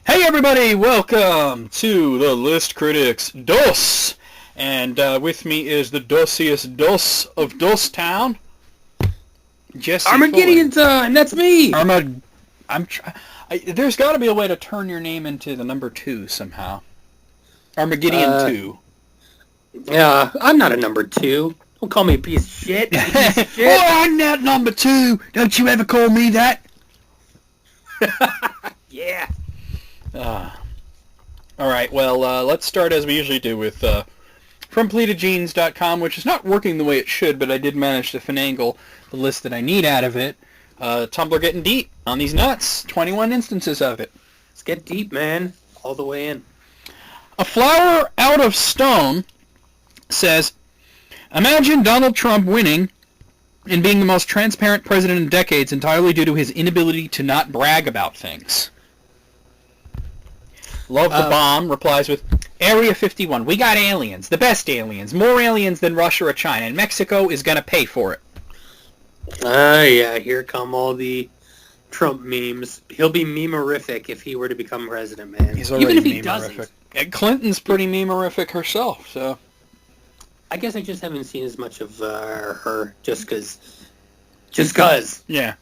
Hey everybody, welcome to the List Critics DOS, and with me is the dosiest DOS of DOS Town, Jesse Armageddon time, that's me! There's got to be a way to turn your name into the number 2 somehow. Armageddon 2. Yeah, I'm not a number 2. Don't call me a piece of shit. Piece of shit. Oh, I'm not number 2! Don't you ever call me that! Yeah. Alright, well, let's start as we usually do with FromPleatedJeans.com, which is not working the way it should, but I did manage to finagle the list that I need out of it. Tumblr getting deep on these nuts. 21 instances of it. Let's get deep, man. All the way in. A Flower Out of Stone says, imagine Donald Trump winning and being the most transparent president in decades entirely due to his inability to not brag about things. Love the Bomb replies with, Area 51, we got aliens, the best aliens, more aliens than Russia or China, and Mexico is going to pay for it. Yeah, here come all the Trump memes. He'll be meme-orific if he were to become president, man. He's already even if he doesn't. Clinton's pretty meme-orific herself, so... I guess I just haven't seen as much of her, just cause. Yeah.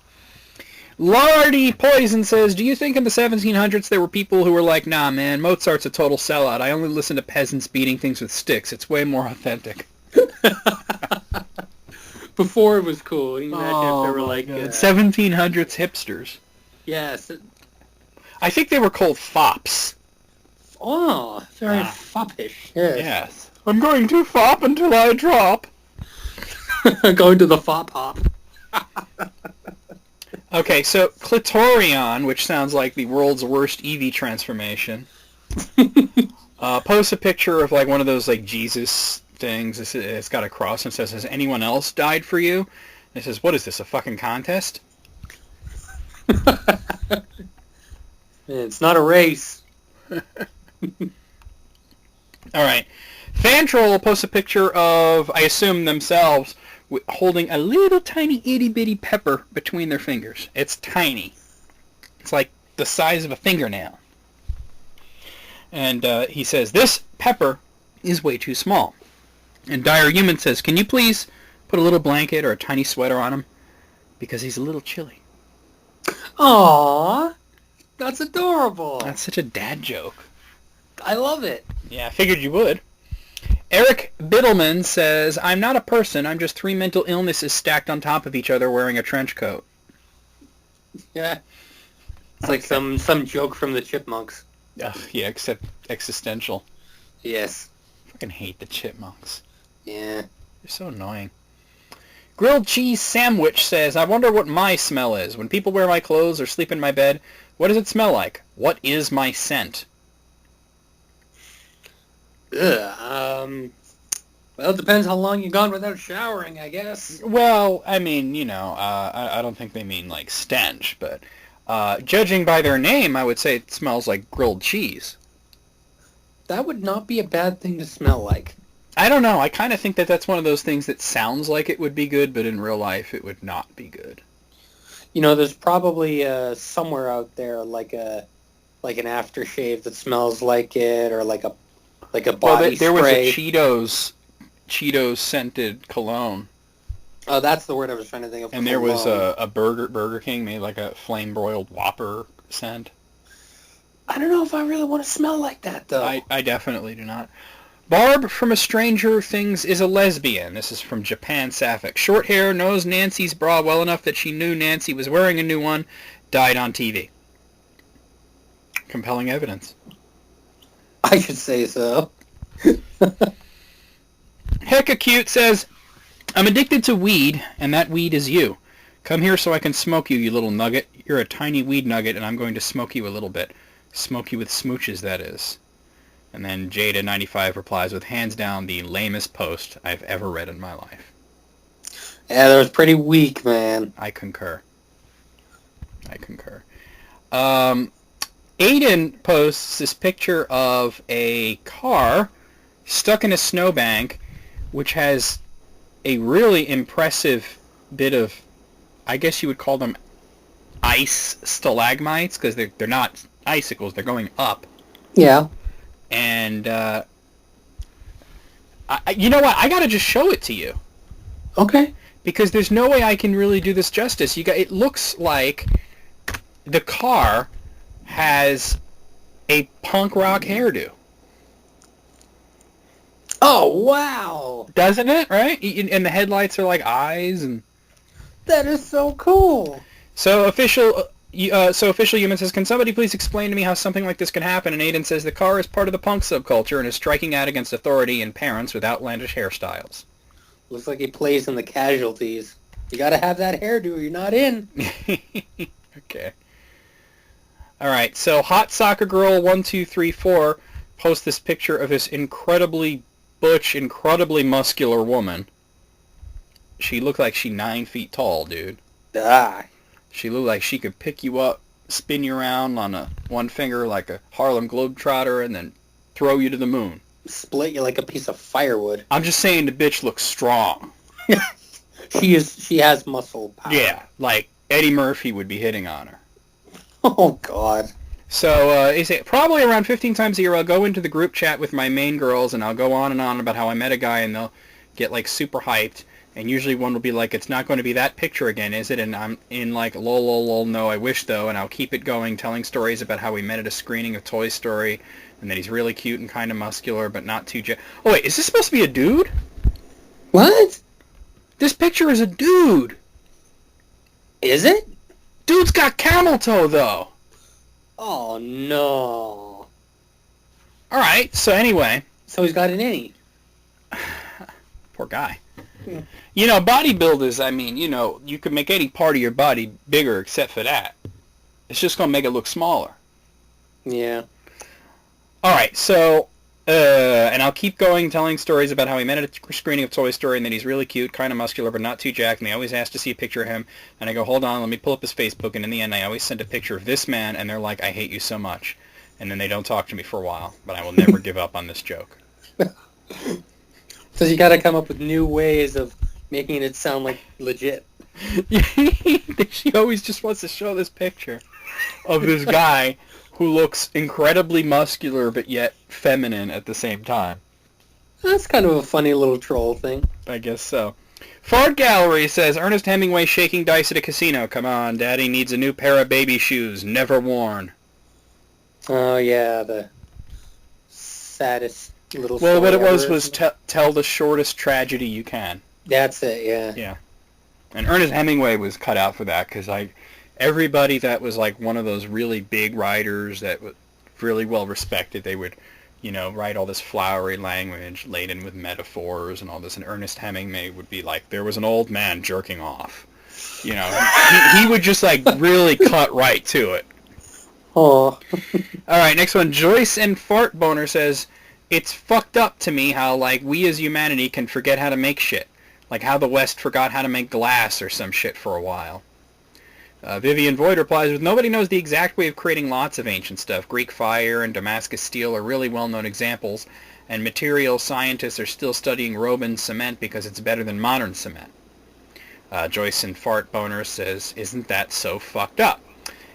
Lardy Poison says, do you think in the 1700s there were people who were like, nah, man, Mozart's a total sellout. I only listen to peasants beating things with sticks. It's way more authentic. Before it was cool. Can you imagine if they were like... 1700s hipsters. Yes. I think they were called fops. Oh, very foppish. Yes. I'm going to fop until I drop. Going to the fop hop. Okay, so Clitorion, which sounds like the world's worst Eevee transformation, posts a picture of like one of those like Jesus things. It's got a cross and says, has anyone else died for you? And it says, what is this, a fucking contest? It's not a race. Alright. Fantroll posts a picture of, I assume themselves, holding a little tiny itty-bitty pepper between their fingers. It's tiny. It's like the size of a fingernail. And he says, this pepper is way too small. And Dire Human says, can you please put a little blanket or a tiny sweater on him? Because he's a little chilly. Aww. That's adorable. That's such a dad joke. I love it. Yeah, I figured you would. Eric Biddleman says, I'm not a person, I'm just 3 mental illnesses stacked on top of each other wearing a trench coat. Yeah. It's like some joke from the Chipmunks. Ugh, yeah, except existential. Yes. I fucking hate the Chipmunks. Yeah. They're so annoying. Grilled Cheese Sandwich says, I wonder what my smell is. When people wear my clothes or sleep in my bed, what does it smell like? What is my scent? Well, it depends how long you've gone without showering, I guess. Well, I mean, you know, I don't think they mean, like, stench, but judging by their name, I would say it smells like grilled cheese. That would not be a bad thing to smell like. I don't know. I kind of think that that's one of those things that sounds like it would be good, but in real life it would not be good. You know, there's probably somewhere out there like an aftershave that smells like it, or like a body there spray. Was a Cheetos scented cologne. Oh, that's the word I was trying to think of. And there was a Burger King made like a flame broiled Whopper scent. I don't know if I really want to smell like that, though. I definitely do not. Barb from A Stranger Things is a lesbian. This is from Japan Sapphic. Short hair, knows Nancy's bra well enough that she knew Nancy was wearing a new one, died on TV. Compelling evidence. I should say so. Hecka Cute says, I'm addicted to weed, and that weed is you. Come here so I can smoke you, you little nugget. You're a tiny weed nugget, and I'm going to smoke you a little bit. Smoke you with smooches, that is. And then Jada95 replies with, hands down, the lamest post I've ever read in my life. Yeah, that was pretty weak, man. I concur. Aiden posts this picture of a car stuck in a snowbank, which has a really impressive bit of, I guess you would call them ice stalagmites, because they're not icicles, they're going up. Yeah. And, you know what? I gotta just show it to you. Okay. Because there's no way I can really do this justice. It looks like the car has a punk rock hairdo. Oh, wow. Doesn't it, right? And the headlights are like eyes. And That is so cool. So official human says, can somebody please explain to me how something like this can happen? And Aiden says, the car is part of the punk subculture and is striking out against authority and parents with outlandish hairstyles. Looks like he plays in the Casualties. You gotta have that hairdo or you're not in. Okay. All right, so Hot Soccer Girl 1234 posts this picture of this incredibly butch, incredibly muscular woman. She looked like she's 9 feet tall, dude. Ah. She looked like she could pick you up, spin you around on one finger like a Harlem Globetrotter, and then throw you to the moon. Split you like a piece of firewood. I'm just saying the bitch looks strong. She has muscle power. Yeah, like Eddie Murphy would be hitting on her. Oh, God. So, probably around 15 times a year, I'll go into the group chat with my main girls, and I'll go on and on about how I met a guy, and they'll get, like, super hyped. And usually one will be like, it's not going to be that picture again, is it? And I'm in like, lol, lol, lol, no, I wish though. And I'll keep it going, telling stories about how we met at a screening of Toy Story, and that he's really cute and kind of muscular, but not too... Oh, wait, is this supposed to be a dude? What? This picture is a dude. Is it? Dude's got camel toe, though. Oh, no. All right, so anyway. So he's got an innie. Poor guy. Yeah. You know, bodybuilders, I mean, you know, you can make any part of your body bigger except for that. It's just going to make it look smaller. Yeah. All right, so, and I'll keep going, telling stories about how he met at a screening of Toy Story and that he's really cute, kind of muscular, but not too jacked, and they always ask to see a picture of him. And I go, hold on, let me pull up his Facebook, and in the end, I always send a picture of this man, and they're like, I hate you so much. And then they don't talk to me for a while, but I will never give up on this joke. So you got to come up with new ways of making it sound like legit. She always just wants to show this picture of this guy who looks incredibly muscular but yet feminine at the same time. That's kind of a funny little troll thing. I guess so. Fart Gallery says, Ernest Hemingway shaking dice at a casino. Come on, Daddy needs a new pair of baby shoes, never worn. Oh, yeah, the saddest little Well, what it story was ever. tell the shortest tragedy you can. That's it, yeah. Yeah. And Ernest Hemingway was cut out for that because everybody that was like one of those really big writers that was really well respected, they would, you know, write all this flowery language laden with metaphors and all this. And Ernest Hemingway would be like, there was an old man jerking off. You know, he would just like really cut right to it. Oh. All right, next one. Joyce and Fart Boner says, it's fucked up to me how, like, we as humanity can forget how to make shit. Like how the West forgot how to make glass or some shit for a while. Vivian Void replies with, nobody knows the exact way of creating lots of ancient stuff. Greek fire and Damascus steel are really well-known examples, and material scientists are still studying Roman cement because it's better than modern cement. Joyce and Fart Boner says, isn't that so fucked up?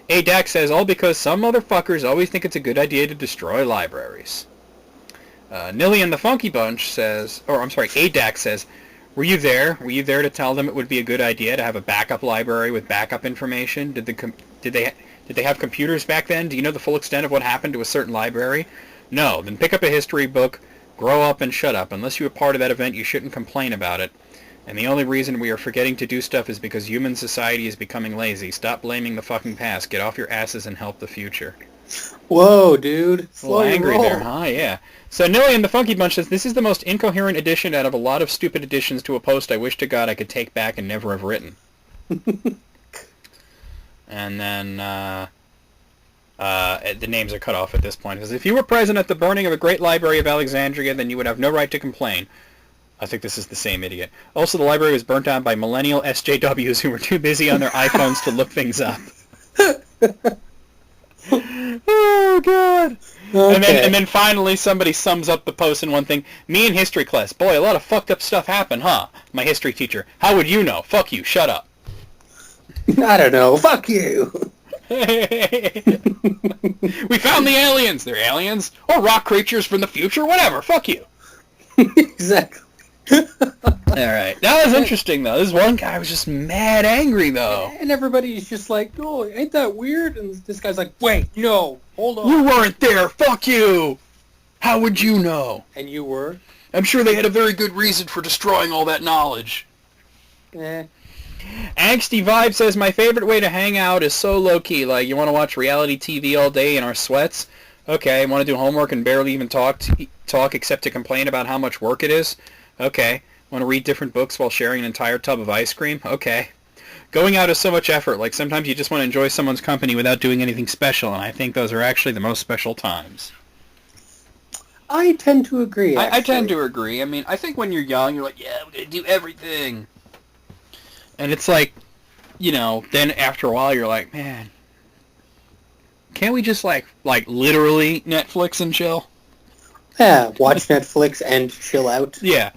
ADAC says, all because some motherfuckers always think it's a good idea to destroy libraries. Nilly and the Funky Bunch says, ADAC says, were you there? Were you there to tell them it would be a good idea to have a backup library with backup information? Did they have computers back then? Do you know the full extent of what happened to a certain library? No. Then pick up a history book, grow up, and shut up. Unless you were part of that event, you shouldn't complain about it. And the only reason we are forgetting to do stuff is because human society is becoming lazy. Stop blaming the fucking past. Get off your asses and help the future. Whoa, dude. A little angry roll. there, huh? Yeah. So Nilly and the Funky Bunch says, this is the most incoherent addition out of a lot of stupid additions to a post I wish to God I could take back and never have written. And then the names are cut off at this point. It says, if you were present at the burning of a great library of Alexandria, then you would have no right to complain. I think this is the same idiot. Also, the library was burnt down by millennial SJWs who were too busy on their iPhones to look things up. Oh, God. Okay. And then finally somebody sums up the post in one thing. Me in history class. Boy, a lot of fucked up stuff happened, huh? My history teacher. How would you know? Fuck you. Shut up. I don't know. Fuck you. We found the aliens. They're aliens or rock creatures from the future. Whatever. Fuck you. Exactly. All right. That was interesting, though. This one guy was just mad angry, though. And everybody's just like, "Oh, ain't that weird?" And this guy's like, "Wait, no, hold on." You weren't there. Fuck you. How would you know? And you were? I'm sure they had a very good reason for destroying all that knowledge. Eh. Angsty Vibe says, my favorite way to hang out is so low-key. Like, you want to watch reality TV all day in our sweats? Okay. Want to do homework and barely even talk except to complain about how much work it is? Okay. Want to read different books while sharing an entire tub of ice cream? Okay. Going out is so much effort. Like, sometimes you just want to enjoy someone's company without doing anything special, and I think those are actually the most special times. I tend to agree, I tend to agree. I mean, I think when you're young, you're like, yeah, I'm going to do everything. And it's like, you know, then after a while, you're like, man, can't we just, like literally Netflix and chill? Yeah, watch Netflix and chill out. Yeah.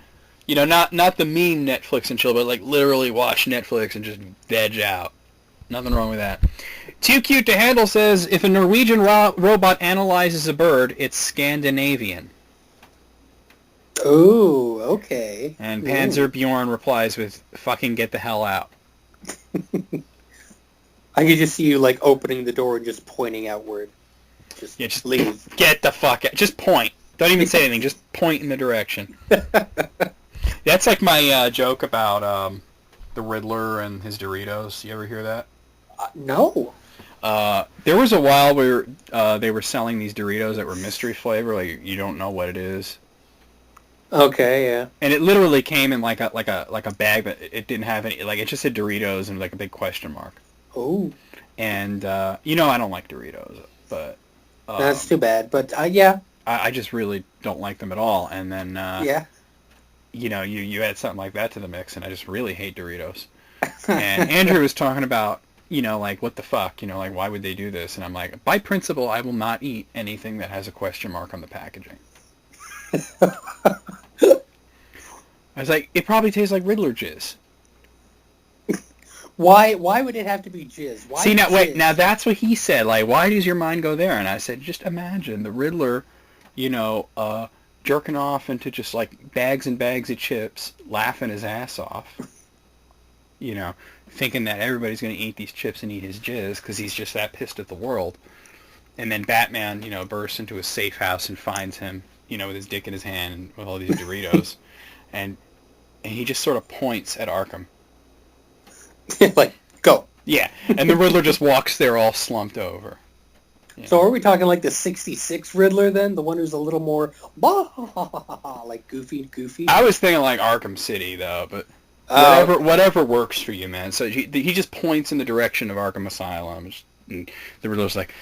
You know, not the meme Netflix and chill, but, like, literally watch Netflix and just veg out. Nothing wrong with that. Too Cute to Handle says, if a Norwegian robot analyzes a bird, it's Scandinavian. Ooh, okay. And Panzer Bjorn replies with, fucking get the hell out. I could just see you, like, opening the door and just pointing outward. Just leave. Get the fuck out. Just point. Don't even say anything. Just point in the direction. That's like my joke about the Riddler and his Doritos. You ever hear that? No. There was a while where they were selling these Doritos that were mystery flavor, like you don't know what it is. Okay, yeah. And it literally came in like a bag, but it didn't have any. Like it just said Doritos and like a big question mark. Oh. And you know I don't like Doritos, but that's too bad. But yeah. I just really don't like them at all. And then yeah. You know, you add something like that to the mix, and I just really hate Doritos. And Andrew was talking about, you know, like, what the fuck? You know, like, why would they do this? And I'm like, by principle, I will not eat anything that has a question mark on the packaging. I was like, it probably tastes like Riddler jizz. Why would it have to be jizz? Why See, now, jizz? wait, now that's what he said. Like, why does your mind go there? And I said, just imagine the Riddler, you know, jerking off into just, like, bags and bags of chips, laughing his ass off. You know, thinking that everybody's going to eat these chips and eat his jizz because he's just that pissed at the world. And then Batman, you know, bursts into a safe house and finds him, you know, with his dick in his hand and with all these Doritos. and he just sort of points at Arkham. Like, go. Yeah, and the Riddler just walks there all slumped over. Yeah. So are we talking like the 66 Riddler then? The one who's a little more, like goofy? I was thinking like Arkham City, though, but whatever works for you, man. So he just points in the direction of Arkham Asylum, and the Riddler's like,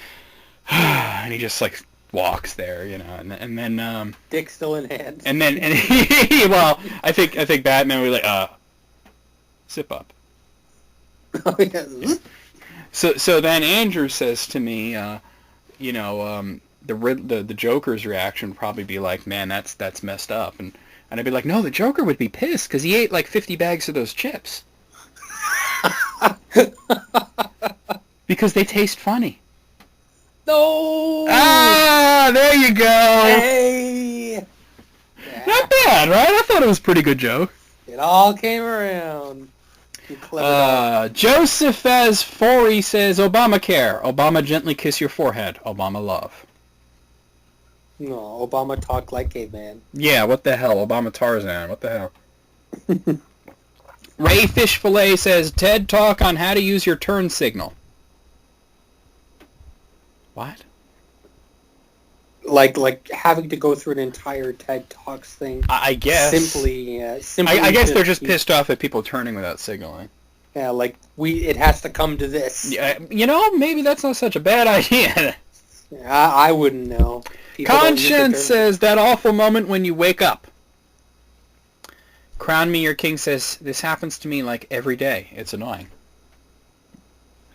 and he just like walks there, you know, and then dick still in hand. And well, I think Batman would be like, zip up. Oh, yeah. So then Andrew says to me, you know, the Joker's reaction would probably be like, man, that's messed up, and I'd be like, no, the Joker would be pissed because he ate like 50 bags of those chips because they taste funny. No. There you go. Hey. Yeah. Not bad, right? I thought it was a pretty good joke. It all came around. Joseph as Forey says, Obamacare. Obama gently kiss your forehead. Obama love. No, Obama talk like caveman. Yeah, what the hell? Obama Tarzan. What the hell? Ray Fish Fillet says, TED Talk on how to use your turn signal. What? Like having to go through an entire TED Talks thing. I guess. Simply. I guess they're just pissed off at people turning without signaling. Yeah, like it has to come to this. Yeah, you know, maybe that's not such a bad idea. I wouldn't know. People Conscience says, that awful moment when you wake up. Crown Me Your King says, this happens to me like every day. It's annoying.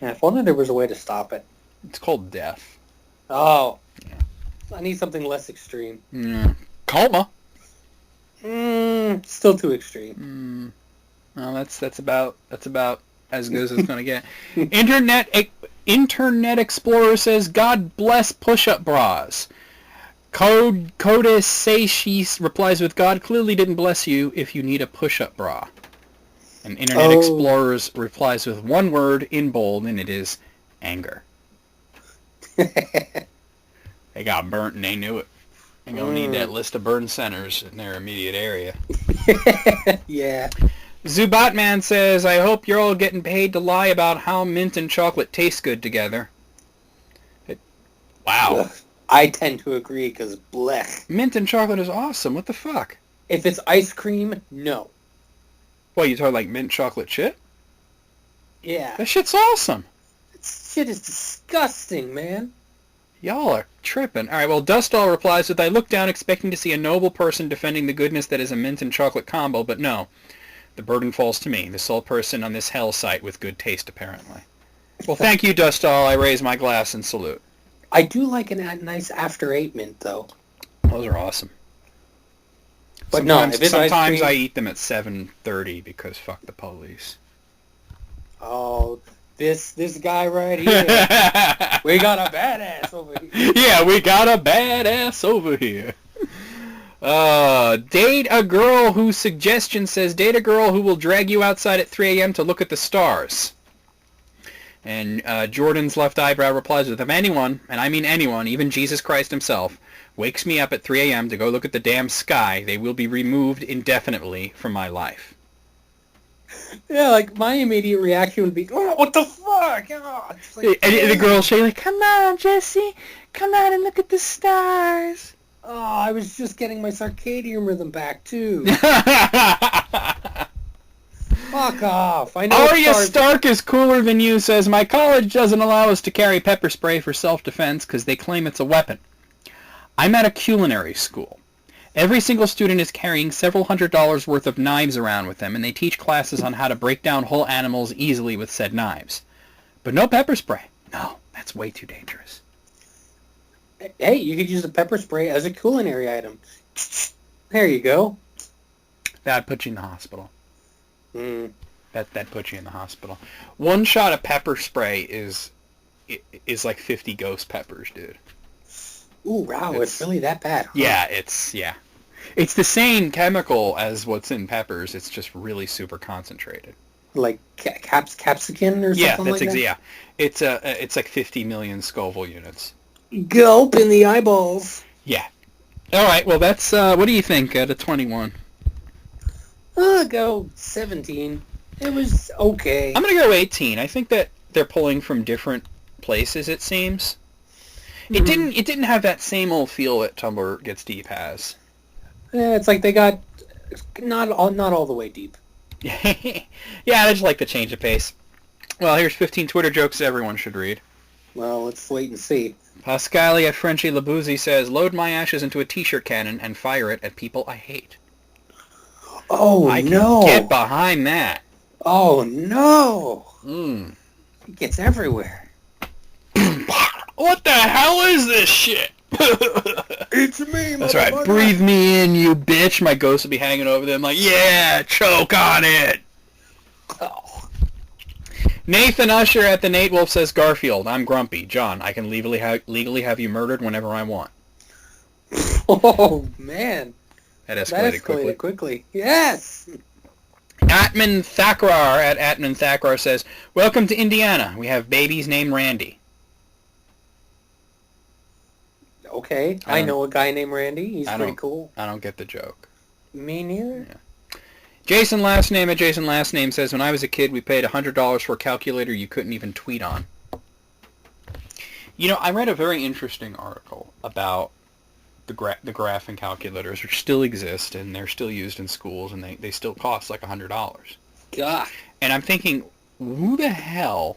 Yeah, if only there was a way to stop it. It's called death. Oh. Yeah. I need something less extreme. Coma. Still too extreme. Well, that's about as good as it's going to get. Internet Explorer says, God bless push-up bras. Codis Seishi replies with, God clearly didn't bless you if you need a push-up bra. And Internet Explorers replies with one word in bold, and it is anger. They got burnt and they knew it. They're going to need that list of burn centers in their immediate area. Yeah. Zubatman says, I hope you're all getting paid to lie about how mint and chocolate taste good together. Wow. Ugh. I tend to agree, because blech. Mint and chocolate is awesome. What the fuck? If it's ice cream, no. What, you talking like mint chocolate shit? Yeah. That shit's awesome. That shit is disgusting, man. Y'all are tripping. All right, well, Dustall replies with, I look down expecting to see a noble person defending the goodness that is a mint and chocolate combo, but no. The burden falls to me, the sole person on this hell site with good taste, apparently. Well, thank you, Dustall. I raise my glass and salute. I do like a nice After 8 mint, though. Those are awesome. But sometimes I eat them at 7:30 because fuck the police. Oh, this guy right here. We got a badass over here. Yeah, we got a badass over here. Date a girl whose suggestion says, date a girl who will drag you outside at 3 a.m. to look at the stars. And Jordan's left eyebrow replies with, if anyone, and I mean anyone, even Jesus Christ himself, wakes me up at 3 a.m. to go look at the damn sky, they will be removed indefinitely from my life. Yeah, like, my immediate reaction would be, oh, what the fuck? Oh, like, and the girl say, like, come on, Jesse, come out and look at the stars. Oh, I was just getting my circadian rhythm back, too. Fuck off. I know Arya Stark is cooler than you says, my college doesn't allow us to carry pepper spray for self-defense because they claim it's a weapon. I'm at a culinary school. Every single student is carrying several $100s worth of knives around with them, and they teach classes on how to break down whole animals easily with said knives. But no pepper spray. No, that's way too dangerous. Hey, you could use the pepper spray as a culinary item. There you go. That'd put you in the hospital. That puts you in the hospital. One shot of pepper spray is like 50 ghost peppers, dude. Ooh, wow, it's really that bad, huh? Yeah, it's the same chemical as what's in peppers. It's just really super concentrated. Like capsicum or something like that? Yeah, it's like 50 million Scoville units. Gulp in the eyeballs. Yeah. All right. Well, that's what do you think out of 21? I'll go 17. It was okay. I'm gonna go 18. I think that they're pulling from different places. It seems. It didn't have that same old feel that Tumblr Gets Deep has. Yeah, it's like they got not all the way deep. Yeah, I just like to change the pace. Well, here's 15 Twitter jokes everyone should read. Well, let's wait and see. Pascalia Frenchy Labuzzi says, load my ashes into a t-shirt cannon and fire it at people I hate. Oh, I no. can get behind that. Oh, no. It gets everywhere. What the hell is this shit? It's me, That's right. Breathe me in, you bitch. My ghost will be hanging over them like, yeah, choke on it. Oh. Nathan Usher at the Nate Wolf says, Garfield, I'm grumpy. John, I can legally have you murdered whenever I want. Oh, man. That escalated quickly. Yes. Atman Thakrar at Atman Thakrar says, welcome to Indiana. We have babies named Randy. Okay. I know a guy named Randy. He's pretty cool. I don't get the joke. Me neither. Yeah. Jason Last Name at Jason Last Name says, when I was a kid, we paid $100 for a calculator you couldn't even tweet on. You know, I read a very interesting article about the graphing calculators, which still exist, and they're still used in schools, and they still cost like $100. God. And I'm thinking, who the hell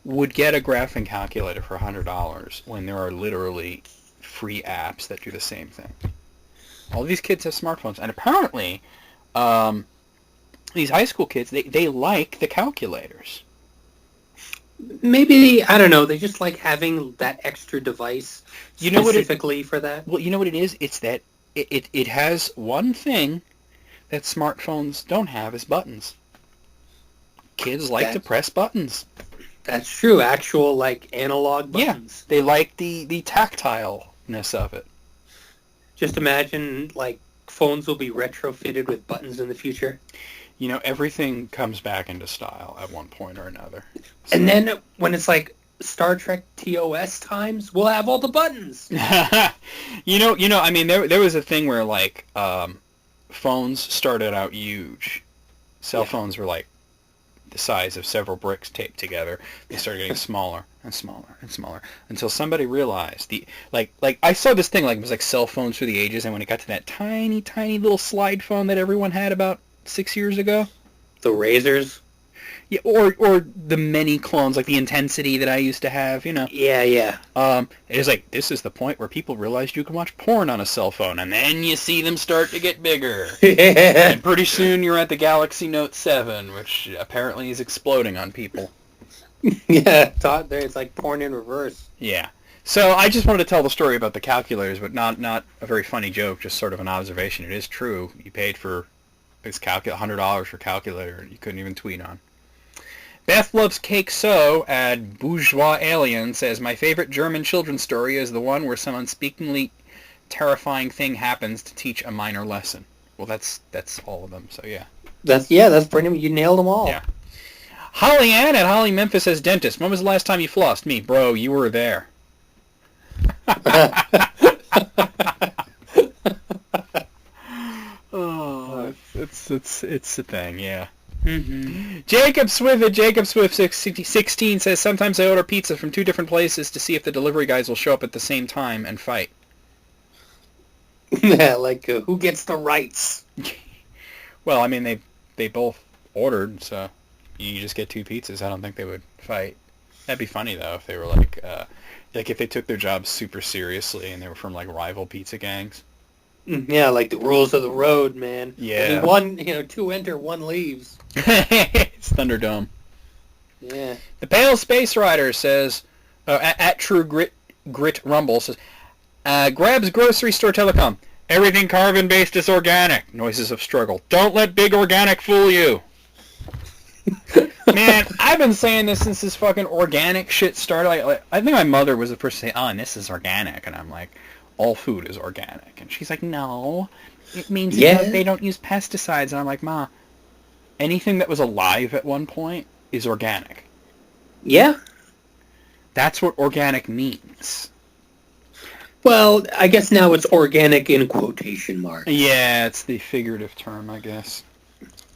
would get a graphing calculator for $100 when there are literally free apps that do the same thing? All these kids have smartphones, and apparently these high school kids, they like the calculators. Maybe, I don't know, they just like having that extra device specifically for that. Well, you know what it is? It's that it has one thing that smartphones don't have is buttons. Kids like to press buttons. That's true. Actual, like, analog buttons. Yeah, they like the tactileness of it. Just imagine, like, phones will be retrofitted with buttons in the future. You know, everything comes back into style at one point or another. So. And then when it's like Star Trek TOS times, we'll have all the buttons. you know. I mean, there was a thing where like phones started out huge. Cell phones were like the size of several bricks taped together. They started getting smaller and smaller and smaller until somebody realized like I saw this thing like it was like cell phones for the ages, and when it got to that tiny little slide phone that everyone had about 6 years ago, the Razors. Yeah, or the many clones, like the Intensity that I used to have, you know. Yeah. It was like, this is the point where people realized you can watch porn on a cell phone, and then you see them start to get bigger. And pretty soon you're at the Galaxy Note 7, which apparently is exploding on people. Yeah, it's like porn in reverse. Yeah. So I just wanted to tell the story about the calculators, but not a very funny joke, just sort of an observation. It is true. You paid for this $100 for a calculator, and you couldn't even tweet on. Beth loves cake so at Bourgeois Alien says, my favorite German children's story is the one where some unspeakably terrifying thing happens to teach a minor lesson. Well, that's all of them, so yeah. That's pretty much, you nailed them all. Yeah. Holly Ann at Holly Memphis says, dentist, when was the last time you flossed? Me, bro, you were there. Oh, it's a thing, yeah. Mm-hmm. Jacob Swift at Jacob Swift 16 says, sometimes I order pizza from 2 different places to see if the delivery guys will show up at the same time and fight. Yeah, like who gets the rights? Well, I mean, they both ordered, so you just get 2 pizzas. I don't think they would fight. That'd be funny, though, if they were like if they took their jobs super seriously and they were from, like, rival pizza gangs. Yeah, like the rules of the road, man. Yeah. I mean, 2 enter, 1 leaves. It's Thunderdome. Yeah. The Pale Space Rider says, at True Grit Rumble says, grabs grocery store telecom. Everything carbon-based is organic. Noises of struggle. Don't let big organic fool you. Man, I've been saying this since this fucking organic shit started. Like, I think my mother was the first to say, oh, and this is organic. And I'm like, all food is organic. And she's like, no, it means they don't use pesticides. And I'm like, Ma, anything that was alive at one point is organic. Yeah. That's what organic means. Well, I guess now it's organic in quotation marks. Yeah, it's the figurative term, I guess.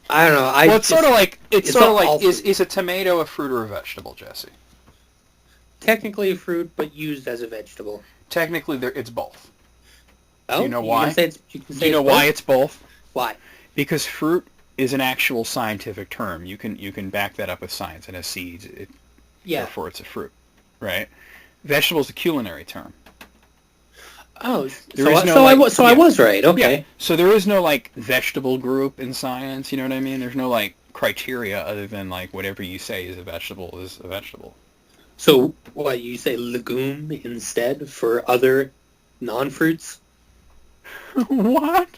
I don't know. Well, it's sort of like, is a tomato a fruit or a vegetable, Jesse? Technically a fruit, but used as a vegetable. Technically, it's both. Oh, do you know why? Do you know why it's both? Why? Because fruit is an actual scientific term. You can back that up with science. It has seeds. Therefore, it's a fruit, right? Vegetable is a culinary term. Oh, I was right. Okay. Yeah. So there is no like vegetable group in science. You know what I mean? There's no like criteria other than like whatever you say is a vegetable is a vegetable. So what, you say legume instead for other non-fruits? What?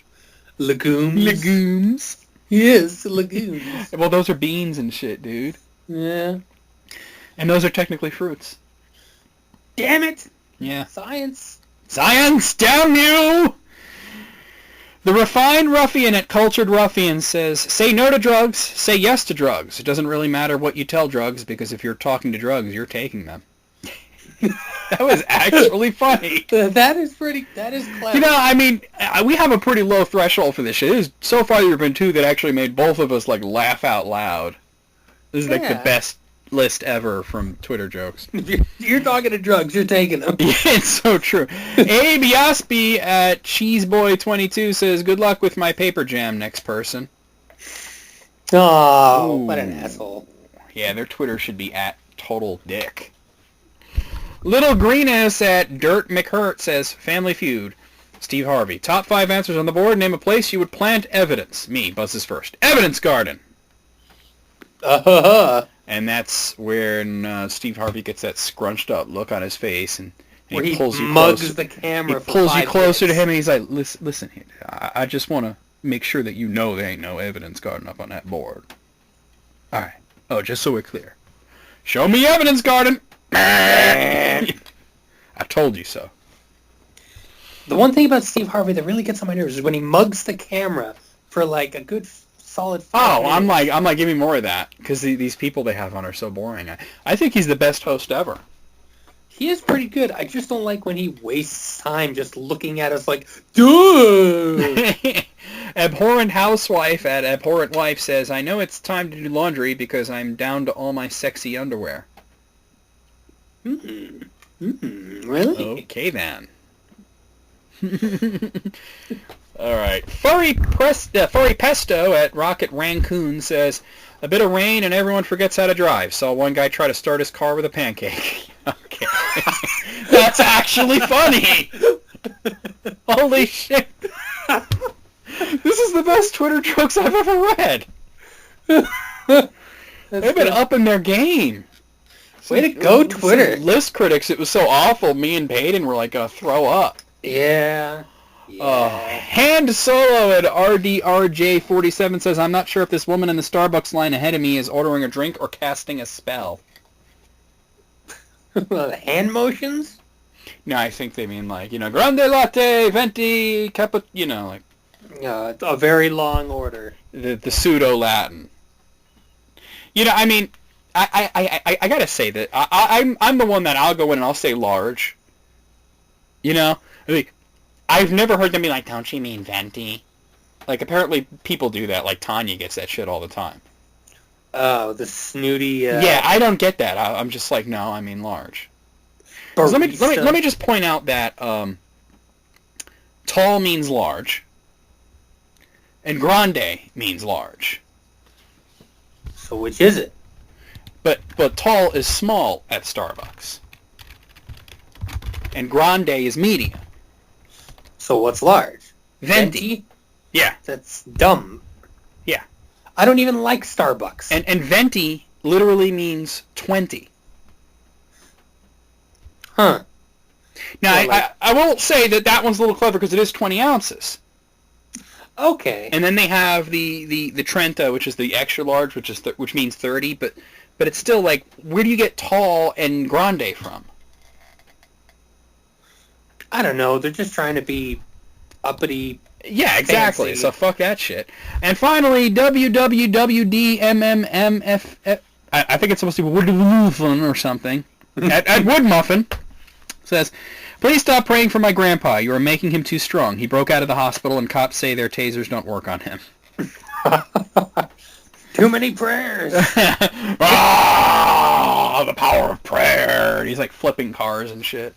Legumes. Legumes. Yes, legumes. Well, those are beans and shit, dude. Yeah. And those are technically fruits. Damn it. Yeah. Science. Science, damn you! The refined ruffian at Cultured Ruffian says, say no to drugs, say yes to drugs. It doesn't really matter what you tell drugs, because if you're talking to drugs, you're taking them. That was actually funny. That is clever. You know, I mean, we have a pretty low threshold for this shit. So far, there have been 2 that actually made both of us, like, laugh out loud. This is, like, the best list ever from Twitter jokes. You're talking to drugs, you're taking them. Yeah, it's so true. Abe Yaspi at Cheeseboy22 says, good luck with my paper jam, next person. Oh, what an asshole. Yeah, their Twitter should be at Total Dick. Little Greenass at Dirt McHurt says, Family Feud. Steve Harvey. Top 5 answers on the board. Name a place you would plant evidence. Me, buzzes first. Evidence Garden. And that's when Steve Harvey gets that scrunched up look on his face, and he pulls you closer. The camera. He pulls you closer to him, and he's like, "Listen here. I just want to make sure that you know there ain't no evidence garden up on that board. All right, Oh, just so we're clear. Show me evidence, Garden! I told you so. The one thing about Steve Harvey that really gets on my nerves is when he mugs the camera for like a good solid 5 minutes. I'm like, give me more of that, because these people they have on are so boring. I think he's the best host ever. He is pretty good. I just don't like when he wastes time just looking at us like, duh! Abhorrent housewife at Abhorrent Wife says, I know it's time to do laundry because I'm down to all my sexy underwear. Really? Okay, then. All right. Furry Pesto at Rocket Raccoon says, a bit of rain and everyone forgets how to drive. Saw one guy try to start his car with a pancake. Okay. That's actually funny. Holy shit. This is the best Twitter jokes I've ever read. They've been upping their game. Way to go, Twitter. List critics, it was so awful. Me and Peyton were like going to throw up. Yeah. Hand Solo at RDRJ47 says, I'm not sure if this woman in the Starbucks line ahead of me is ordering a drink or casting a spell. Hand motions? No, I think they mean like, grande latte, venti, cappuccino, like. A very long order. The pseudo-Latin. I mean, I gotta say that I'm the one that I'll go in and I'll say large. Like, I've never heard them be like, don't you mean venti? Like, apparently people do that. Like, Tanya gets that shit all the time. Oh, the snooty... Yeah, I don't get that. I'm just like, no, I mean large. Let me just point out that tall means large, and grande means large. So which is it? But tall is small at Starbucks, and grande is medium. So what's large? Venti? Yeah. That's dumb. Yeah. I don't even like Starbucks. And venti literally means 20. Huh. Now, I will say that one's a little clever because it is 20 ounces. Okay. And then they have the Trenta, which is the extra large, which means 30, but it's still like, where do you get tall and grande from? I don't know. They're just trying to be uppity. Yeah, exactly. Fancy. So fuck that shit. And finally, WWWDMMMF. I think it's supposed to be Wood Muffin or something. at Wood Muffin says, please stop praying for my grandpa. You are making him too strong. He broke out of the hospital, and cops say their tasers don't work on him. Too many prayers. The power of prayer. And he's like flipping cars and shit.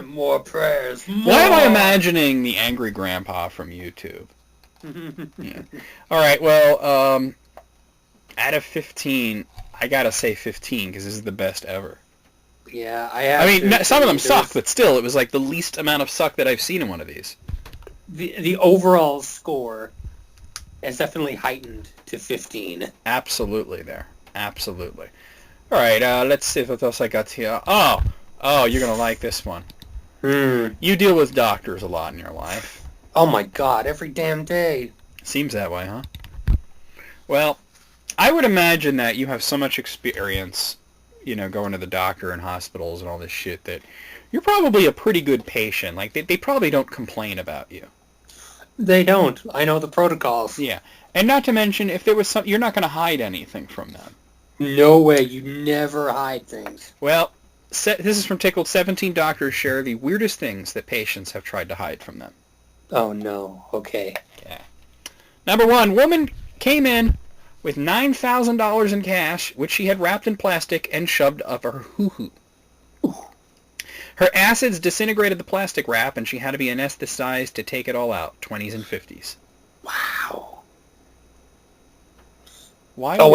More prayers. More. Why am I imagining the angry grandpa from YouTube? Yeah. All right, well, out of 15, I gotta say 15 because this is the best ever. Yeah, I mean, some of them suck, but still, it was like the least amount of suck that I've seen in one of these. The overall score is definitely heightened to 15. Absolutely there. Absolutely. All right, let's see what else I got here. Oh, you're going to like this one. You deal with doctors a lot in your life. Oh my god, every damn day. Seems that way, huh? Well, I would imagine that you have so much experience, going to the doctor and hospitals and all this shit that you're probably a pretty good patient. Like, they probably don't complain about you. They don't. I know the protocols. Yeah. And not to mention, if there was you're not going to hide anything from them. No way. You never hide things. Well, this is from Tickled. 17 doctors share the weirdest things that patients have tried to hide from them. Oh, no. Okay. Yeah. Number 1, woman came in with $9,000 in cash, which she had wrapped in plastic and shoved up her hoo-hoo. Her acids disintegrated the plastic wrap, and she had to be anesthetized to take it all out. 20s and 50s. Wow. Why? Oh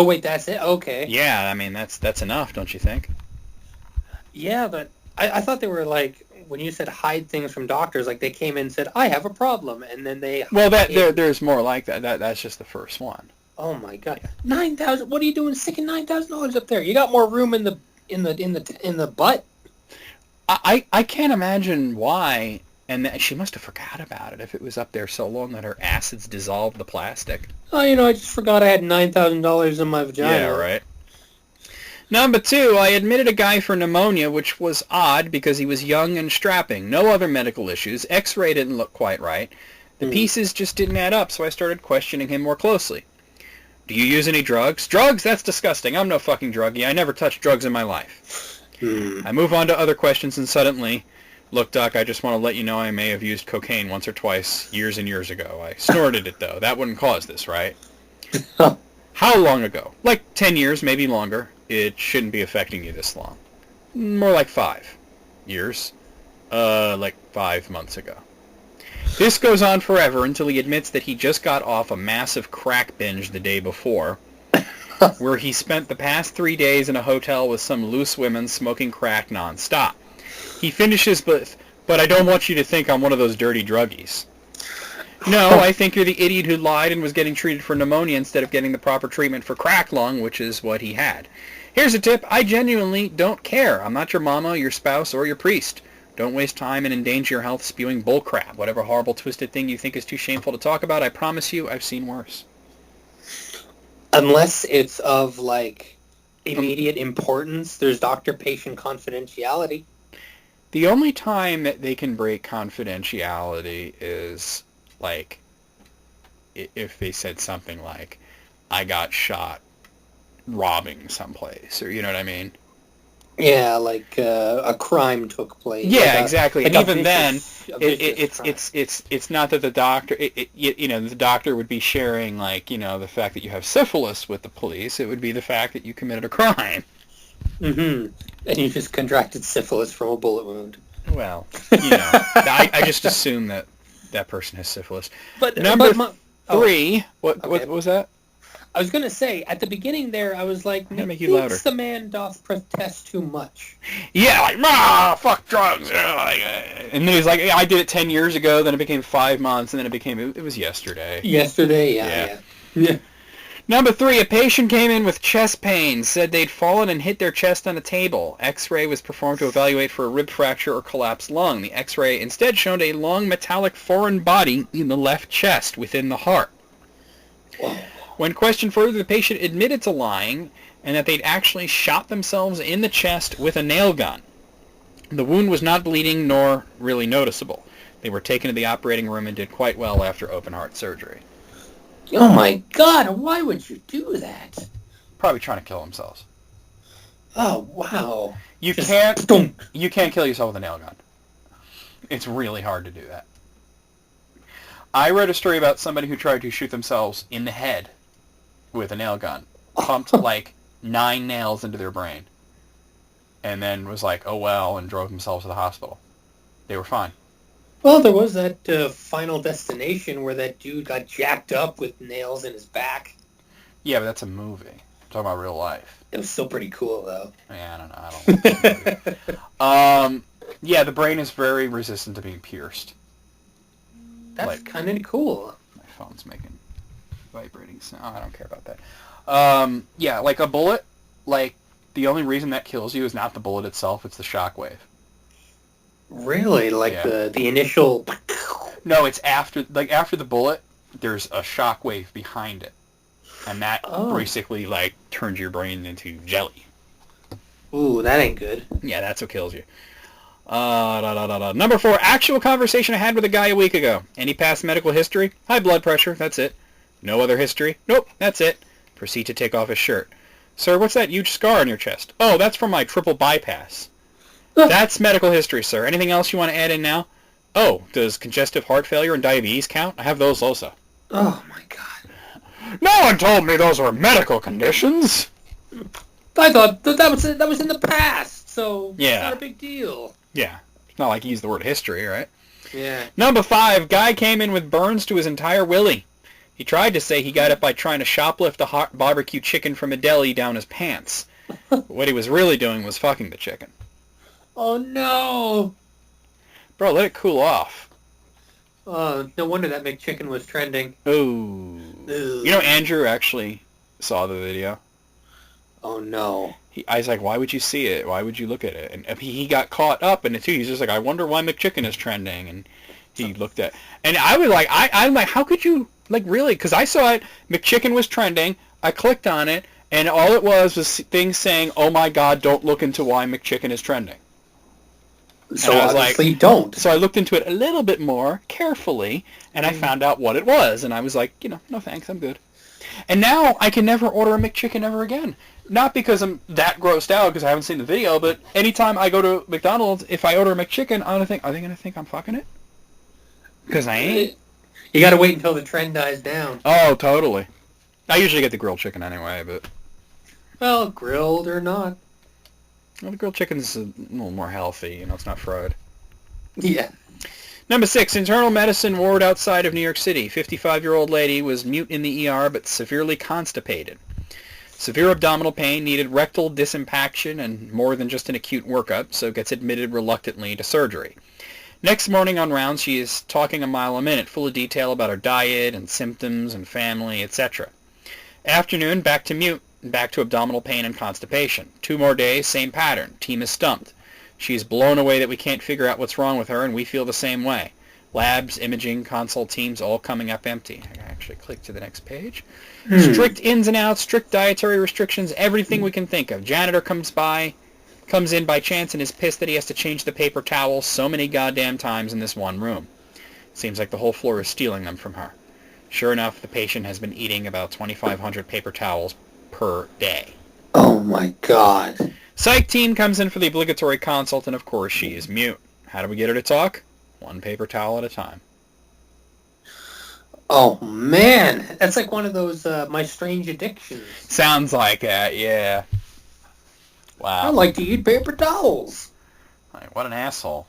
wait, that's it? Okay. Yeah, I mean, that's enough, don't you think? Yeah, but I thought they were like, when you said hide things from doctors, like they came in and said, I have a problem, and then they... Well, there's more like that. That's just the first one. Oh my god. 9,000, what are you doing sticking $9,000 up there? You got more room in the butt. I can't imagine why And she must have forgot about it if it was up there so long that her acids dissolved the plastic. Oh, I just forgot I had $9,000 in my vagina. Yeah, right. Number 2, I admitted a guy for pneumonia, which was odd because he was young and strapping. No other medical issues. X-ray didn't look quite right. The pieces just didn't add up, so I started questioning him more closely. Do you use any drugs? Drugs? That's disgusting. I'm no fucking druggie. I never touched drugs in my life. I move on to other questions, and suddenly, look, Doc, I just want to let you know I may have used cocaine once or twice years and years ago. I snorted it, though. That wouldn't cause this, right? How long ago? Like 10 years, maybe longer. It shouldn't be affecting you this long. More like 5 years. Like 5 months ago. This goes on forever until he admits that he just got off a massive crack binge the day before, where he spent the past 3 days in a hotel with some loose women smoking crack nonstop. He finishes with, but I don't want you to think I'm one of those dirty druggies. No, I think you're the idiot who lied and was getting treated for pneumonia instead of getting the proper treatment for crack lung, which is what he had. Here's a tip. I genuinely don't care. I'm not your mama, your spouse, or your priest. Don't waste time and endanger your health spewing bullcrap. Whatever horrible, twisted thing you think is too shameful to talk about, I promise you, I've seen worse. Unless it's of, like, immediate importance, there's doctor-patient confidentiality. The only time that they can break confidentiality is, like, if they said something like, I got shot robbing someplace, or you know what I mean? Yeah, like a crime took place. Yeah, like exactly. And even then, it's not that the doctor, the doctor would be sharing, like, the fact that you have syphilis with the police. It would be the fact that you committed a crime. Mm-hmm. And you just contracted syphilis from a bullet wound. Well, I just assume that person has syphilis. But Number 3, what was that? I was going to say, at the beginning there, I was like, louder. The man doth protest too much. Yeah, like, fuck drugs. And then he's like, I did it 10 years ago, then it became 5 months, and then it was yesterday. Yesterday, yeah. Number 3, a patient came in with chest pains, said they'd fallen and hit their chest on a table. X-ray was performed to evaluate for a rib fracture or collapsed lung. The X-ray instead showed a long metallic foreign body in the left chest within the heart. Whoa. When questioned further, the patient admitted to lying and that they'd actually shot themselves in the chest with a nail gun. The wound was not bleeding nor really noticeable. They were taken to the operating room and did quite well after open heart surgery. Oh my God, why would you do that? Probably trying to kill themselves. Oh, wow. You can't kill yourself with a nail gun. It's really hard to do that. I read a story about somebody who tried to shoot themselves in the head with a nail gun, pumped like 9 nails into their brain, and then was like, oh well, and drove themselves to the hospital. They were fine. Well, there was that Final Destination where that dude got jacked up with nails in his back. Yeah, but that's a movie. I'm talking about real life. It was still pretty cool, though. Yeah, I don't know. I don't like movie. Yeah, the brain is very resistant to being pierced. That's kind of cool. My phone's making vibrating sound. Oh, I don't care about that. Yeah, like a bullet, like, the only reason that kills you is not the bullet itself, it's the shockwave. Really? Like the initial... No, it's after the bullet, there's a shockwave behind it. And that basically, like, turns your brain into jelly. Ooh, that ain't good. Yeah, that's what kills you. Number 4, actual conversation I had with a guy a week ago. Any past medical history? High blood pressure, that's it. No other history? Nope, that's it. Proceed to take off his shirt. Sir, what's that huge scar on your chest? Oh, that's from my triple bypass. That's medical history, sir. Anything else you want to add in now? Oh, does congestive heart failure and diabetes count? I have those also. Oh, my God. No one told me those were medical conditions. I thought that was in the past, so yeah. It's not a big deal. Yeah. It's not like he used the word history, right? Yeah. Number 5, guy came in with burns to his entire willy. He tried to say he got it by trying to shoplift a hot barbecue chicken from a deli down his pants. What he was really doing was fucking the chicken. Oh, no. Bro, let it cool off. No wonder that McChicken was trending. Ooh. You know, Andrew actually saw the video. Oh, no. I was like, why would you see it? Why would you look at it? And he got caught up in it too. He's just like, I wonder why McChicken is trending. And he looked at, and I was like, I'm like, how could you, like, really? Because I saw it, McChicken was trending. I clicked on it, and all it was things saying, oh my God, don't look into why McChicken is trending. So and I was obviously like, don't. So I looked into it a little bit more carefully, and I found out what it was. And I was like, no thanks, I'm good. And now I can never order a McChicken ever again. Not because I'm that grossed out because I haven't seen the video, but anytime I go to McDonald's, if I order a McChicken, I'm gonna think, are they gonna think I'm fucking it? Because I ain't. You gotta wait until the trend dies down. Oh, totally. I usually get the grilled chicken anyway, but... Well, grilled or not. Well, the grilled chicken's a little more healthy, it's not fried. Yeah. Number 6, internal medicine ward outside of New York City. 55-year-old lady was mute in the ER but severely constipated. Severe abdominal pain, needed rectal disimpaction and more than just an acute workup, so gets admitted reluctantly to surgery. Next morning on rounds, she is talking a mile a minute, full of detail about her diet and symptoms and family, etc. Afternoon, back to mute, back to abdominal pain and constipation. 2 more days, same pattern. Team is stumped. She's blown away that we can't figure out what's wrong with her, and we feel the same way. Labs, imaging, consult teams, all coming up empty. I can actually click to the next page. Strict ins and outs, strict dietary restrictions, everything we can think of. Janitor comes in by chance and is pissed that he has to change the paper towels so many goddamn times in this one room. Seems like the whole floor is stealing them from her. Sure enough, the patient has been eating about 2,500 paper towels per day. Oh my God. Psych team comes in for the obligatory consult, and of course she is mute. How do we get her to talk? 1 paper towel at a time. Oh man, that's like one of those My Strange Addictions. Sounds like that, yeah. Wow. I like to eat paper towels. Like, what an asshole.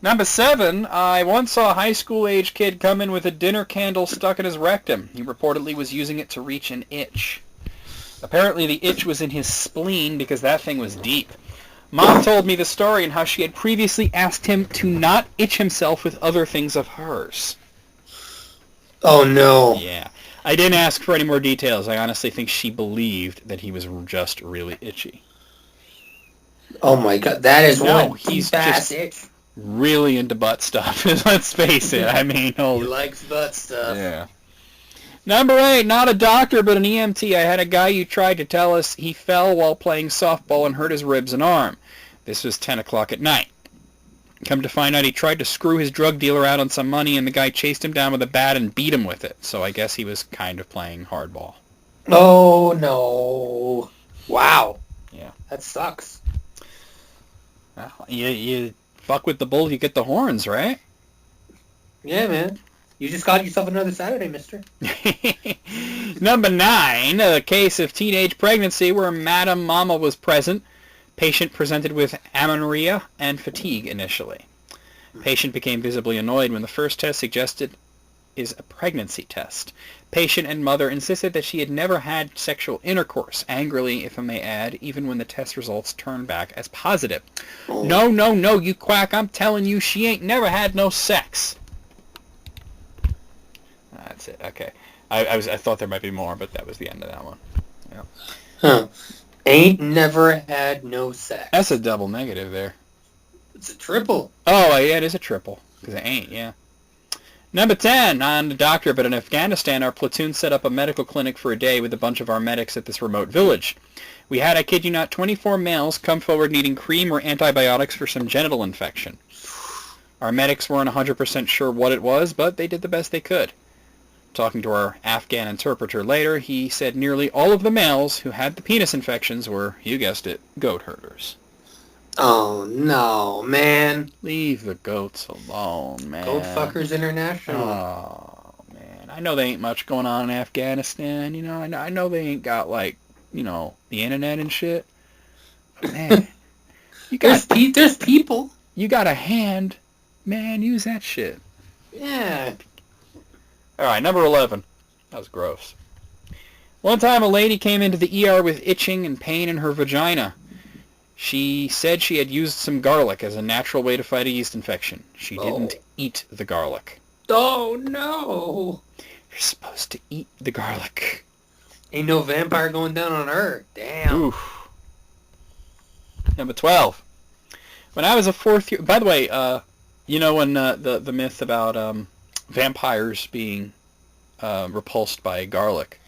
Number 7, I once saw a high school-age kid come in with a dinner candle stuck in his rectum. He reportedly was using it to reach an itch. Apparently the itch was in his spleen because that thing was deep. Mom told me the story and how she had previously asked him to not itch himself with other things of hers. Oh no. Yeah. I didn't ask for any more details. I honestly think she believed that he was just really itchy. Oh my God, that is No, one he's fast just itch. really into butt stuff. Let's face it. I mean, He likes butt stuff. Yeah. Number 8, not a doctor but an EMT. I had a guy who tried to tell us he fell while playing softball and hurt his ribs and arm. This was 10 o'clock at night. Come to find out he tried to screw his drug dealer out on some money and the guy chased him down with a bat and beat him with it. So I guess he was kind of playing hardball. Oh no. Wow. Yeah. That sucks. Well, you fuck with the bull, you get the horns, right? Yeah, man. You just got yourself another Saturday, mister. Number 9, a case of teenage pregnancy where Madam Mama was present. Patient presented with amenorrhea and fatigue initially. Patient became visibly annoyed when the first test suggested is a pregnancy test. Patient and mother insisted that she had never had sexual intercourse, angrily, if I may add, even when the test results turned back as positive. Oh. No, you quack, I'm telling you, she ain't never had no sex. That's it, okay. I thought there might be more, but that was the end of that one. Yeah. Huh. Ain't never had no sex. That's a double negative there. It's a triple. Oh, yeah, it is a triple, because it ain't, yeah. Number 10, I'm a doctor, but in Afghanistan, our platoon set up a medical clinic for a day with a bunch of our medics at this remote village. We had, I kid you not, 24 males come forward needing cream or antibiotics for some genital infection. Our medics weren't 100% sure what it was, but they did the best they could. Talking to our Afghan interpreter later, he said nearly all of the males who had the penis infections were, you guessed it, goat herders. Oh, no, man. Leave the goats alone, man. Goat Fuckers International. Oh, man. I know there ain't much going on in Afghanistan, I know they ain't got, like, the internet and shit. Man. There's people. You got a hand. Man, use that shit. Yeah. All right, number 11. That was gross. One time a lady came into the ER with itching and pain in her vagina. She said she had used some garlic as a natural way to fight a yeast infection. She didn't eat the garlic. Oh, no. You're supposed to eat the garlic. Ain't no vampire going down on her. Damn. Oof. Number 12. When I was a fourth year... By the way, you know when the myth about vampires being repulsed by garlic?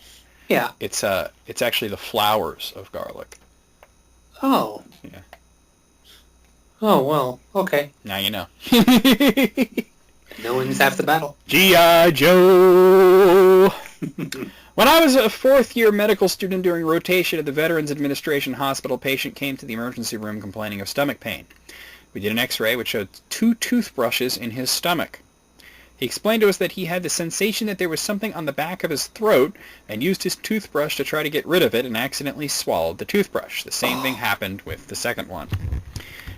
Yeah. It's actually the flowers of garlic. Oh. Yeah. Oh, well, okay. Now you know. Knowing's half the battle. G.I. Joe! When I was a fourth-year medical student during rotation at the Veterans Administration Hospital, a patient came to the emergency room complaining of stomach pain. We did an x-ray which showed 2 toothbrushes in his stomach. He explained to us that he had the sensation that there was something on the back of his throat and used his toothbrush to try to get rid of it and accidentally swallowed the toothbrush. The same thing happened with the second one.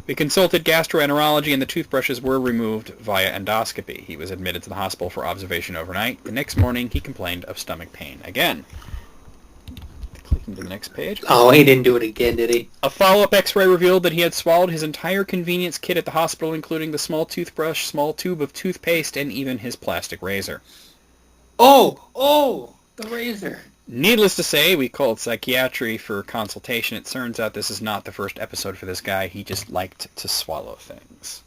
We consulted gastroenterology and the toothbrushes were removed via endoscopy. He was admitted to the hospital for observation overnight. The next morning he complained of stomach pain again. Clicking to the next page. Oh, he didn't do it again, did he? A follow-up x-ray revealed that he had swallowed his entire convenience kit at the hospital, including the small toothbrush, small tube of toothpaste, and even his plastic razor. Oh, the razor. Needless to say, we called psychiatry for consultation. It turns out this is not the first episode for this guy. He just liked to swallow things.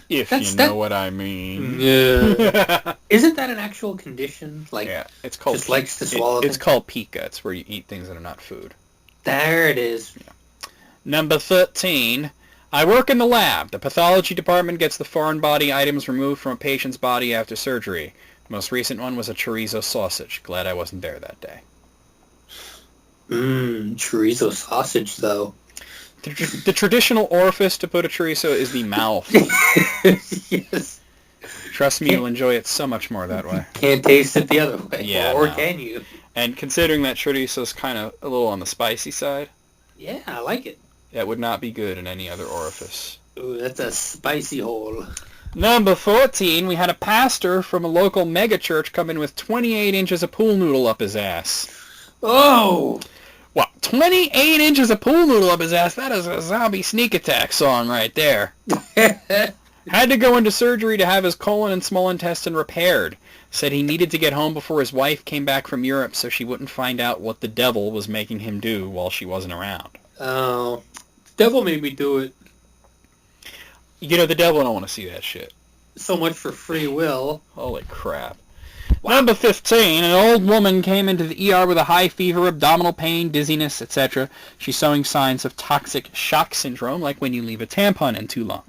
If you know what I mean. Yeah. Isn't that an actual condition? Like, yeah, it's called just likes to swallow It's called pica. It's where you eat things that are not food. There it is. Yeah. Number 13. I work in the lab. The pathology department gets the foreign body items removed from a patient's body after surgery. The most recent one was a chorizo sausage. Glad I wasn't there that day. Chorizo sausage, though. The traditional orifice to put a chorizo is the mouth. Yes. Trust me, you'll enjoy it so much more that way. Can't taste it the other way. Yeah, or no. can you? And considering that chorizo's kind of a little on the spicy side, yeah, I like it. That would not be good in any other orifice. Ooh, that's a spicy hole. Number 14, we had a pastor from a local megachurch come in with 28 inches of pool noodle up his ass. Oh! Wow, 28 inches of pool noodle up his ass? That is a zombie sneak attack song right there. Had to go into surgery to have his colon and small intestine repaired. Said he needed to get home before his wife came back from Europe so she wouldn't find out what the devil was making him do while she wasn't around. Oh, devil made me do it. You know, the devil don't want to see that shit. So much for free will. Holy crap. Wow. Number 15, an old woman came into the ER with a high fever, abdominal pain, dizziness, etc. She's showing signs of toxic shock syndrome, like when you leave a tampon in too long.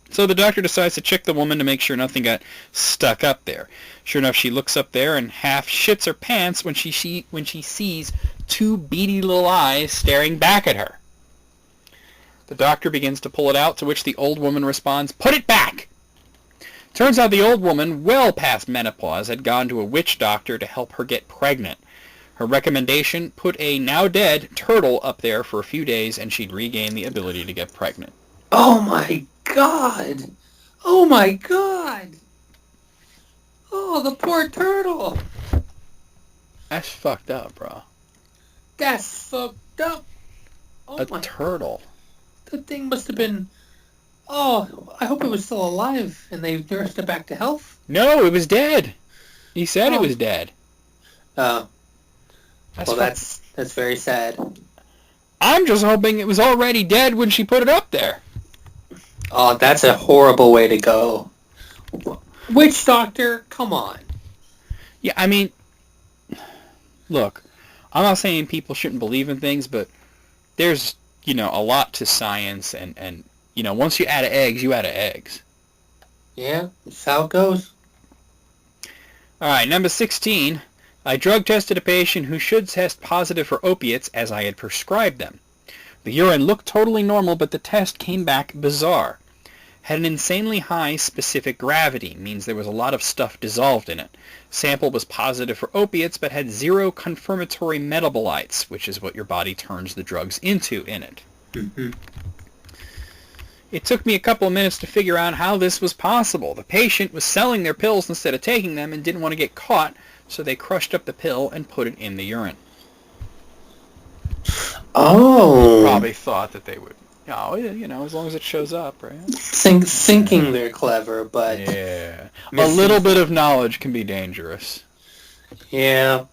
So the doctor decides to check the woman to make sure nothing got stuck up there. Sure enough, she looks up there and half shits her pants when she sees 2 beady little eyes staring back at her. The doctor begins to pull it out, to which the old woman responds, "Put it back!" Turns out the old woman, well past menopause, had gone to a witch doctor to help her get pregnant. Her recommendation, put a now-dead turtle up there for a few days and she'd regain the ability to get pregnant. Oh my god! Oh my god! Oh, the poor turtle! That's fucked up, bro. That's fucked up! Oh a turtle. The thing must have been... Oh, I hope it was still alive and they nursed it back to health. No, it was dead. He said it was dead. Oh. Well, that's very sad. I'm just hoping it was already dead when she put it up there. Oh, that's a horrible way to go. Witch doctor, come on. Yeah, I mean, look, I'm not saying people shouldn't believe in things, but there's, a lot to science, and once you add eggs, you add eggs. Yeah, that's how it goes. All right, number 16. I drug tested a patient who should test positive for opiates as I had prescribed them. The urine looked totally normal, but the test came back bizarre. Had an insanely high specific gravity, means there was a lot of stuff dissolved in it. Sample was positive for opiates, but had 0 confirmatory metabolites, which is what your body turns the drugs into in it. Mm-hmm. It took me a couple of minutes to figure out how this was possible. The patient was selling their pills instead of taking them and didn't want to get caught, so they crushed up the pill and put it in the urine. Oh. Probably thought that they would, as long as it shows up, right? Thinking they're clever, but... Yeah. A little bit of knowledge can be dangerous. Yeah.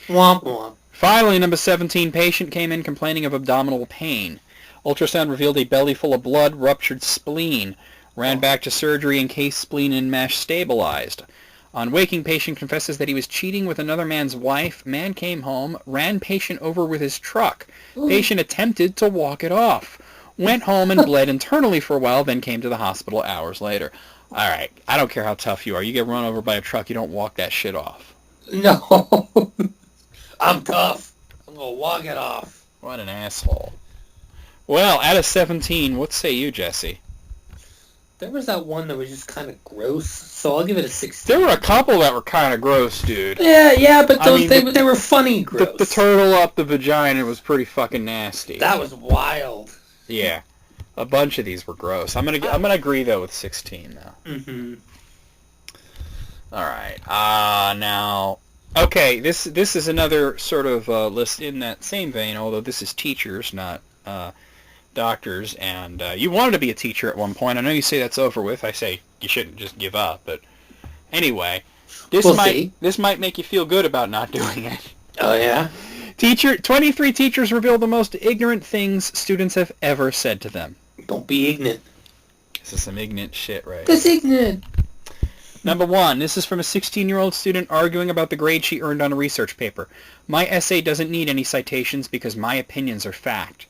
Womp womp. Finally, number 17, patient came in complaining of abdominal pain. Ultrasound revealed a belly full of blood, ruptured spleen. Ran back to surgery in case spleen and mesh stabilized. On waking, patient confesses that he was cheating with another man's wife. Man came home, ran patient over with his truck. Patient attempted to walk it off. Went home and bled internally for a while, then came to the hospital hours later. All right, I don't care how tough you are. You get run over by a truck, you don't walk that shit off. No. I'm tough. I'm going to walk it off. What an asshole. Well, out of 17, what say you, Jesse? There was that one that was just kind of gross, so I'll give it a 16. There were a couple that were kind of gross, dude. Yeah, but those they were funny gross. The turtle up the vagina was pretty fucking nasty. That was wild. Yeah. A bunch of these were gross. I'm gonna agree, though, with 16, though. Mm-hmm. All right. Now... Okay, this is another sort of list in that same vein, although this is teachers, not doctors, and you wanted to be a teacher at one point. I know you say that's over with. I say you shouldn't just give up, but anyway, this might make you feel good about not doing it. Oh, yeah? 23 teachers reveal the most ignorant things students have ever said to them. Don't be ignorant. This is some ignorant shit, right? That's ignorant. Number 1, this is from a 16-year-old student arguing about the grade she earned on a research paper. My essay doesn't need any citations because my opinions are fact.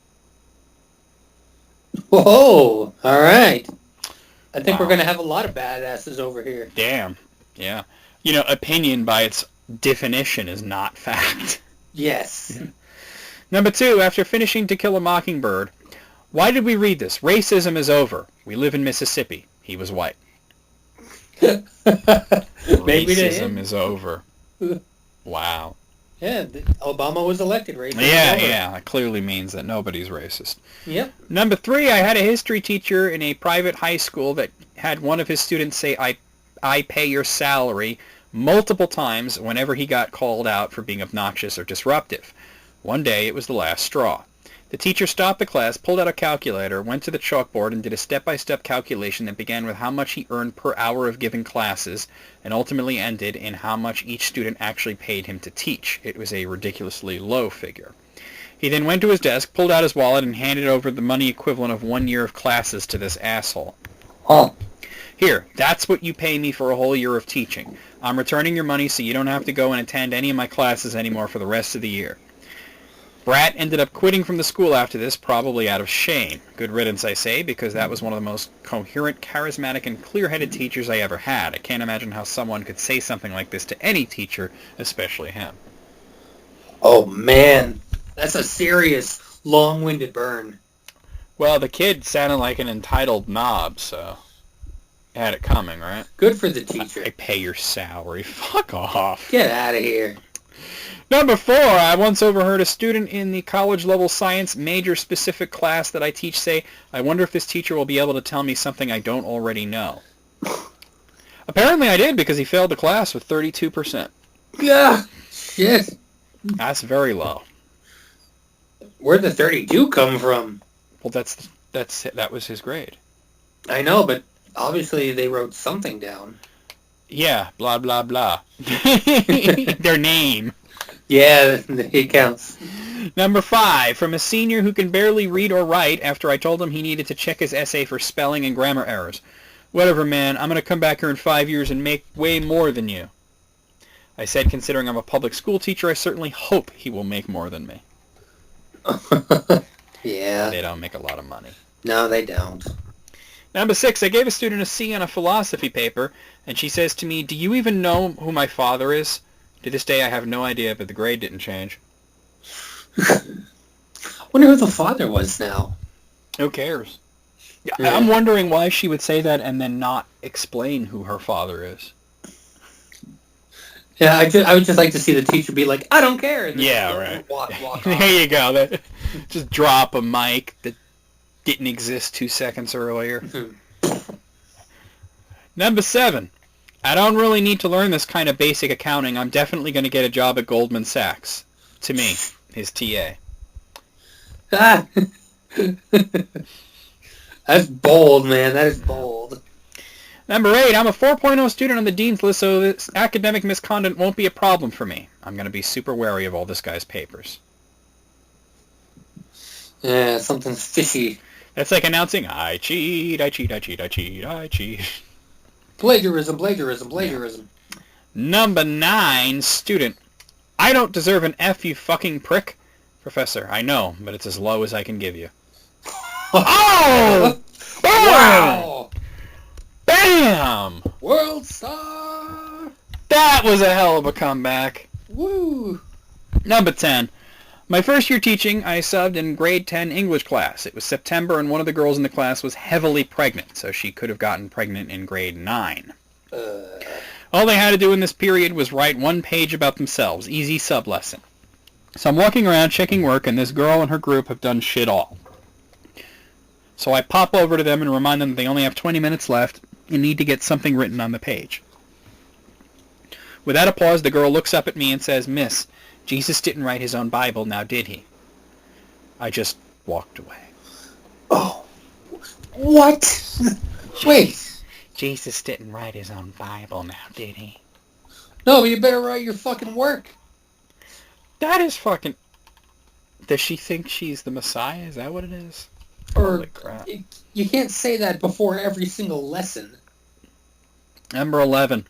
Whoa, all right. I think we're going to have a lot of badasses over here. Damn, yeah. You know, opinion by its definition is not fact. Yes. Number 2, after finishing To Kill a Mockingbird, why did we read this? Racism is over. We live in Mississippi. He was white. Racism is over. Wow. Yeah, Obama was elected. Racism Yeah, it clearly means that nobody's racist. Yep. Number 3, I had a history teacher in a private high school that had one of his students say, I pay your salary, multiple times whenever he got called out for being obnoxious or disruptive. One day, it was the last straw. The teacher stopped the class, pulled out a calculator, went to the chalkboard, and did a step-by-step calculation that began with how much he earned per hour of giving classes, and ultimately ended in how much each student actually paid him to teach. It was a ridiculously low figure. He then went to his desk, pulled out his wallet, and handed over the money equivalent of 1 year of classes to this asshole. Oh. Here, that's what you pay me for a whole year of teaching. I'm returning your money so you don't have to go and attend any of my classes anymore for the rest of the year. Brat ended up quitting from the school after this, probably out of shame. Good riddance, I say, because that was one of the most coherent, charismatic, and clear-headed teachers I ever had. I can't imagine how someone could say something like this to any teacher, especially him. Oh, man. That's a serious, long-winded burn. Well, the kid sounded like an entitled knob, so had it coming, right? Good for the teacher. I pay your salary. Fuck off. Get out of here. Number 4, I once overheard a student in the college-level science major-specific class that I teach say, I wonder if this teacher will be able to tell me something I don't already know. Apparently I did, because he failed the class with 32%. Yeah, shit. That's very low. Where'd the 32 come from? Well, that was his grade. I know, but obviously they wrote something down. Yeah, blah, blah, blah. Their name. Yeah, it counts. Number 5, from a senior who can barely read or write after I told him he needed to check his essay for spelling and grammar errors. Whatever, man, I'm going to come back here in 5 years and make way more than you. I said, considering I'm a public school teacher, I certainly hope he will make more than me. Yeah. They don't make a lot of money. No, they don't. Number 6, I gave a student a C on a philosophy paper, and she says to me, do you even know who my father is? To this day, I have no idea, but the grade didn't change. Wonder who the father was now. Who cares? Yeah. I'm wondering why she would say that and then not explain who her father is. Yeah, I would just like to see the teacher be like, I don't care. And Yeah, right. Walk off. There you go. Just drop a mic that didn't exist 2 seconds earlier. Number 7. I don't really need to learn this kind of basic accounting. I'm definitely going to get a job at Goldman Sachs. To me, his TA. That's bold, man. That is bold. Number 8, I'm a 4.0 student on the dean's list, so this academic misconduct won't be a problem for me. I'm going to be super wary of all this guy's papers. Yeah, something's fishy. That's like announcing, I cheat, I cheat, I cheat, I cheat, I cheat. Plagiarism, plagiarism, plagiarism. Number 9, student. I don't deserve an F, you fucking prick. Professor, I know, but it's as low as I can give you. Oh! Wow! Bam! World star! That was a hell of a comeback. Woo! Number 10. My first year teaching, I subbed in grade 10 English class. It was September, and one of the girls in the class was heavily pregnant, so she could have gotten pregnant in grade 9. All they had to do in this period was write one page about themselves. Easy sub lesson. So I'm walking around checking work, and this girl and her group have done shit all. So I pop over to them and remind them that they only have 20 minutes left and need to get something written on the page. Without a pause, the girl looks up at me and says, Miss, Jesus didn't write his own Bible, now did he? I just walked away. Oh. What? Wait. Jesus didn't write his own Bible, now did he? No, but you better write your fucking work. That is fucking... Does she think she's the Messiah? Is that what it is? Or Holy crap. You can't say that before every single lesson. Number 11.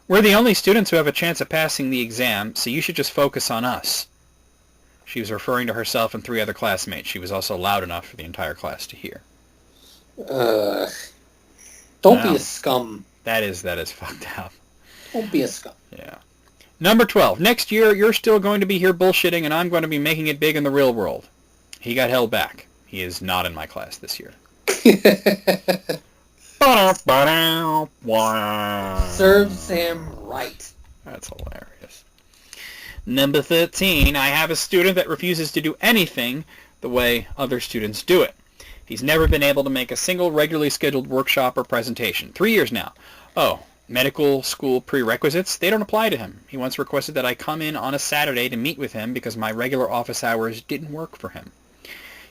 We're the only students who have a chance of passing the exam, so you should just focus on us. She was referring to herself and 3 other classmates. She was also loud enough for the entire class to hear. Don't be a scum. That is fucked up. Don't be a scum. Yeah. Number 12. Next year, you're still going to be here bullshitting, and I'm going to be making it big in the real world. He got held back. He is not in my class this year. Serve Sam right. That's hilarious. Number 13. I have a student that refuses to do anything the way other students do it. He's never been able to make a single regularly scheduled workshop or presentation. 3 years now. Oh, medical school prerequisites? They don't apply to him. He once requested that I come in on a Saturday to meet with him because my regular office hours didn't work for him.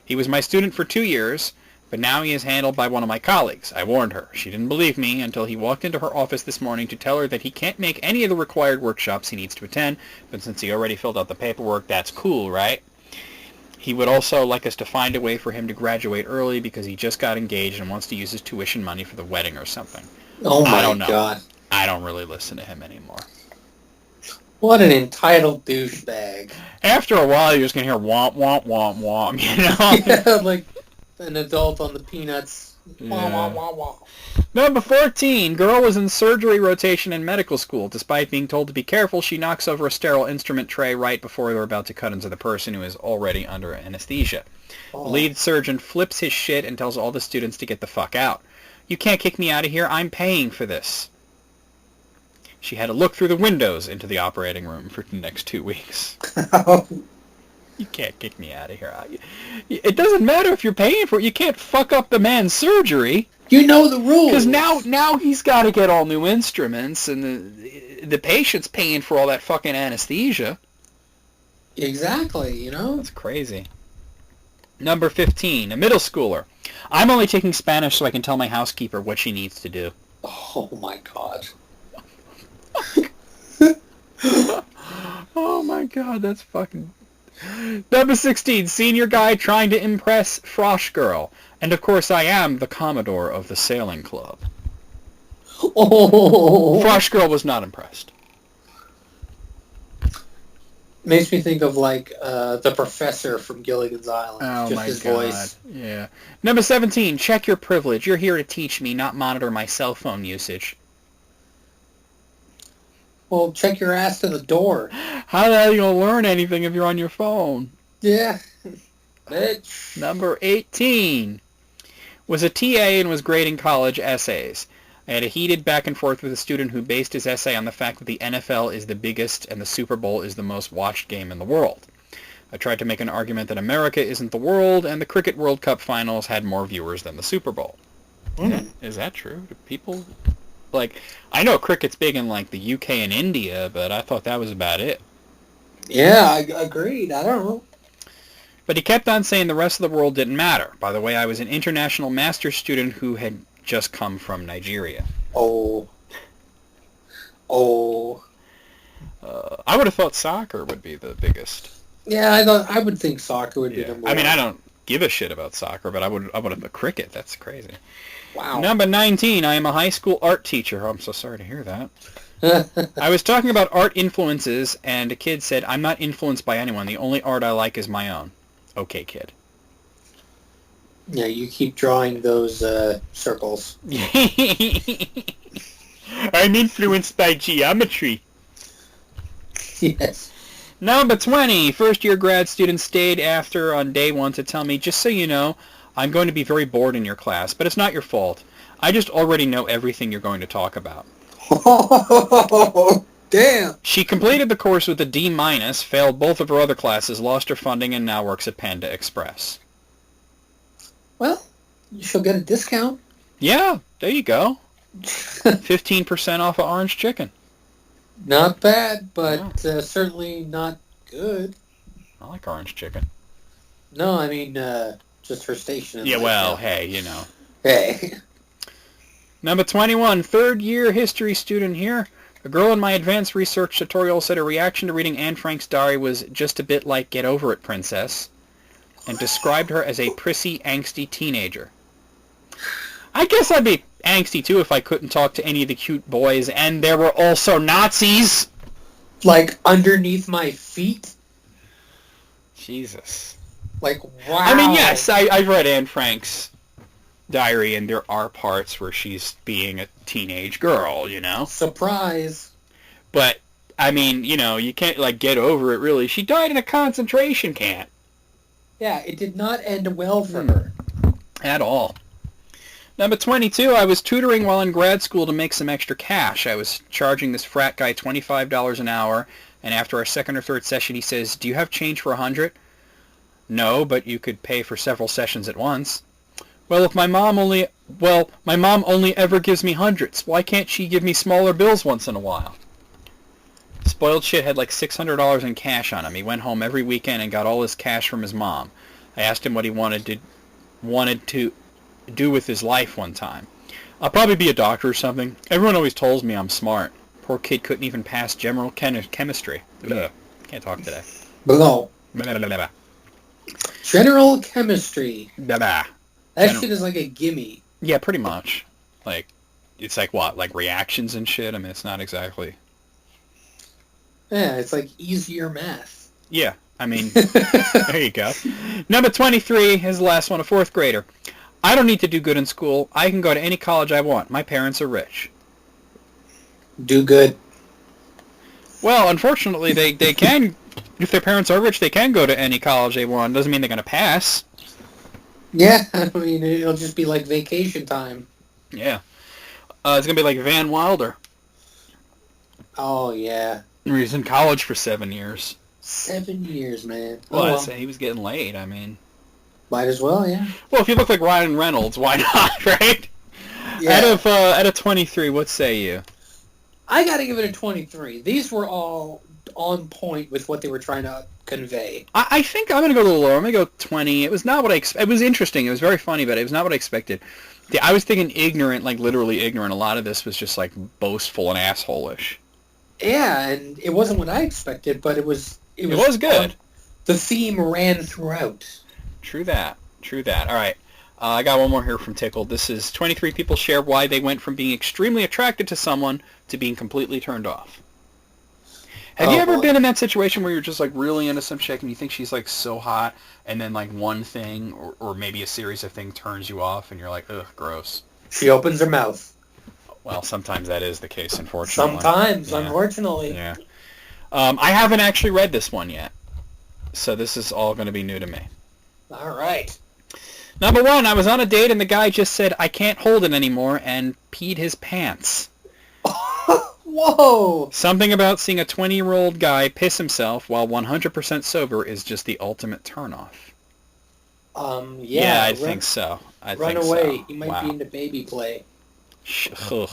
He was my student for 2 years, but now he is handled by one of my colleagues. I warned her. She didn't believe me until he walked into her office this morning to tell her that he can't make any of the required workshops he needs to attend, but since he already filled out the paperwork, that's cool, right? He would also like us to find a way for him to graduate early because he just got engaged and wants to use his tuition money for the wedding or something. Oh my I don't know. God. I don't really listen to him anymore. What an entitled douchebag. After a while, you're just going to hear womp, womp, womp, womp, you know? Yeah, like an adult on the Peanuts. Wah, wah, wah, wah. Number 14. Girl was in surgery rotation in medical school. Despite being told to be careful, she knocks over a sterile instrument tray right before they're about to cut into the person who is already under anesthesia. Oh. The lead surgeon flips his shit and tells all the students to get the fuck out. You can't kick me out of here. I'm paying for this. She had to look through the windows into the operating room for the next 2 weeks. You can't kick me out of here. It doesn't matter if you're paying for it. You can't fuck up the man's surgery. You know the rules. Because now he's got to get all new instruments, and the patient's paying for all that fucking anesthesia. Exactly, you know? That's crazy. Number 15, a middle schooler. I'm only taking Spanish so I can tell my housekeeper what she needs to do. Oh my God. Oh my God, that's fucking... Number 16, senior guy trying to impress Frosh girl. And of course I am the Commodore of the sailing club. Oh. Frosh girl was not impressed. Makes me think of like the professor from Gilligan's Island. Oh Just my his God. voice. Yeah. Number 17, check your privilege. You're here to teach me, not monitor my cell phone usage. Well, check your ass to the door. How the hell are you going to learn anything if you're on your phone? Yeah. Bitch. Number 18, was a TA and was grading college essays. I had a heated back and forth with a student who based his essay on the fact that the NFL is the biggest and the Super Bowl is the most watched game in the world. I tried to make an argument that America isn't the world and the Cricket World Cup finals had more viewers than the Super Bowl. Is that true? Do people... Like, I know cricket's big in, like, the UK and India, but I thought that was about it. Yeah, I agreed. I don't know. But he kept on saying the rest of the world didn't matter. By the way, I was an international master's student who had just come from Nigeria. Oh. Oh. I would have thought soccer would be the biggest. Yeah, I would think soccer would be number one. I mean, I don't give a shit about soccer, but I would have a cricket. That's crazy. Wow. Number 19, I am a high school art teacher. Oh, I'm so sorry to hear that. I was talking about art influences, and a kid said, I'm not influenced by anyone. The only art I like is my own. Okay, kid. Yeah, you keep drawing those circles. I'm influenced by geometry. Yes. Number 20, first-year grad student stayed after on day one to tell me, just so you know, I'm going to be very bored in your class, but it's not your fault. I just already know everything you're going to talk about. Oh, damn. She completed the course with a D-, failed both of her other classes, lost her funding, and now works at Panda Express. Well, she'll get a discount. Yeah, there you go. 15% off of orange chicken. Not bad, but certainly not good. I like orange chicken. No, I mean, just her station. Yeah, well, hey, you know. Hey. Number 21, third-year history student here. A girl in my advanced research tutorial said her reaction to reading Anne Frank's diary was just a bit like Get Over It, Princess, and described her as a prissy, angsty teenager. I guess I'd be angsty, too, if I couldn't talk to any of the cute boys, and there were also Nazis! Like, underneath my feet? Jesus. Like, wow. I mean, yes, I've read Anne Frank's diary, and there are parts where she's being a teenage girl, you know? Surprise. But, I mean, you know, you can't, like, get over it, really. She died in a concentration camp. Yeah, it did not end well for her. At all. Number 22, I was tutoring while in grad school to make some extra cash. I was charging this frat guy $25 an hour, and after our second or third session, he says, do you have change for $100? No, but you could pay for several sessions at once. Well, my mom only ever gives me hundreds. Why can't she give me smaller bills once in a while? Spoiled shit had like $600 in cash on him. He went home every weekend and got all his cash from his mom. I asked him what he wanted to do with his life one time. I'll probably be a doctor or something. Everyone always tells me I'm smart. Poor kid couldn't even pass general chemistry. Ugh. Can't talk today. Below. Blah, blah, blah. General chemistry. Blah, blah. That shit is like a gimme. Yeah, pretty much. Like, it's like what? Like reactions and shit? I mean, it's not exactly... Yeah, it's like easier math. Yeah, I mean, there you go. Number 23 is the last one, a fourth grader. I don't need to do good in school. I can go to any college I want. My parents are rich. Do good. Well, unfortunately, they can, if their parents are rich, they can go to any college they want. Doesn't mean they're going to pass. Yeah, I mean, it'll just be like vacation time. Yeah. It's going to be like Van Wilder. Oh, yeah. He was in college for 7 years. 7 years, man. Well, he was getting laid, I mean. Might as well, yeah. Well, if you look like Ryan Reynolds, why not, right? Yeah. Out of 23, what say you? I got to give it a 23. These were all on point with what they were trying to convey. I think I'm going to go a little lower. I'm going to go 20. It was not what I expected. It was interesting. It was very funny, but it was not what I expected. I was thinking ignorant, like literally ignorant. A lot of this was just like boastful and asshole-ish. Yeah, and it wasn't what I expected, but it was good. The theme ran throughout. True that. All right. I got one more here from Tickle. This is 23 people share why they went from being extremely attracted to someone to being completely turned off. Have you ever been in that situation where you're just like really into some chick and you think she's like so hot, and then like one thing or maybe a series of things turns you off and you're like, ugh, gross. She opens her mouth. Well, sometimes that is the case, unfortunately. Sometimes, unfortunately. Yeah. I haven't actually read this one yet, so this is all going to be new to me. All right. Number 1, I was on a date and the guy just said, I can't hold it anymore, and peed his pants. Whoa! Something about seeing a 20-year-old guy piss himself while 100% sober is just the ultimate turnoff. Yeah. I think so. Run away. He might be into baby play. Ugh.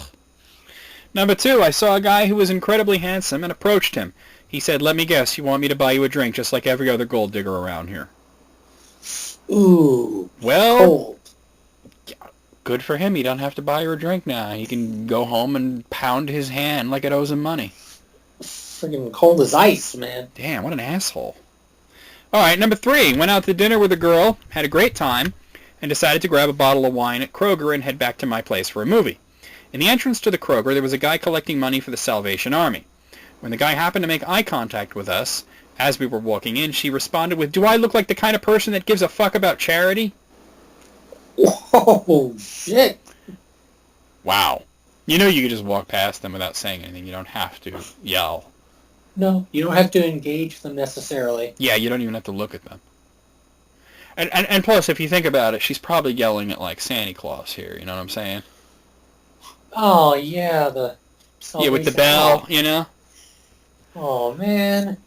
Number 2, I saw a guy who was incredibly handsome and approached him. He said, let me guess, you want me to buy you a drink just like every other gold digger around here. Ooh. Well, cold. Good for him. He don't have to buy her a drink now. He can go home and pound his hand like it owes him money. Freaking cold as ice, man. Damn, what an asshole. All right, number 3. Went out to dinner with a girl, had a great time, and decided to grab a bottle of wine at Kroger and head back to my place for a movie. In the entrance to the Kroger, there was a guy collecting money for the Salvation Army. When the guy happened to make eye contact with us as we were walking in, she responded with, "Do I look like the kind of person that gives a fuck about charity?" Whoa, shit. Wow. You know you could just walk past them without saying anything. You don't have to yell. No, you don't have to engage them necessarily. Yeah, you don't even have to look at them. And plus, if you think about it, she's probably yelling at, like, Santa Claus here, you know what I'm saying? Oh, yeah, the... Yeah, with the bell, you know? Oh, man.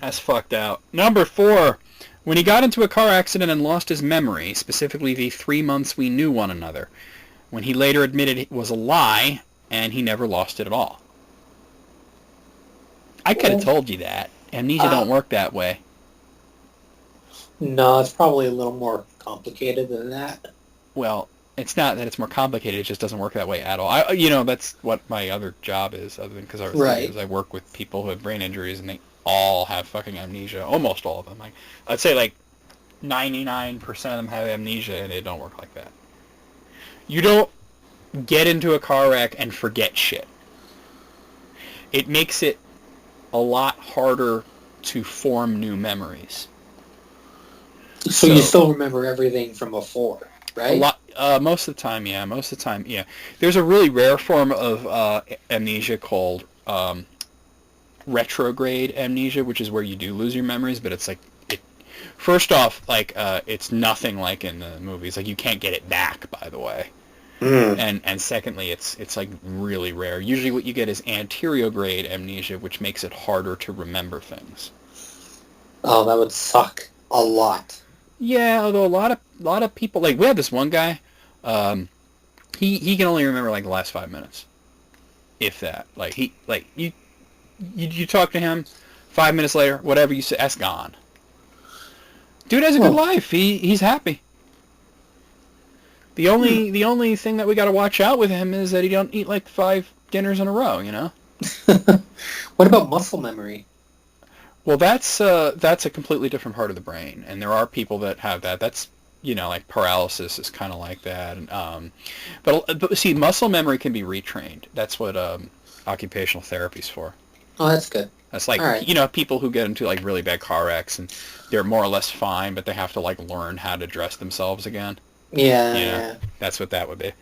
That's fucked out. Number 4. When he got into a car accident and lost his memory, specifically the 3 months we knew one another, when he later admitted it was a lie, and he never lost it at all. I could have told you that. Amnesia don't work that way. No, it's probably a little more complicated than that. Well, it's not that it's more complicated. It just doesn't work that way at all. That's what my other job is, other than because I work with people who have brain injuries, and they all have fucking amnesia. Almost all of them. I'd say like 99% of them have amnesia, and it don't work like that. You don't get into a car wreck and forget shit. It makes it a lot harder to form new memories. So you still remember everything from before, right? A lot, most of the time, yeah. There's a really rare form of amnesia called retrograde amnesia, which is where you do lose your memories, but it's like, first off, like, it's nothing like in the movies. Like, you can't get it back, by the way. And secondly, it's like really rare. Usually what you get is anterograde amnesia, which makes it harder to remember things. Oh, that would suck a lot. Yeah, although a lot of people, like, we had this one guy, he can only remember like the last 5 minutes, if that. Like, you talk to him, 5 minutes later, whatever you say, that's gone. Dude has a good life. He's happy. The only thing that we got to watch out with him is that he don't eat like 5 dinners in a row, you know. What about muscle memory? Well, that's a completely different part of the brain, and there are people that have that. That's, like paralysis is kind of like that. And, but see, muscle memory can be retrained. That's what occupational therapy's for. Oh, that's good. That's like, right. People who get into like really bad car wrecks and they're more or less fine, but they have to like learn how to dress themselves again. Yeah. That's what that would be.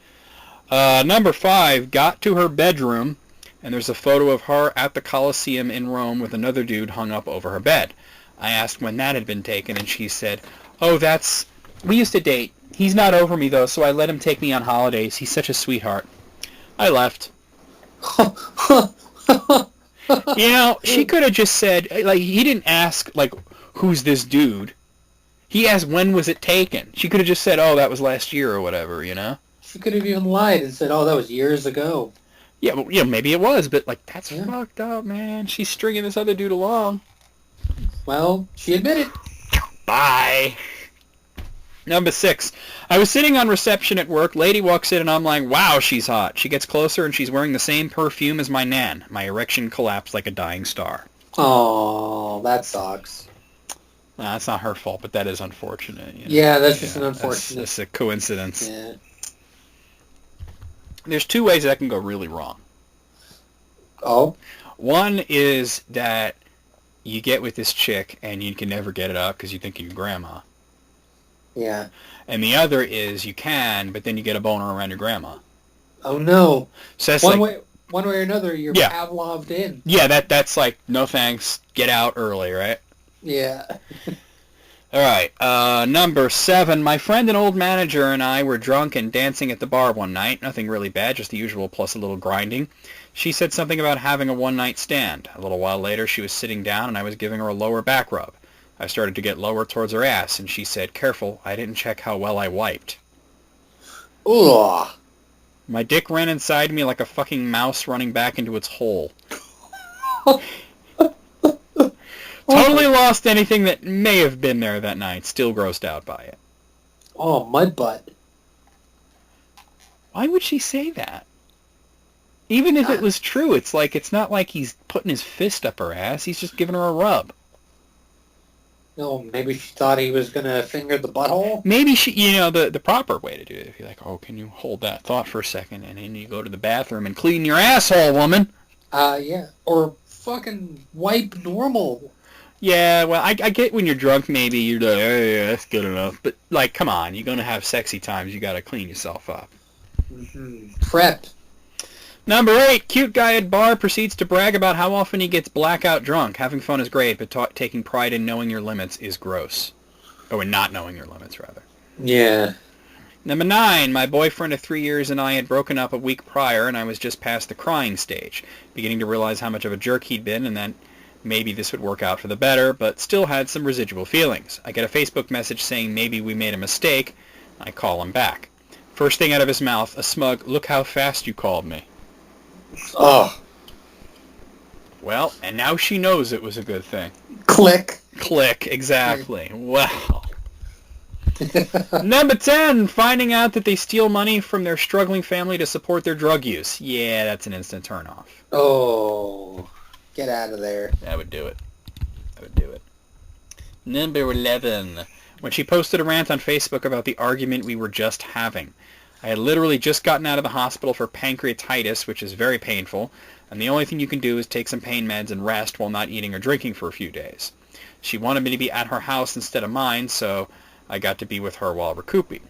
Number 5, got to her bedroom, and there's a photo of her at the Colosseum in Rome with another dude hung up over her bed. I asked when that had been taken, and she said, "Oh, we used to date. He's not over me, though, so I let him take me on holidays. He's such a sweetheart." I left. She could have just said, like, he didn't ask, like, who's this dude? He asked, when was it taken? She could have just said, oh, that was last year or whatever, She could have even lied and said, oh, that was years ago. Yeah, well, maybe it was, but, like, that's fucked up, man. She's stringing this other dude along. Well, she admitted. Bye. Number 6. I was sitting on reception at work. Lady walks in, and I'm like, wow, she's hot. She gets closer, and she's wearing the same perfume as my nan. My erection collapsed like a dying star. Oh, that sucks. Nah, that's not her fault, but that is unfortunate. Yeah, that's just an unfortunate... That's a coincidence. Yeah. There's 2 ways that can go really wrong. Oh? One is that you get with this chick, and you can never get it up because you think of your grandma. Yeah. And the other is you can, but then you get a boner around your grandma. Oh, no. So that's one way or another, you're Yeah. Pavloved in. Yeah, that's like, no thanks, get out early, right? Yeah. All right, number 7. My friend and old manager and I were drunk and dancing at the bar one night. Nothing really bad, just the usual plus a little grinding. She said something about having a one-night stand. A little while later, she was sitting down and I was giving her a lower back rub. I started to get lower towards her ass, and she said, "Careful, I didn't check how well I wiped." Ugh. My dick ran inside me like a fucking mouse running back into its hole. Totally lost anything that may have been there that night. Still grossed out by it. Oh, mud butt. Why would she say that? Even if it was true, it's not like he's putting his fist up her ass. He's just giving her a rub. No, maybe she thought he was going to finger the butthole? Maybe she, the proper way to do it, if you're like, oh, can you hold that thought for a second, and then you go to the bathroom and clean your asshole, woman. Yeah. Or fucking wipe normal. Yeah, well, I get when you're drunk, maybe you're like, hey, yeah, that's good enough. But, like, come on, you're going to have sexy times. You got to clean yourself up. Mm-hmm. Prep. Number 8, cute guy at bar proceeds to brag about how often he gets blackout drunk. Having fun is great, but taking pride in knowing your limits is gross. Oh, in not knowing your limits, rather. Yeah. Number 9, my boyfriend of 3 years and I had broken up a week prior, and I was just past the crying stage, beginning to realize how much of a jerk he'd been, and that maybe this would work out for the better, but still had some residual feelings. I get a Facebook message saying maybe we made a mistake. I call him back. First thing out of his mouth, a smug, look how fast you called me. Oh. Well, and now she knows it was a good thing. Click. Click, exactly. Well. Number 10, finding out that they steal money from their struggling family to support their drug use. Yeah, that's an instant turnoff. Oh. Get out of there. That would do it. Number 11, when she posted a rant on Facebook about the argument we were just having. I had literally just gotten out of the hospital for pancreatitis, which is very painful, and the only thing you can do is take some pain meds and rest while not eating or drinking for a few days. She wanted me to be at her house instead of mine, so I got to be with her while recouping.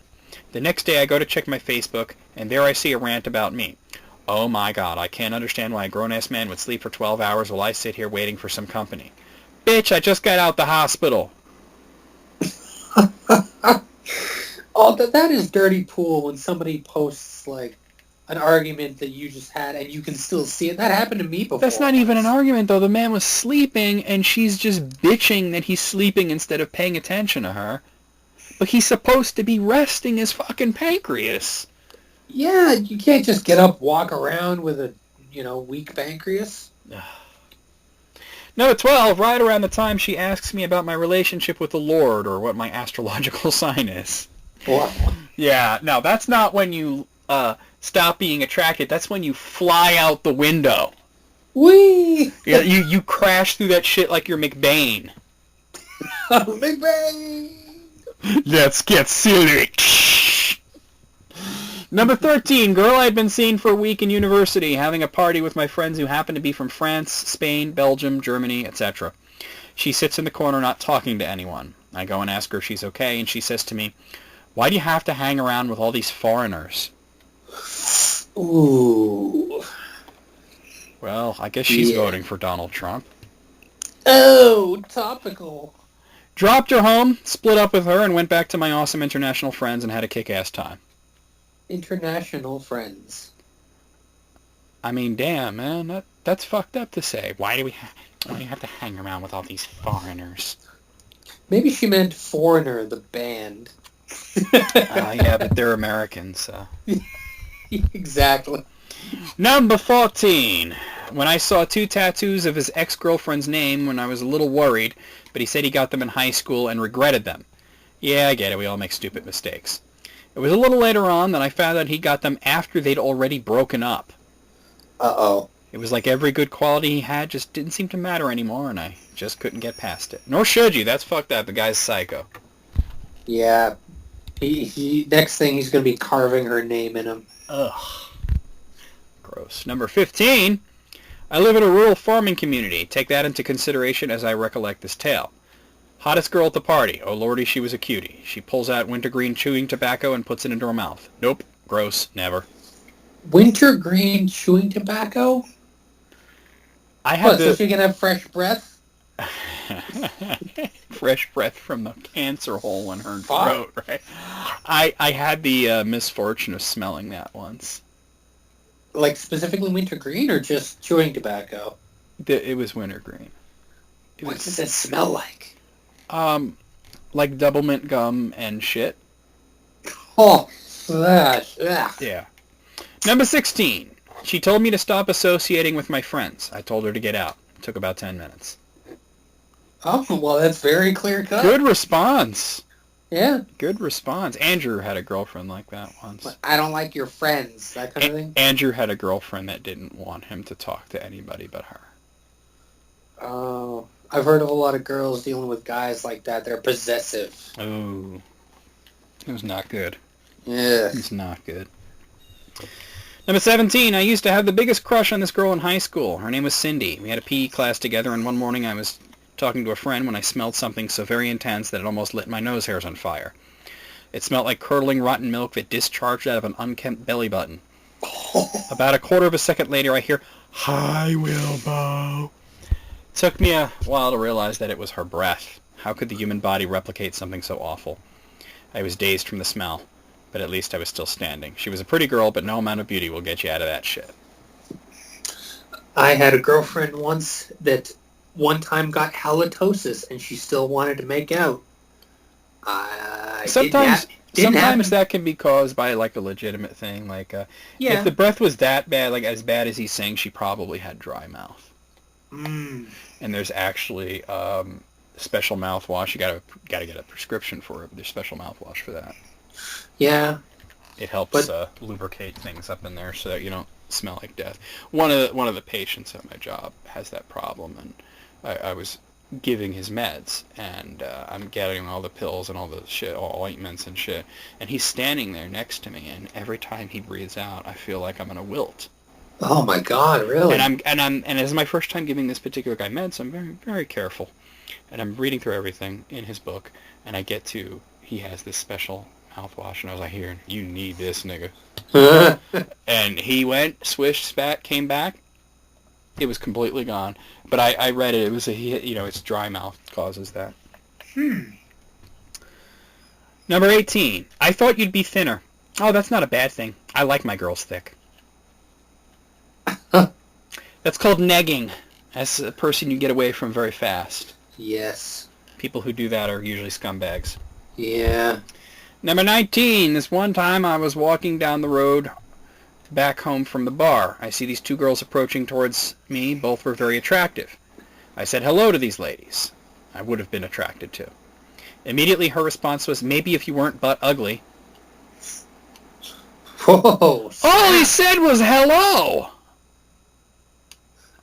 The next day I go to check my Facebook, and there I see a rant about me. Oh my god, I can't understand why a grown-ass man would sleep for 12 hours while I sit here waiting for some company. Bitch, I just got out the hospital. Oh, that is dirty pool when somebody posts, like, an argument that you just had and you can still see it. That happened to me before. That's not even an argument, though. The man was sleeping, and she's just bitching that he's sleeping instead of paying attention to her. But he's supposed to be resting his fucking pancreas. Yeah, you can't just get up, walk around with a, weak pancreas. Number 12, right around the time she asks me about my relationship with the Lord or what my astrological sign is. Wow. Yeah, no, that's not when you stop being attracted. That's when you fly out the window. Whee! Yeah, you crash through that shit like you're McBain. McBain! Let's get silly. Number 13, girl I'd been seeing for a week in university, having a party with my friends who happen to be from France, Spain, Belgium, Germany, etc. She sits in the corner not talking to anyone. I go and ask her if she's okay, and she says to me, why do you have to hang around with all these foreigners? Ooh. Well, I guess she's voting for Donald Trump. Oh, topical. Dropped her home, split up with her, and went back to my awesome international friends and had a kick-ass time. International friends. I mean, damn, man, that's fucked up to say. Why do you have to hang around with all these foreigners? Maybe she meant Foreigner, the band. Yeah, but they're Americans, so. Exactly. Number 14. When I saw 2 tattoos of his ex-girlfriend's name when I was a little worried, but he said he got them in high school and regretted them. Yeah, I get it. We all make stupid mistakes. It was a little later on that I found out he got them after they'd already broken up. Uh-oh. It was like every good quality he had just didn't seem to matter anymore, and I just couldn't get past it. Nor should you. That's fucked up. The guy's psycho. Yeah. He next thing he's going to be carving her name in him. Ugh. Gross. Number 15. I live in a rural farming community. Take that into consideration as I recollect this tale. Hottest girl at the party. Oh lordy, she was a cutie. She pulls out wintergreen chewing tobacco and puts it into her mouth. Nope. Gross. Never. Wintergreen chewing tobacco? So she can have fresh breath? Fresh breath from the cancer hole in her throat, right? I had the misfortune of smelling that once. Like specifically wintergreen or just chewing tobacco? It was wintergreen. What does it smell like? Like double mint gum and shit. Oh, slash. Yeah. Number 16. She told me to stop associating with my friends. I told her to get out. It took about 10 minutes. Oh, well, that's very clear cut. Good response. Yeah. Good response. Andrew had a girlfriend like that once. I don't like your friends, that kind of thing. Andrew had a girlfriend that didn't want him to talk to anybody but her. Oh, I've heard of a lot of girls dealing with guys like that. They're possessive. Oh, it was not good. Yeah. It's not good. Number 17, I used to have the biggest crush on this girl in high school. Her name was Cindy. We had a PE class together, and one morning I was talking to a friend when I smelled something so very intense that it almost lit my nose hairs on fire. It smelled like curdling rotten milk that discharged out of an unkempt belly button. About a quarter of a second later, I hear, "Hi, Wilbo." It took me a while to realize that it was her breath. How could the human body replicate something so awful? I was dazed from the smell, but at least I was still standing. She was a pretty girl, but no amount of beauty will get you out of that shit. I had a girlfriend once that one time got halitosis, and she still wanted to make out. Sometimes happen. that can be caused by like a legitimate thing. Like, if the breath was that bad, like as bad as he's saying, she probably had dry mouth. Mm. And there's actually special mouthwash. You gotta get a prescription for it. But there's special mouthwash for that. Yeah. It helps lubricate things up in there so that you don't smell like death. One of the patients at my job has that problem, and I was giving his meds, and I'm getting all the pills and all the shit, all ointments and shit, and he's standing there next to me, and every time he breathes out, I feel like I'm gonna wilt. Oh my God, really? And it's my first time giving this particular guy meds, so I'm very, very careful, and I'm reading through everything in his book, and I get to he has this special mouthwash, and I was like, "Here, you need this, nigga." And he went, swished, spat, came back. It was completely gone. But I read it. It was it's dry mouth causes that. Number 18. I thought you'd be thinner. Oh, that's not a bad thing. I like my girls thick. That's called negging. That's a person you get away from very fast. Yes. People who do that are usually scumbags. Yeah. Number 19. This one time I was walking down the road back home from the bar. I see these two girls approaching towards me. Both were very attractive. I said hello to these ladies. I would have been attracted to. Immediately her response was, "Maybe if you weren't butt ugly." Whoa. All he said was hello.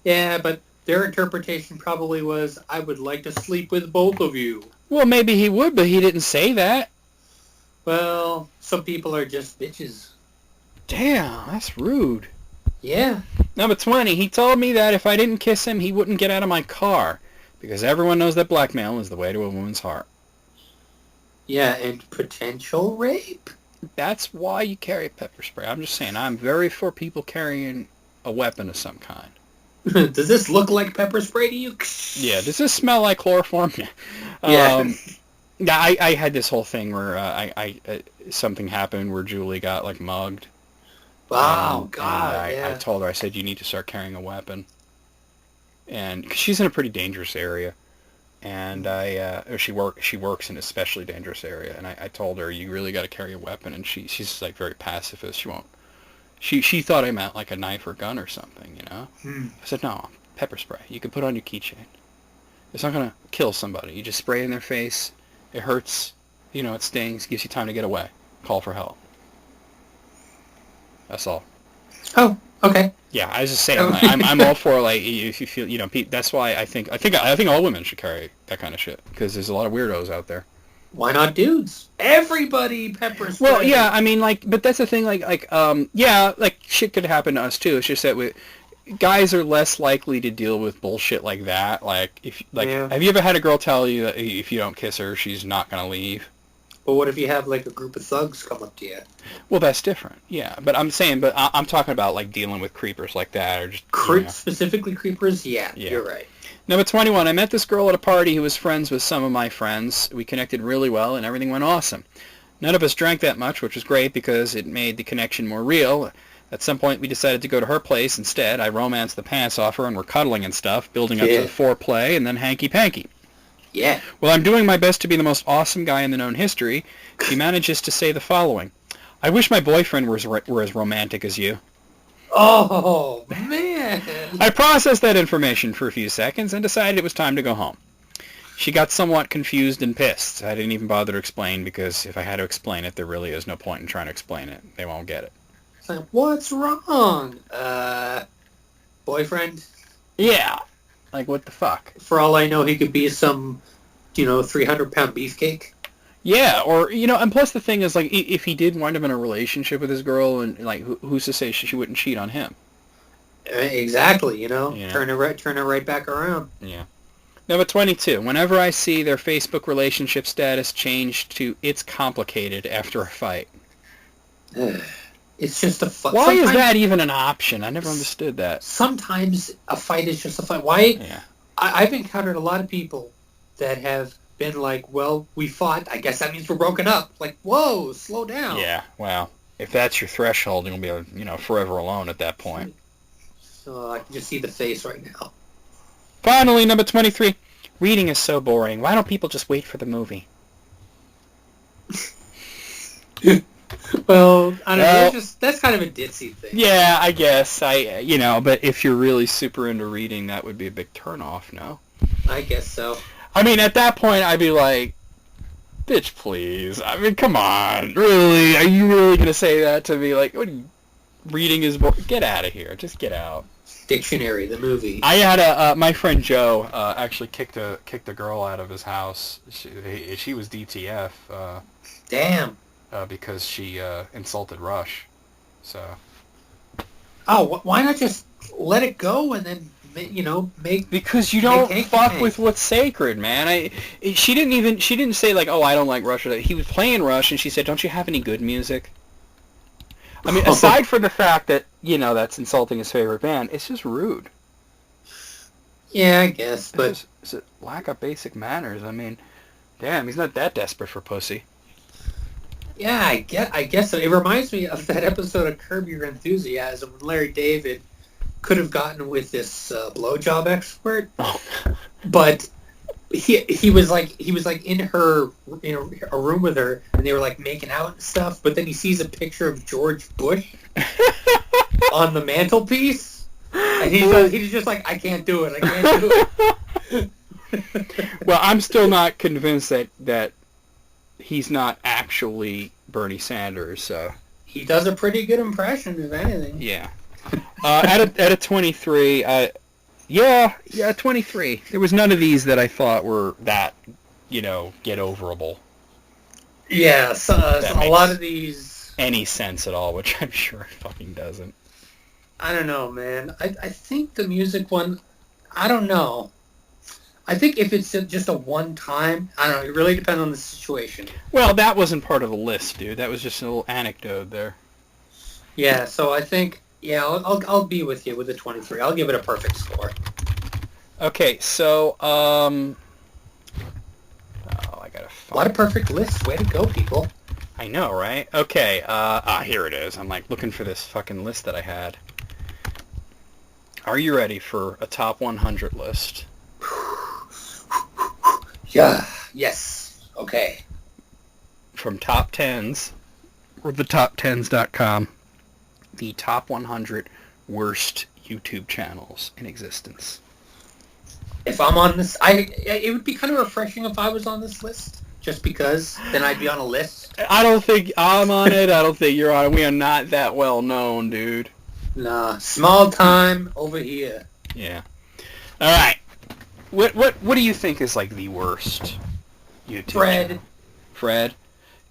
Yeah, but their interpretation probably was, "I would like to sleep with both of you." Well, maybe he would, but he didn't say that. Well, some people are just bitches. Damn, that's rude. Yeah. Number 20, he told me that if I didn't kiss him, he wouldn't get out of my car, because everyone knows that blackmail is the way to a woman's heart. Yeah, and potential rape? That's why you carry pepper spray. I'm just saying, I'm very for people carrying a weapon of some kind. Does this look like pepper spray to you? Yeah, does this smell like chloroform? Yeah. Yeah, I had this whole thing where something happened where Julie got like mugged. Wow, God, I told her, I said, you need to start carrying a weapon. And cause she's in a pretty dangerous area. And she works in an especially dangerous area. And I told her, you really got to carry a weapon. And she's like very pacifist. She won't. She thought I meant like a knife or gun or something, you know? I said, no, pepper spray. You can put it on your keychain. It's not going to kill somebody. You just spray it in their face. It hurts. It stings. Gives you time to get away. Call for help. That's all. Oh, okay. Yeah, I was just saying. I'm all for like if you feel that's why I think all women should carry that kind of shit because there's a lot of weirdos out there. Why not dudes? Everybody pepper spray. Well, yeah, I mean but that's the thing like shit could happen to us too. It's just that guys are less likely to deal with bullshit like that. Like have you ever had a girl tell you that if you don't kiss her, she's not gonna leave? But what if you have like a group of thugs come up to you? Well, that's different. Yeah, but I'm talking about like dealing with creepers like that or just specifically creepers. Yeah, you're right. Number 21. I met this girl at a party who was friends with some of my friends. We connected really well, and everything went awesome. None of us drank that much, which was great because it made the connection more real. At some point, we decided to go to her place instead. I romanced the pants off her, and we're cuddling and stuff, building up to the foreplay, and then hanky-panky. Yeah. Well, I'm doing my best to be the most awesome guy in the known history. She manages to say the following. I wish my boyfriend were as romantic as you. Oh, man. I processed that information for a few seconds and decided it was time to go home. She got somewhat confused and pissed. I didn't even bother to explain because if I had to explain it, there really is no point in trying to explain it. They won't get it. It's like, what's wrong? Boyfriend? Yeah. Like, what the fuck? For all I know, he could be some, 300-pound beefcake. Yeah, or, and plus the thing is, like, if he did wind up in a relationship with this girl, and, like, who's to say she wouldn't cheat on him? Exactly, Yeah. Turn it right back around. Yeah. Number 22. Whenever I see their Facebook relationship status changed to "it's complicated" after a fight. It's just a fight. Why is that even an option? I never understood that. Sometimes a fight is just a fight. Why? Yeah. I've encountered a lot of people that have been like, well, we fought. I guess that means we're broken up. Like, whoa, slow down. Yeah, well, if that's your threshold, you're going to be, forever alone at that point. So I can just see the face right now. Finally, number 23. Reading is so boring. Why don't people just wait for the movie? Well, I don't know. That's kind of a ditzy thing. Yeah, I guess. But if you're really super into reading, that would be a big turnoff, no? I guess so. I mean, at that point, I'd be like, bitch, please. I mean, come on. Really? Are you really going to say that to me? Like, reading is boring? Get out of here. Just get out. Dictionary, the movie. I had my friend Joe actually kicked a girl out of his house. She was DTF. Damn. Because she insulted Rush. So. Oh, why not just let it go and then make? Because you don't fuck with what's sacred, man. She didn't say like, oh, I don't like Rush. He was playing Rush, and she said, don't you have any good music? I mean, aside from the fact that, that's insulting his favorite band, it's just rude. Yeah, I guess, but... It's a lack of basic manners. I mean, damn, he's not that desperate for pussy. Yeah, I guess so. It reminds me of that episode of Curb Your Enthusiasm when Larry David could have gotten with this blowjob expert, but he was like in a room with her, and they were like making out and stuff. But then he sees a picture of George Bush on the mantelpiece, and he's just like, I can't do it. I can't do it. Well, I'm still not convinced that he's not actually Bernie Sanders. So he does a pretty good impression, if anything. Yeah. At a 23. Yeah, 23. There was none of these that I thought were that, get overable. Yeah, so a lot of these... Any sense at all, which I'm sure it fucking doesn't. I don't know, man. I think the music one, I don't know. I think if it's just a one-time, I don't know, it really depends on the situation. Well, that wasn't part of the list, dude. That was just a little anecdote there. Yeah, so I think... Yeah, I'll be with you with the 23. I'll give it a perfect score. Okay, so I gotta find... A lot of perfect lists. Way to go, people. I know, right? Okay, here it is. I'm like looking for this fucking list that I had. Are you ready for a top 100 list? Yeah. Yes. Okay. From top 10s, or the top10s.com. The top 100 worst YouTube channels in existence. If I'm on this, it would be kind of refreshing if I was on this list, just because then I'd be on a list. I don't think I'm on it. I don't think you're on it. We are not that well known, dude. Nah, small time over here. Yeah. All right. What do you think is like the worst YouTube channel? Fred.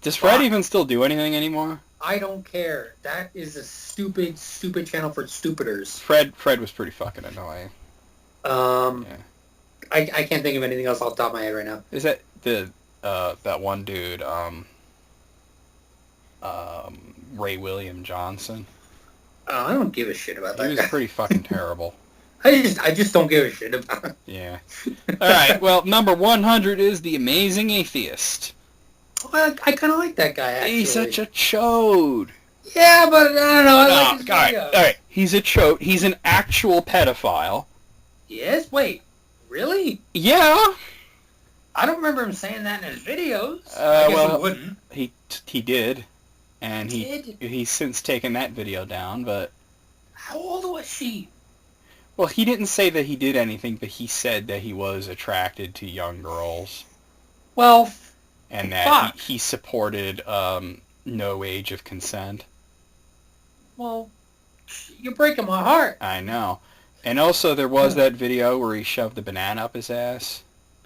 Does Fred even still do anything anymore? I don't care. That is a stupid channel for stupiders. Fred was pretty fucking annoying. Yeah. I can't think of anything else off the top of my head right now. Is that that one dude, Ray William Johnson? Oh, I don't give a shit about that. He was pretty fucking terrible. I just don't give a shit about it. Yeah. All right. Well, number 100 is The Amazing Atheist. Well, I kind of like that guy, actually. He's such a chode. Yeah, but I don't know. I like his videos. All right. He's a chode. He's an actual pedophile. Yes? Wait. Really? Yeah. I don't remember him saying that in his videos. I guess he wouldn't. He did. And he's since taken that video down, but... How old was she? Well, he didn't say that he did anything, but he said that he was attracted to young girls. Well, and that fuck. he supported no age of consent. Well, you're breaking my heart. I know. And also there was that video where he shoved the banana up his ass.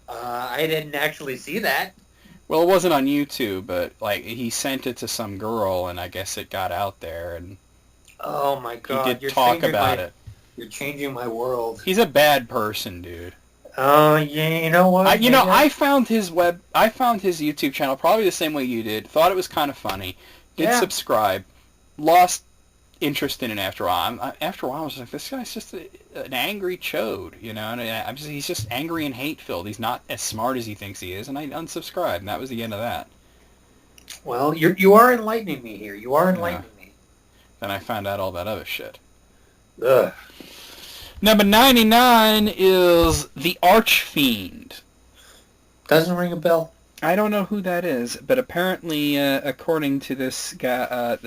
I didn't actually see that. Well, it wasn't on YouTube, but like he sent it to some girl, and I guess it got out there, and oh my god, he did talk about it. You're changing my world. He's a bad person, dude. Oh, yeah, you know what? I found his YouTube channel probably the same way you did. Thought it was kind of funny. Did subscribe. Lost interest in it after a while. After a while, I was like, this guy's just an angry chode, you know. And he's just angry and hate-filled. He's not as smart as he thinks he is, and I unsubscribed, and that was the end of that. Well, you are enlightening me here. You are enlightening me. Then I found out all that other shit. Ugh. Number 99 is The Archfiend. Doesn't ring a bell. I don't know who that is, but apparently, according to this guy,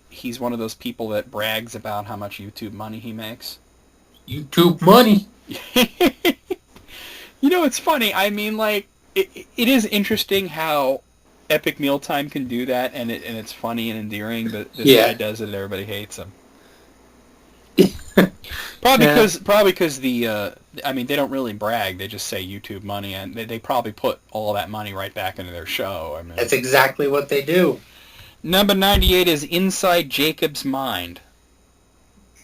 he's one of those people that brags about how much YouTube money he makes. YouTube money? You know, it's funny. I mean, like, it is interesting how Epic Mealtime can do that, and it's funny and endearing, but this guy does it and everybody hates him. Probably because I mean, they don't really brag. They just say YouTube money, and they probably put all that money right back into their show. I mean, that's exactly what they do. Number 98 is Inside Jacob's Mind.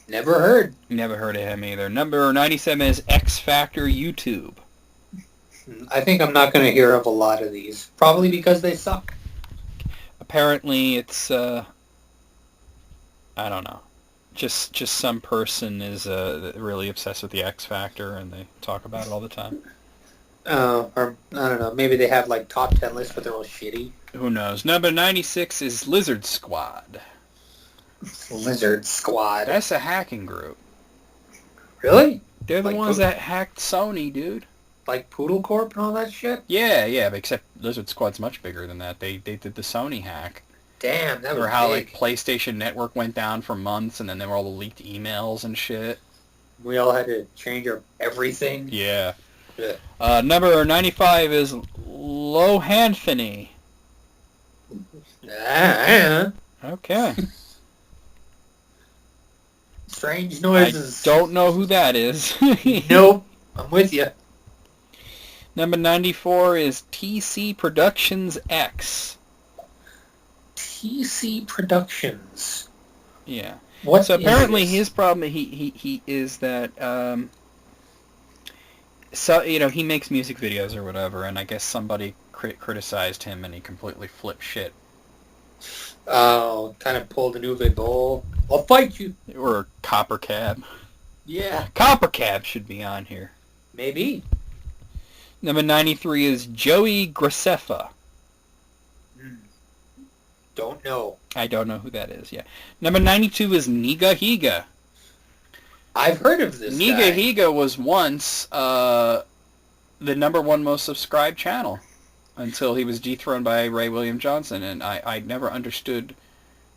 Never heard. Never heard of him either. Number 97 is X Factor YouTube. I think I'm not going to hear of a lot of these. Probably because they suck. Apparently, it's I don't know. Just some person is really obsessed with the X Factor, and they talk about it all the time. Or, I don't know, maybe they have, like, top 10 lists, but they're all shitty. Who knows? Number 96 is Lizard Squad. Lizard Squad. That's a hacking group. Really? They're the ones that hacked Sony, dude. Like Poodle Corp and all that shit? Yeah, but except Lizard Squad's much bigger than that. They did the Sony hack. Damn, that was how big. Like PlayStation Network went down for months, and then there were all the leaked emails and shit. We all had to change our everything. Yeah. Number 95 is Lohanthony. Okay. Strange noises. I don't know who that is. Nope. I'm with you. Number 94 is TC Productions X. TC Productions. Yeah. What? So apparently his problem he is that so he makes music videos or whatever, and I guess somebody criticized him and he completely flipped shit. Oh, kind of pulled an Uwe Boll. I'll fight you. Or Copper Cab. Yeah. Copper Cab should be on here. Maybe. Number 93 is Joey Graceffa. Don't know. I don't know who that is, yeah. Number 92 is Niga Higa. I've heard of this Niga Higa was once the number one most subscribed channel until he was dethroned by Ray William Johnson, and I never understood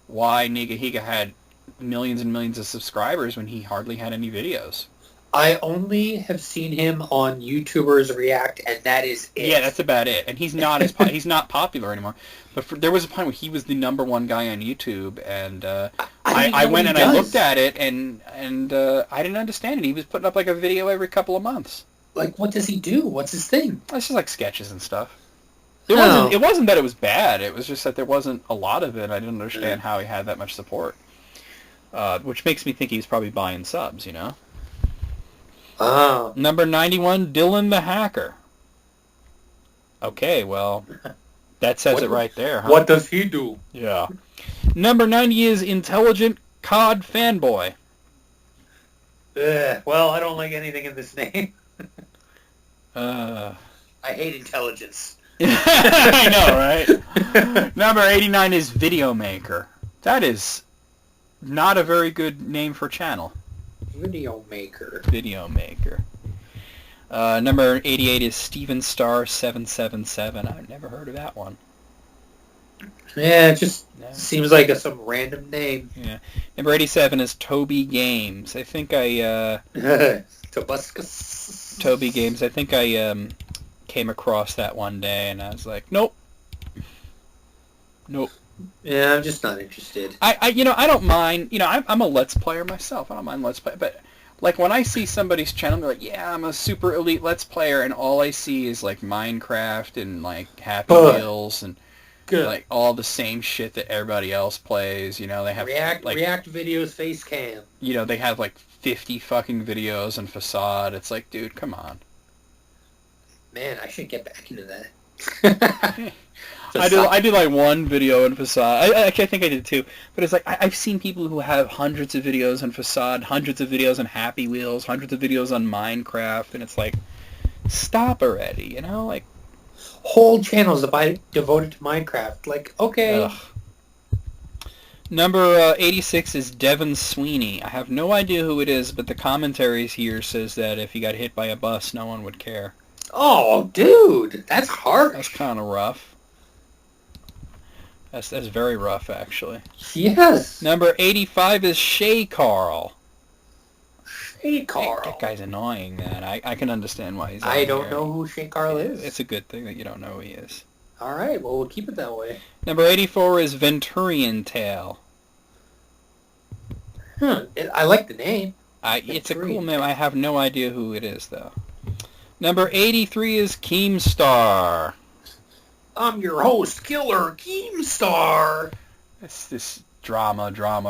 why Niga Higa had millions and millions of subscribers when he hardly had any videos. I only have seen him on YouTubers React, and that is it. Yeah, that's about it. And he's not he's not popular anymore. But there was a point where he was the number one guy on YouTube, and I went and I looked at it, and I didn't understand it. He was putting up like a video every couple of months. Like, what does he do? What's his thing? It's just like sketches and stuff. It wasn't that it was bad. It was just that there wasn't a lot of it. I didn't understand how he had that much support. Which makes me think he was probably buying subs, Oh. Number 91, Dylan the Hacker. Okay, well, that says it right there, huh? What does he do? Yeah. Number 90 is Intelligent COD Fanboy. Well, I don't like anything in this name. I hate intelligence. I know, right? Number 89 is Videomaker. That is not a very good name for a channel. Videomaker. Number 88 is Steven Star 777. I've never heard of that one. Yeah, it just No. seems like some random name. Yeah. Number 87 is Toby Games. I think Tobuscus. Toby Games. I think I came across that one day, and I was like, nope. Yeah, I'm just not interested. I don't mind. I'm a Let's Player myself. I don't mind Let's Play, but like when I see somebody's channel, they're like, yeah, I'm a super elite Let's Player, and all I see is like Minecraft and like Happy Meals and like all the same shit that everybody else plays. They have React videos face cam. They have like 50 fucking videos on Facade. It's like, dude, come on. Man, I should get back into that. I did like one video in Facade. I think I did two. But it's like I've seen people who have hundreds of videos on Facade, hundreds of videos on Happy Wheels, hundreds of videos on Minecraft, and it's like, stop already, like whole channels devoted to Minecraft. Like, okay. Ugh. Number 86 is Devin Sweeney. I have no idea who it is, but the commentaries here says that if he got hit by a bus, no one would care. Oh, dude, that's harsh. That's kind of rough. That's very rough, actually. Yes. Number 85 is Shay Carl. Shay Carl. That guy's annoying, man. I can understand why he's on I don't here. know who Shay Carl is. It's a good thing that you don't know who he is. All right, well, we'll keep it that way. Number 84 is Venturian Tale. I like the name. It's a cool name. I have no idea who it is, though. Number 83 is Keemstar. I'm your host, Killer Keemstar. It's this drama. It's too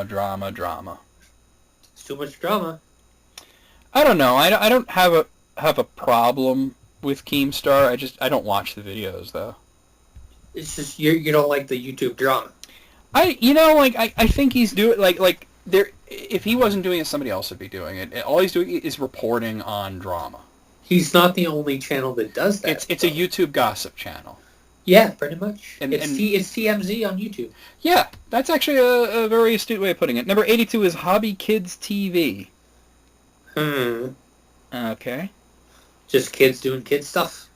much drama. I don't know. I don't have a problem with Keemstar. I don't watch the videos, though. It's just you don't like the YouTube drama. I think he's doing like there. If he wasn't doing it, somebody else would be doing it. All he's doing is reporting on drama. He's not the only channel that does that. It's a YouTube gossip channel. Yeah, pretty much. It's TMZ on YouTube. Yeah, that's actually a very astute way of putting it. Number 82 is Hobby Kids TV. Okay. Just kids doing kid stuff?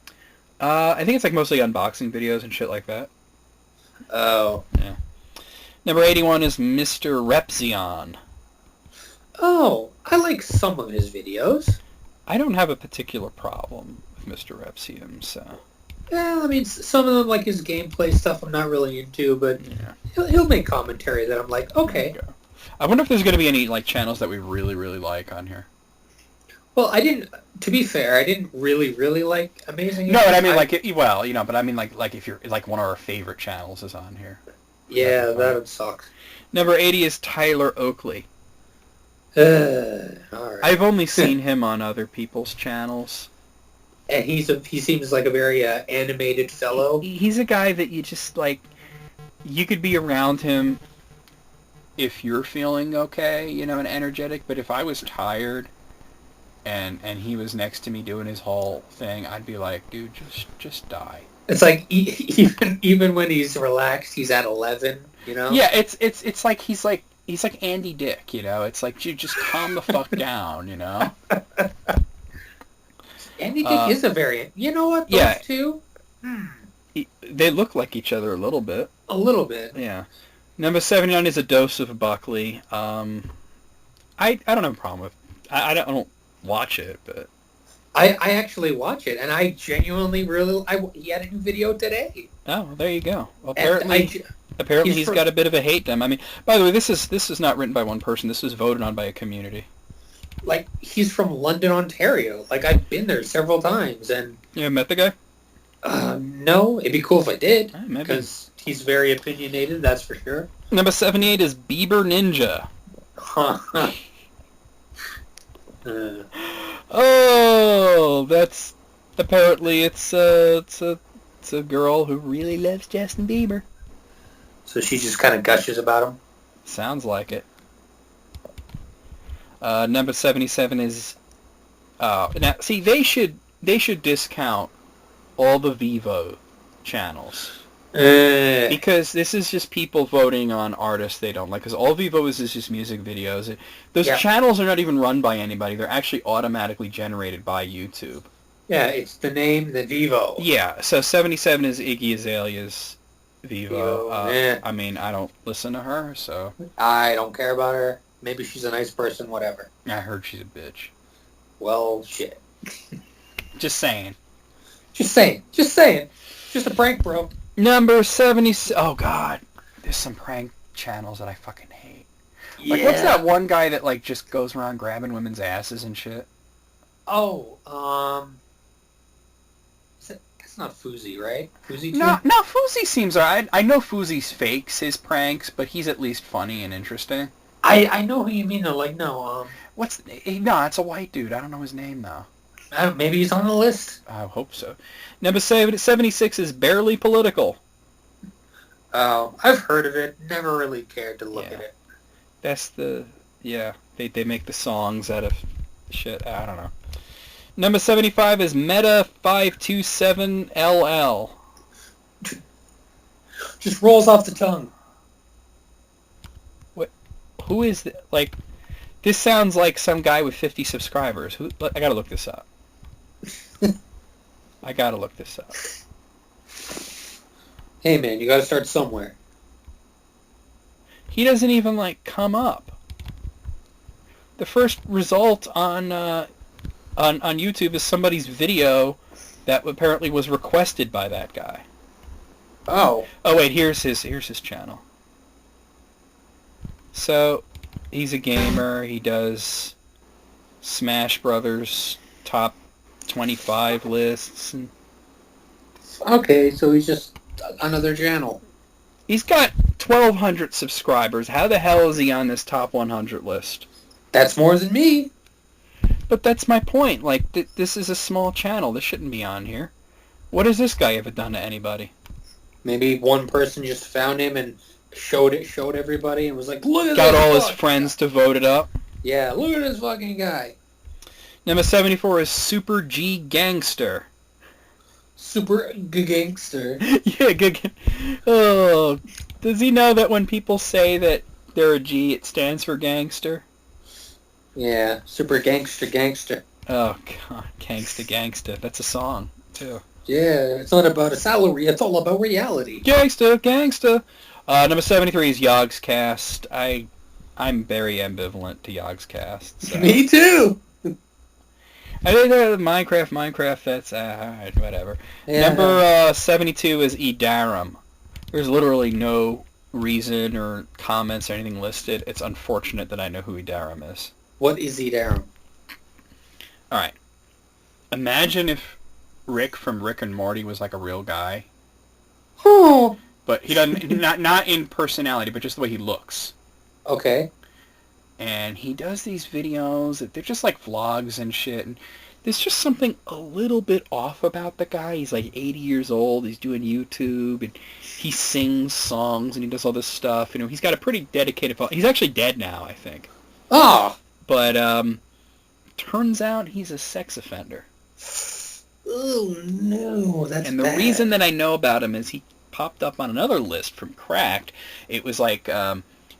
I think it's like mostly unboxing videos and shit like that. Oh. Yeah. Number 81 is Mr. Repzion. Oh, I like some of his videos. I don't have a particular problem with Mr. Repzion, so... Yeah, I mean, some of them, like his gameplay stuff, I'm not really into, but yeah. he'll make commentary that I'm like, okay. I wonder if there's going to be any like channels that we really, really like on here. Well, to be fair, I didn't really, really like Amazing. No, but I mean, but I mean, like if you're, like one of our favorite channels is on here. Yeah, that would suck. Number 80 is Tyler Oakley. All right. I've only seen him on other people's channels. And he seems like a very animated fellow. He's a guy that you just, like, you could be around him if you're feeling okay, and energetic, but if I was tired and he was next to me doing his whole thing, I'd be like, dude, just die. It's like, even when he's relaxed, he's at 11, Yeah, it's like he's like Andy Dick, It's like, dude, just calm the fuck down, Andy Dick is a variant. You know what? Those two? They look like each other a little bit. A little bit. Yeah. Number 79 is A Dose of Buckley. I don't have a problem with... I don't watch it, but... I actually watch it, and I genuinely really... he had a new video today. Oh, well, there you go. Well, apparently he's got a bit of a hate them. I mean, by the way, this is not written by one person. This was voted on by a community. Like, he's from London, Ontario. Like, I've been there several times, and... You ever met the guy? No. It'd be cool if I did. Maybe. Because he's very opinionated, that's for sure. Number 78 is Bieber Ninja. Oh, that's... Apparently it's a girl who really loves Justin Bieber. So she just kind of gushes about him? Sounds like it. Number 77 is... now, see, they should discount all the Vivo channels. Because this is just people voting on artists they don't like. Because all Vivo is just music videos. Those channels are not even run by anybody. They're actually automatically generated by YouTube. Yeah, it's the name, the Vivo. Yeah, so 77 is Iggy Azalea's Vivo. Eh. I mean, I don't listen to her, so I don't care about her. Maybe she's a nice person, whatever. I heard she's a bitch. Well, shit. Just saying. Just saying. Just saying. Just a prank, bro. Number 70. Oh, God. There's some prank channels that I fucking hate. Like, what's that one guy that, like, just goes around grabbing women's asses and shit? Oh, that's not Fuzi, right? Fuzi too? No, Fuzi seems alright. I know Fuzi fakes his pranks, but he's at least funny and interesting. I know who you mean, though. Like, no, No, it's a white dude. I don't know his name, though. maybe he's on the list. I hope so. Number 76 is Barely Political. Oh, I've heard of it. Never really cared to look at it. That's they make the songs out of shit. I don't know. Number 75 is Meta527LL. Just rolls off the tongue. What? Who is that? Like, this sounds like some guy with 50 subscribers. I gotta look this up. I gotta look this up. Hey, man, you gotta start somewhere. He doesn't even, like, come up. The first result on YouTube is somebody's video that apparently was requested by that guy. Oh. Oh wait, here's his channel. So, he's a gamer. He does Smash Brothers top 25 lists. And okay, so he's just another channel. he's got 1,200 subscribers. How the hell is he on this top 100 list? That's more than me. But that's my point. Like, this is a small channel. This shouldn't be on here. What has this guy ever done to anybody? Maybe one person just found him and showed everybody and was like, look at Got this all his fuck friends guy. to vote it up. Yeah, look at this fucking guy. Number 74 is Super G Gangster. Super gangster. Yeah, good. Oh, does he know that when people say that they're a G, it stands for gangster? Yeah, super gangster. Oh, God, Gangsta. That's a song, too. Yeah, it's not about a salary, it's all about reality. Gangsta. Number 73 is Yogscast. I'm very ambivalent to Yogscast. So. Me too! I think Minecraft, that's, alright, whatever. Yeah. Number 72 is Edarum. There's literally no reason or comments or anything listed. It's unfortunate that I know who Edarum is. What is Edarum? Alright. Imagine if Rick from Rick and Morty was like a real guy. Oh. But he doesn't, not in personality, but just the way he looks. Okay. And he does these videos, they're just like vlogs and shit, and there's just something a little bit off about the guy. He's like 80 years old, he's doing YouTube, and he sings songs, and he does all this stuff. You know, he's got a pretty dedicated following. He's actually dead now, I think. Ah! But, turns out he's a sex offender. Oh, no, that's And the bad. reason that I know about him is he popped up on another list from Cracked. It was like,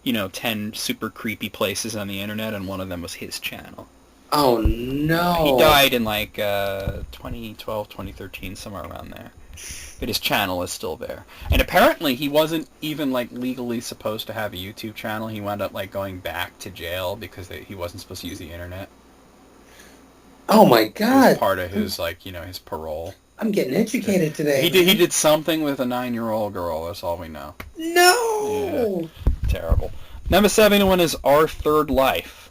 10 super creepy places on the internet, and one of them was his channel. Oh, no. He died in, 2012, 2013, somewhere around there. But his channel is still there. And apparently he wasn't even, legally supposed to have a YouTube channel. He wound up, going back to jail because he wasn't supposed to use the internet. Oh, my It God. was part of his, his parole. I'm getting educated today. He did something with a 9-year-old girl, that's all we know. No! Yeah. Terrible. Number 71 is Our Third Life.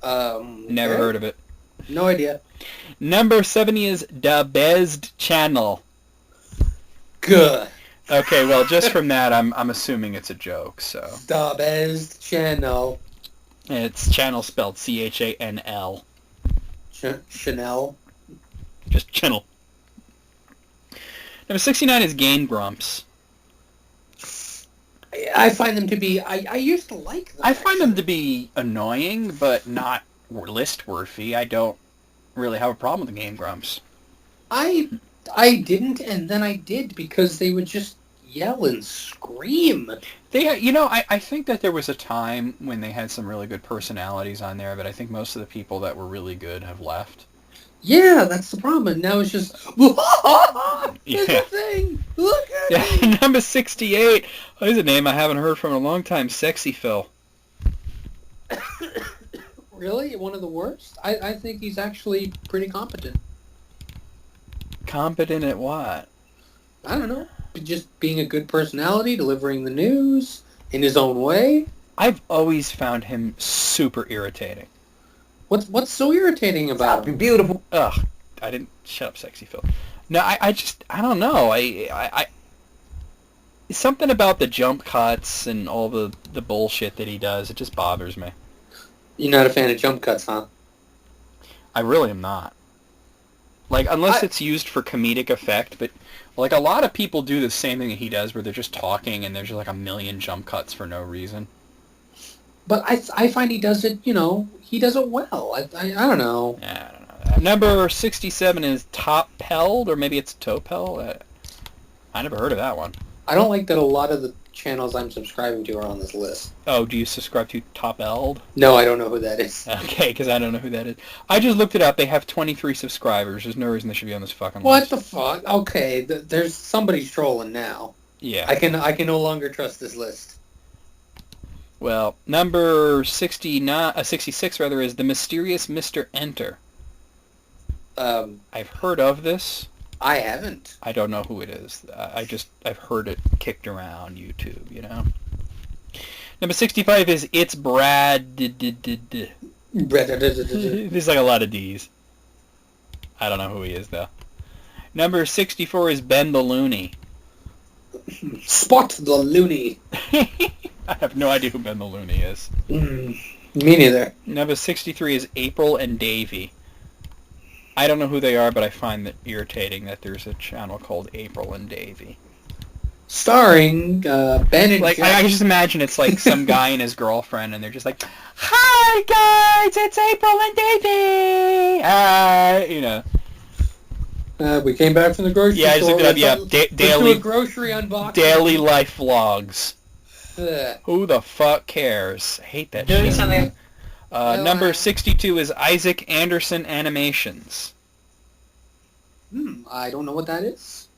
Never heard of it. No idea. Number 70 is Da Bezd Channel. Good. Okay, well, just from that, I'm assuming it's a joke, so. The best channel. It's channel spelled CHANL. Chanel. Just channel. Number 69 is Game Grumps. I find them to be... I used to like them. I find them to be annoying, but not list-worthy. I don't really have a problem with the Game Grumps. I didn't, and then I did, because they would just yell and scream. I think that there was a time when they had some really good personalities on there, but I think most of the people that were really good have left. Yeah, that's the problem. And now it's just, it's Yeah. a thing. Look at me. Number 68. Oh, here's a name I haven't heard from in a long time. Sexy Phil. Really? One of the worst? I think he's actually pretty competent. Competent at what? I don't know. Just being a good personality, delivering the news in his own way. I've always found him super irritating. What's so irritating about him? Beautiful. Ugh. I didn't... Shut up, Sexy Phil. No, I don't know. Something about the jump cuts and all the bullshit that he does, it just bothers me. You're not a fan of jump cuts, huh? I really am not. Like, unless it's used for comedic effect, but, like, a lot of people do the same thing that he does, where they're just talking and there's just, like, a million jump cuts for no reason. But I find he does it, he does it well. I don't know. Yeah, I don't know. Number 67 is Top Pelled, or maybe it's Topel. I never heard of that one. I don't like that a lot of the channels I'm subscribing to are on this list. Oh, do you subscribe to Top Eld? No, I don't know who that is. Okay, because I don't know who that is. I just looked it up. They have 23 subscribers. There's no reason they should be on this fucking list. What the fuck? Okay, there's somebody trolling now. Yeah. I can no longer trust this list. Well, number 66 rather is The Mysterious Mr. Enter. I've heard of this. I haven't. I don't know who it is. I've heard it kicked around YouTube, Number 65 is It's Brad. There's like a lot of D's. I don't know who he is, though. Number 64 is Ben the Looney. Spot the Looney. I have no idea who Ben the Looney is. Me neither. Number 63 is April and Davey. I don't know who they are, but I find it irritating that there's a channel called April and Davey. Starring Ben and like Jack. I just imagine it's like some guy and his girlfriend, and they're just like, "Hi guys, it's April and Davey." We came back from the grocery store. Yeah, I just looked it up. Yeah, Let's daily do a grocery unboxing. daily life vlogs. Ugh. Who the fuck cares? I hate that Doing shit. something. Number 62 is Isaac Anderson Animations. I don't know what that is.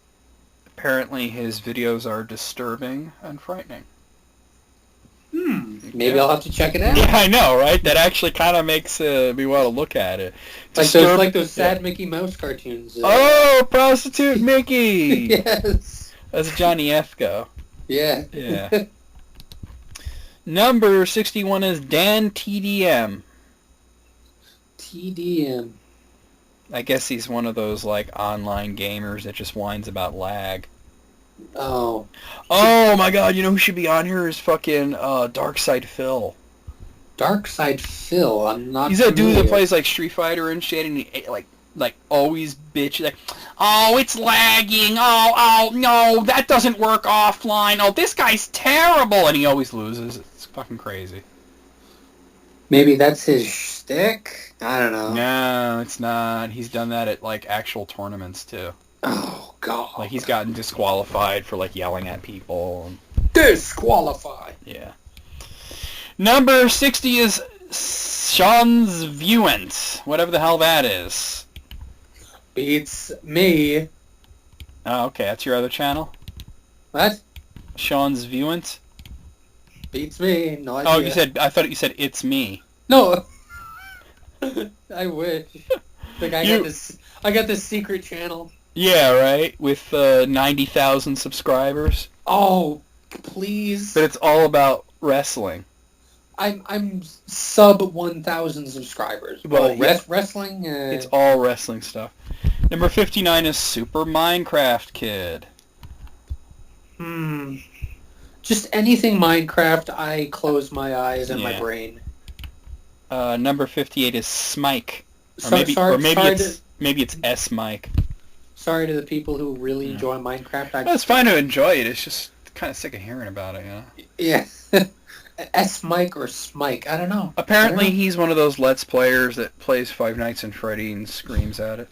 Apparently his videos are disturbing and frightening. Maybe I'll have to check it out. Yeah, I know, right? That actually kind of makes me want to look at it. Like those sad Mickey Mouse cartoons. Oh, Prostitute Mickey! Yes. That's Johnny Ethko. Yeah. Yeah. Number 61 is Dan TDM. TDM. I guess he's one of those, like, online gamers that just whines about lag. Oh. Oh, my God, you know who should be on here is fucking Darkside Phil. Darkside Phil, I'm not He's that dude that familiar. plays, like, Street Fighter and shit, and he, like always bitch, like, oh, it's lagging, oh, no, that doesn't work offline, oh, this guy's terrible, and he always loses. It's fucking crazy. Maybe that's his shtick? I don't know. No, it's not. He's done that at, like, actual tournaments, too. Oh, God. Like, he's gotten disqualified for, like, yelling at people. And, Disqualified. yeah. Number 60 is Sean's Viewant, whatever the hell that is. Beats me. Oh, okay, that's your other channel? What? Sean's Viewant? Beats me. No idea. Oh, I thought you said It's Me. No. I wish. Like I got this secret channel. Yeah, right? With 90,000 subscribers. Oh, please. But it's all about wrestling. I'm sub 1,000 subscribers. Well, yeah. Wrestling. It's all wrestling stuff. Number 59 is Super Minecraft Kid. Just anything Minecraft, I close my eyes and my brain. Number 58 is Smike. Maybe it's S Mike. Sorry to the people who really enjoy Minecraft. It's fine to enjoy it. It's just kind of sick of hearing about it, Yeah. S Mike or Smike, I don't know. Apparently he's one of those Let's Players that plays Five Nights at Freddy and screams at it.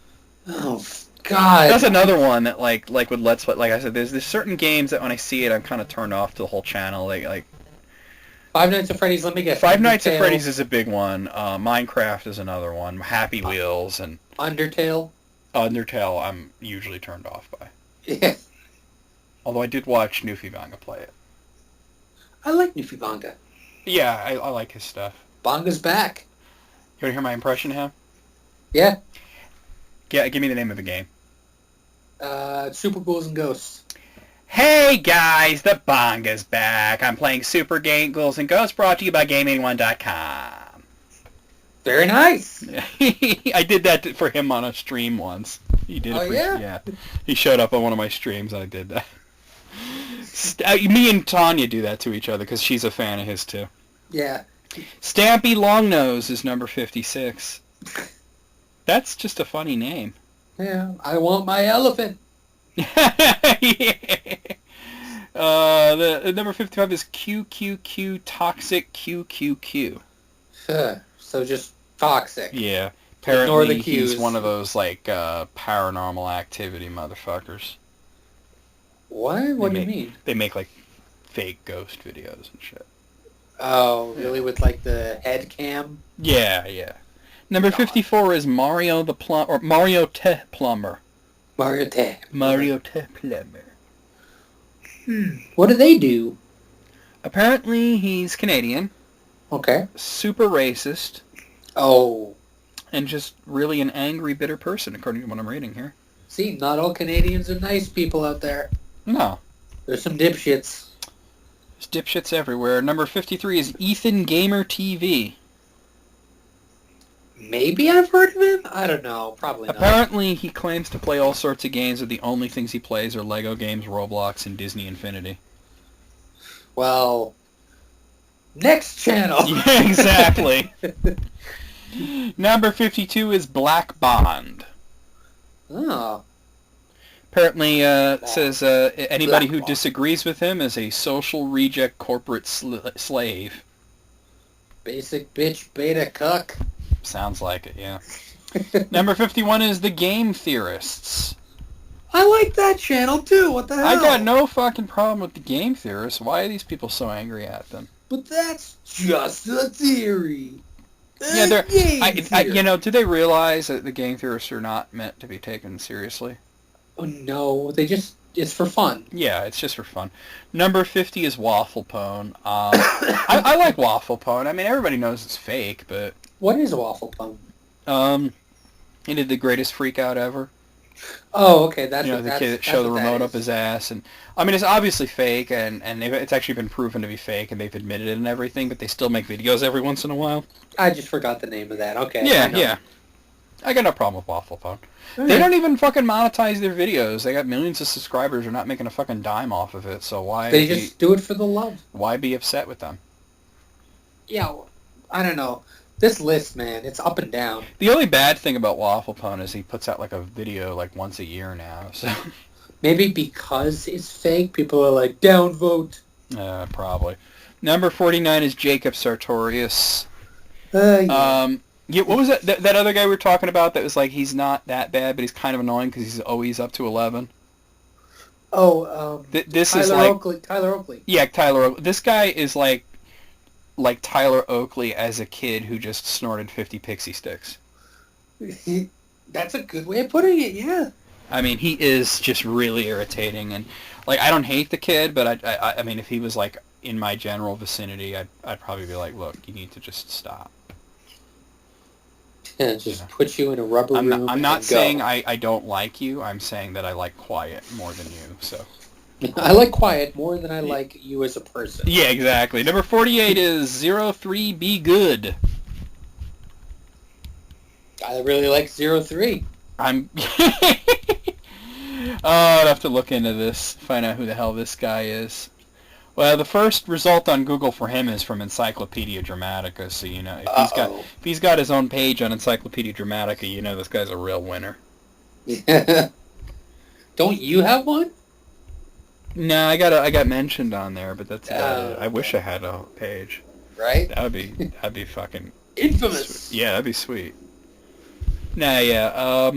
Oh, God. That's another one that, like with Let's Play, like I said, there's certain games that when I see it, I'm kind of turned off to the whole channel. Like Five Nights at Freddy's, let me guess. Five Nights at Freddy's is a big one. Minecraft is another one. Happy Wheels and Undertale. Undertale, I'm usually turned off by. Yeah. Although I did watch NufiBanga play it. I like NufiBanga. Yeah, I like his stuff. Banga's back. You want to hear my impression of him? Yeah. Yeah, give me the name of the game. Super Ghouls and Ghosts. Hey guys, the Banga's back. I'm playing Super Ghouls and Ghosts, brought to you by Game81.com. Very nice. I did that for him on a stream once. He did. Yeah. He showed up on one of my streams. And I did that. Me and Tanya do that to each other because she's a fan of his too. Yeah. Stampy Longnose is number 56. That's just a funny name. Yeah. I want my elephant. Yeah. The number 55 is QQQ Toxic QQQ. So just toxic. Yeah. Ignore the Apparently Qs. he's one of those like paranormal activity motherfuckers. What? What do you mean? They make like fake ghost videos and shit. Oh, really? With like the head cam? Yeah. Number 54 is Mario the Plumber, or Mario Te Plumber. Mario Te Plumber. What do they do? Apparently he's Canadian. Okay. Super racist. Oh. And just really an angry, bitter person, according to what I'm reading here. See, not all Canadians are nice people out there. No. There's some dipshits. There's dipshits everywhere. Number 53 is Ethan Gamer TV. Maybe I've heard of him? I don't know. Probably not. Apparently he claims to play all sorts of games, and the only things he plays are Lego games, Roblox, and Disney Infinity. Well, next channel. Yeah, exactly. Number 52 is Black Bond. Oh. Apparently, says anybody Black who Bond. disagrees with him is a social reject corporate slave. Basic bitch beta cuck. Sounds like it, yeah. Number 51 is The Game Theorists. I like that channel too. What the hell? I got no fucking problem with The Game Theorists. Why are these people so angry at them? But that's just a theory. Yeah, do they realize that the game theorists are not meant to be taken seriously? Oh no, it's for fun. Yeah, it's just for fun. Number 50 is Waffle Pone. I like Waffle Pone. I mean, everybody knows it's fake, but... What is Waffle Pone? He did the greatest freak out ever. Oh, okay. That's the kid that showed the remote up his ass, and I mean it's obviously fake, and it's actually been proven to be fake, and they've admitted it and everything, but they still make videos every once in a while. I just forgot the name of that. Okay. Yeah. I got no problem with Waffle Phone. They don't even fucking monetize their videos. They got millions of subscribers. They're not making a fucking dime off of it. So why? They just do it for the love. Why be upset with them? Yeah, I don't know. This list, man, it's up and down. The only bad thing about Waffle Pone is he puts out like a video like once a year now. So maybe because it's fake, people are like, downvote. Probably. Number 49 is Jacob Sartorius. Yeah. Yeah, what was that other guy we were talking about that was like he's not that bad, but he's kind of annoying because he's always up to 11? Oh, this Tyler is like Oakley. Tyler Oakley. Yeah, Tyler Oakley. This guy is like Tyler Oakley as a kid who just snorted 50 pixie sticks. That's a good way of putting it, yeah. I mean, he is just really irritating, and like I don't hate the kid, but I mean, if he was like in my general vicinity, I'd probably be like, look, you need to just stop. Yeah, just put you in a rubber room. I'm not saying I don't like you. I'm saying that I like quiet more than you. So I like quiet more than I like you as a person. Yeah, exactly. Number 48 is 03 Be Good. I really like 03. I'd have to look into this, find out who the hell this guy is. Well, the first result on Google for him is from Encyclopedia Dramatica, so you know if he's got his own page on Encyclopedia Dramatica, you know this guy's a real winner. Yeah. Don't you have one? No, I got mentioned on there, but that's about it. I wish I had a page. Right? That'd be fucking infamous. Sweet. Yeah, that'd be sweet. Nah, yeah.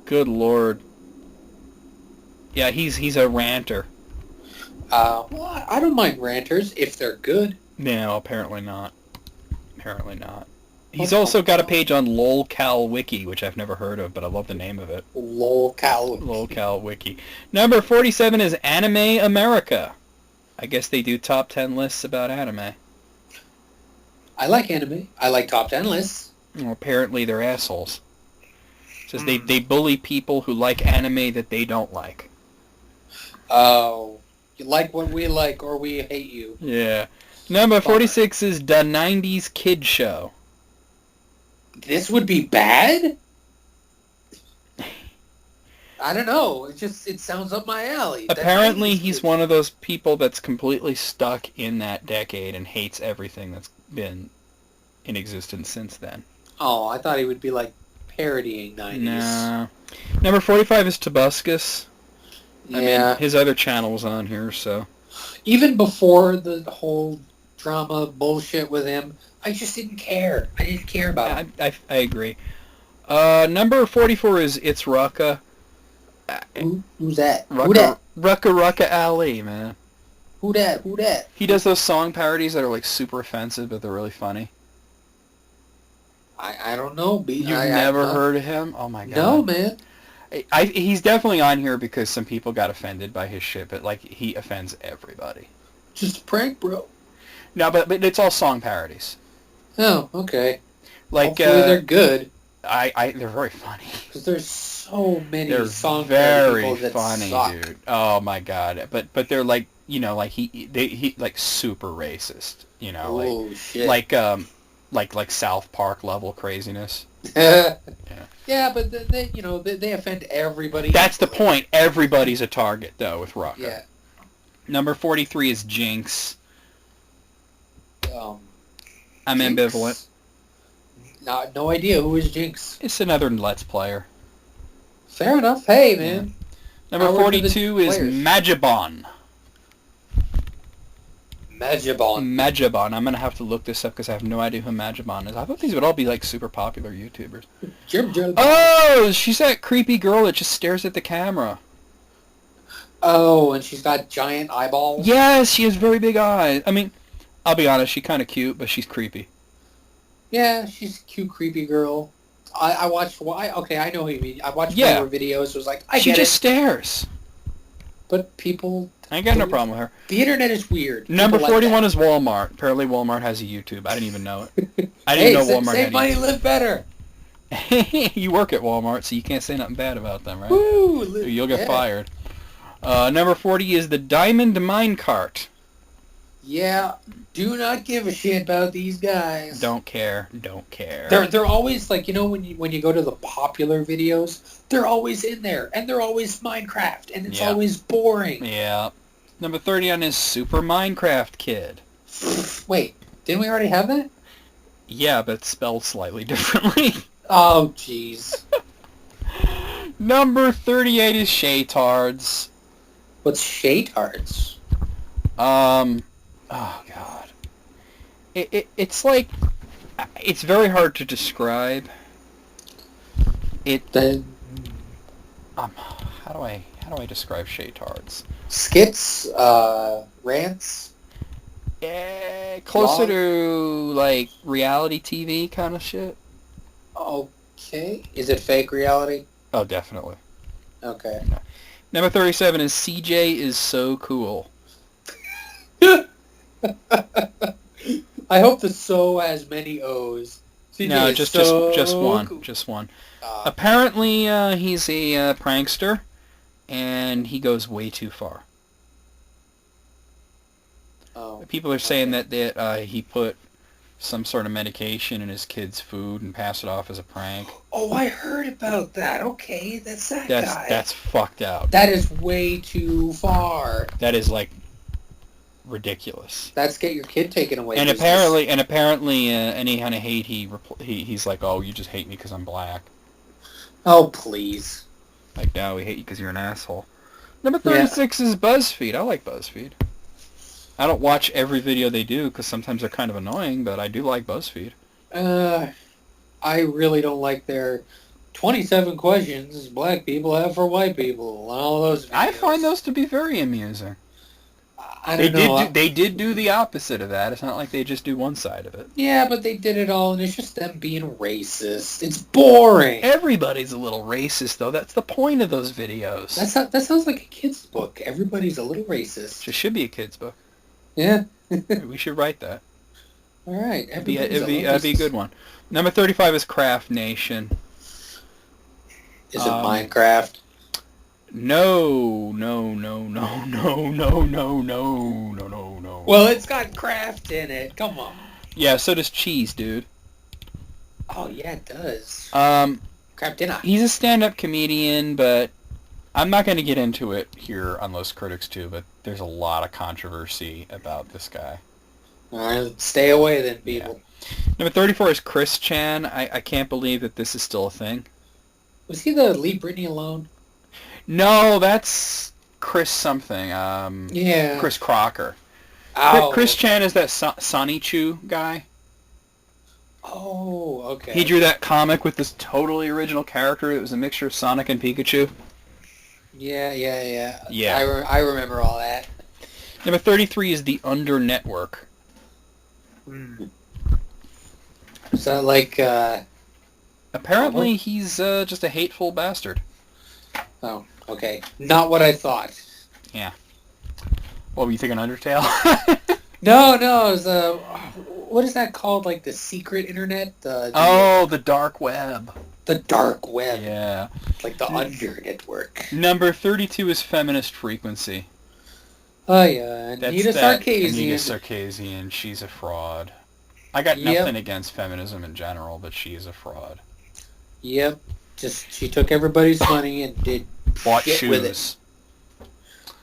Good lord. Yeah, he's a ranter. Well, I don't mind ranters if they're good. No, apparently not. Apparently not. He's also got a page on LolCal Wiki, which I've never heard of, but I love the name of it. LolCal Wiki. LolCal Wiki. Number 47 is Anime America. I guess they do top 10 lists about anime. I like anime. I like top 10 lists. Well, apparently they're assholes. It says they bully people who like anime that they don't like. Oh, you like what we like or we hate you. Yeah. Number 46 is The 90s Kid Show. This would be bad? I don't know. It sounds up my alley. Apparently he's one of those people that's completely stuck in that decade and hates everything that's been in existence since then. Oh, I thought he would be like parodying 90s. Nah. Number 45 is Tobuscus. Yeah. I mean, his other channel was on here, so. Even before the whole drama bullshit with him, I just didn't care. I didn't care about him. I agree. Number 44 is It's Rucka. Who's that? Rucka Ali, man. Who that? He does those song parodies that are like super offensive, but they're really funny. I don't know. You've never heard of him? Oh my god. No, man. He's definitely on here because some people got offended by his shit, but like he offends everybody. Just a prank, bro. No, but it's all song parodies. Oh, okay. Like hopefully they're good. They're very funny. Because there's so many they're song parody people that funny, suck. dude. Oh my god. But they're like, you know, like he like super racist, you know, oh, shit. like South Park level craziness. Yeah. Yeah, but they offend everybody. That's the point. Everybody's a target though with Rucka. Yeah. Number 43 is Jinx. I'm Jinx? ambivalent. No idea who is Jinx. It's another Let's Player. Fair enough. Hey, man. Yeah. Number 42 is Magibon. Magibon. I'm going to have to look this up because I have no idea who Magibon is. I thought these would all be like super popular YouTubers. Oh, she's that creepy girl that just stares at the camera. Oh, and she's got giant eyeballs? Yes, she has very big eyes. I mean, I'll be honest, she's kind of cute, but she's creepy. Yeah, she's a cute, creepy girl. I watched... Okay, I know who you mean. I watched one of her videos. It was like, she just stares. But people... I ain't got no problem with her. The internet is weird. Number 41 is Walmart. Apparently Walmart has a YouTube. I didn't even know it. I didn't know Walmart had save money, live better. You work at Walmart, so you can't say nothing bad about them, right? Woo! You'll get fired. Number 40 is the Diamond Minecart. Yeah, do not give a shit about these guys. Don't care. They're always like, you know, when you go to the popular videos, they're always in there, and they're always Minecraft, and it's always boring. Yeah. Number 39 is Super Minecraft Kid. Wait, didn't we already have that? Yeah, but it's spelled slightly differently. Oh, jeez. Number 38 is Shaytards. What's Shaytards? Oh god. It's like, it's very hard to describe. How do I describe Shaytards? Skits, rants. Closer to like reality TV kind of shit. Okay. Is it fake reality? Oh, definitely. Okay. No. Number 37 is CJ is so cool. I hope the "so" has many O's. CJ no, just one. Cool. Just one. Apparently, he's a prankster, and he goes way too far. Oh. People are saying that he put some sort of medication in his kid's food and passed it off as a prank. Oh, I heard about that. Okay, that's that guy. That's fucked out. That is way too far. That is like ridiculous. That's get your kid taken away. And apparently, any kind of hate he's like, oh, you just hate me because I'm black. Oh, please. Like, no, we hate you because you're an asshole. Number 36 is BuzzFeed. I like BuzzFeed. I don't watch every video they do because sometimes they're kind of annoying, but I do like BuzzFeed. I really don't like their 27 questions black people have for white people and all those videos. I find those to be very amusing. I don't know. They did do the opposite of that. It's not like they just do one side of it. Yeah, but they did it all, and it's just them being racist. It's boring. Everybody's a little racist, though. That's the point of those videos. That sounds like a kid's book. Everybody's a little racist. It should be a kid's book. Yeah. We should write that. All right. It'd be a good one. Number 35 is Craft Nation. Is it Minecraft? No. Well, it's got craft in it. Come on. Yeah, so does Cheese, dude. Oh, yeah, it does. Craft dinner. He's a stand-up comedian, but I'm not going to get into it here on Los Critics 2, but there's a lot of controversy about this guy. All right, stay away then, people. Yeah. Number 34 is Chris Chan. I can't believe that this is still a thing. Was he the Leave Britney Alone? No, that's Chris something. Yeah. Chris Crocker. Oh. Chris Chan is that Sonny Chu guy. Oh, okay. He drew that comic with this totally original character. It was a mixture of Sonic and Pikachu. Yeah. Yeah. I remember all that. Number 33 is The Under Network. Is that like... Apparently he's just a hateful bastard. Oh, okay. Not what I thought. Yeah. What were you thinking, Undertale? No, it was, what is that called? Like the secret internet? The dark web. The dark web. Yeah. Like the under network. Number 32 is Feminist Frequency. Oh, yeah. Anita Sarkeesian. She's a fraud. I got nothing against feminism in general, but she's a fraud. Yep. Just, she took everybody's money and did Bought shit shoes. with it.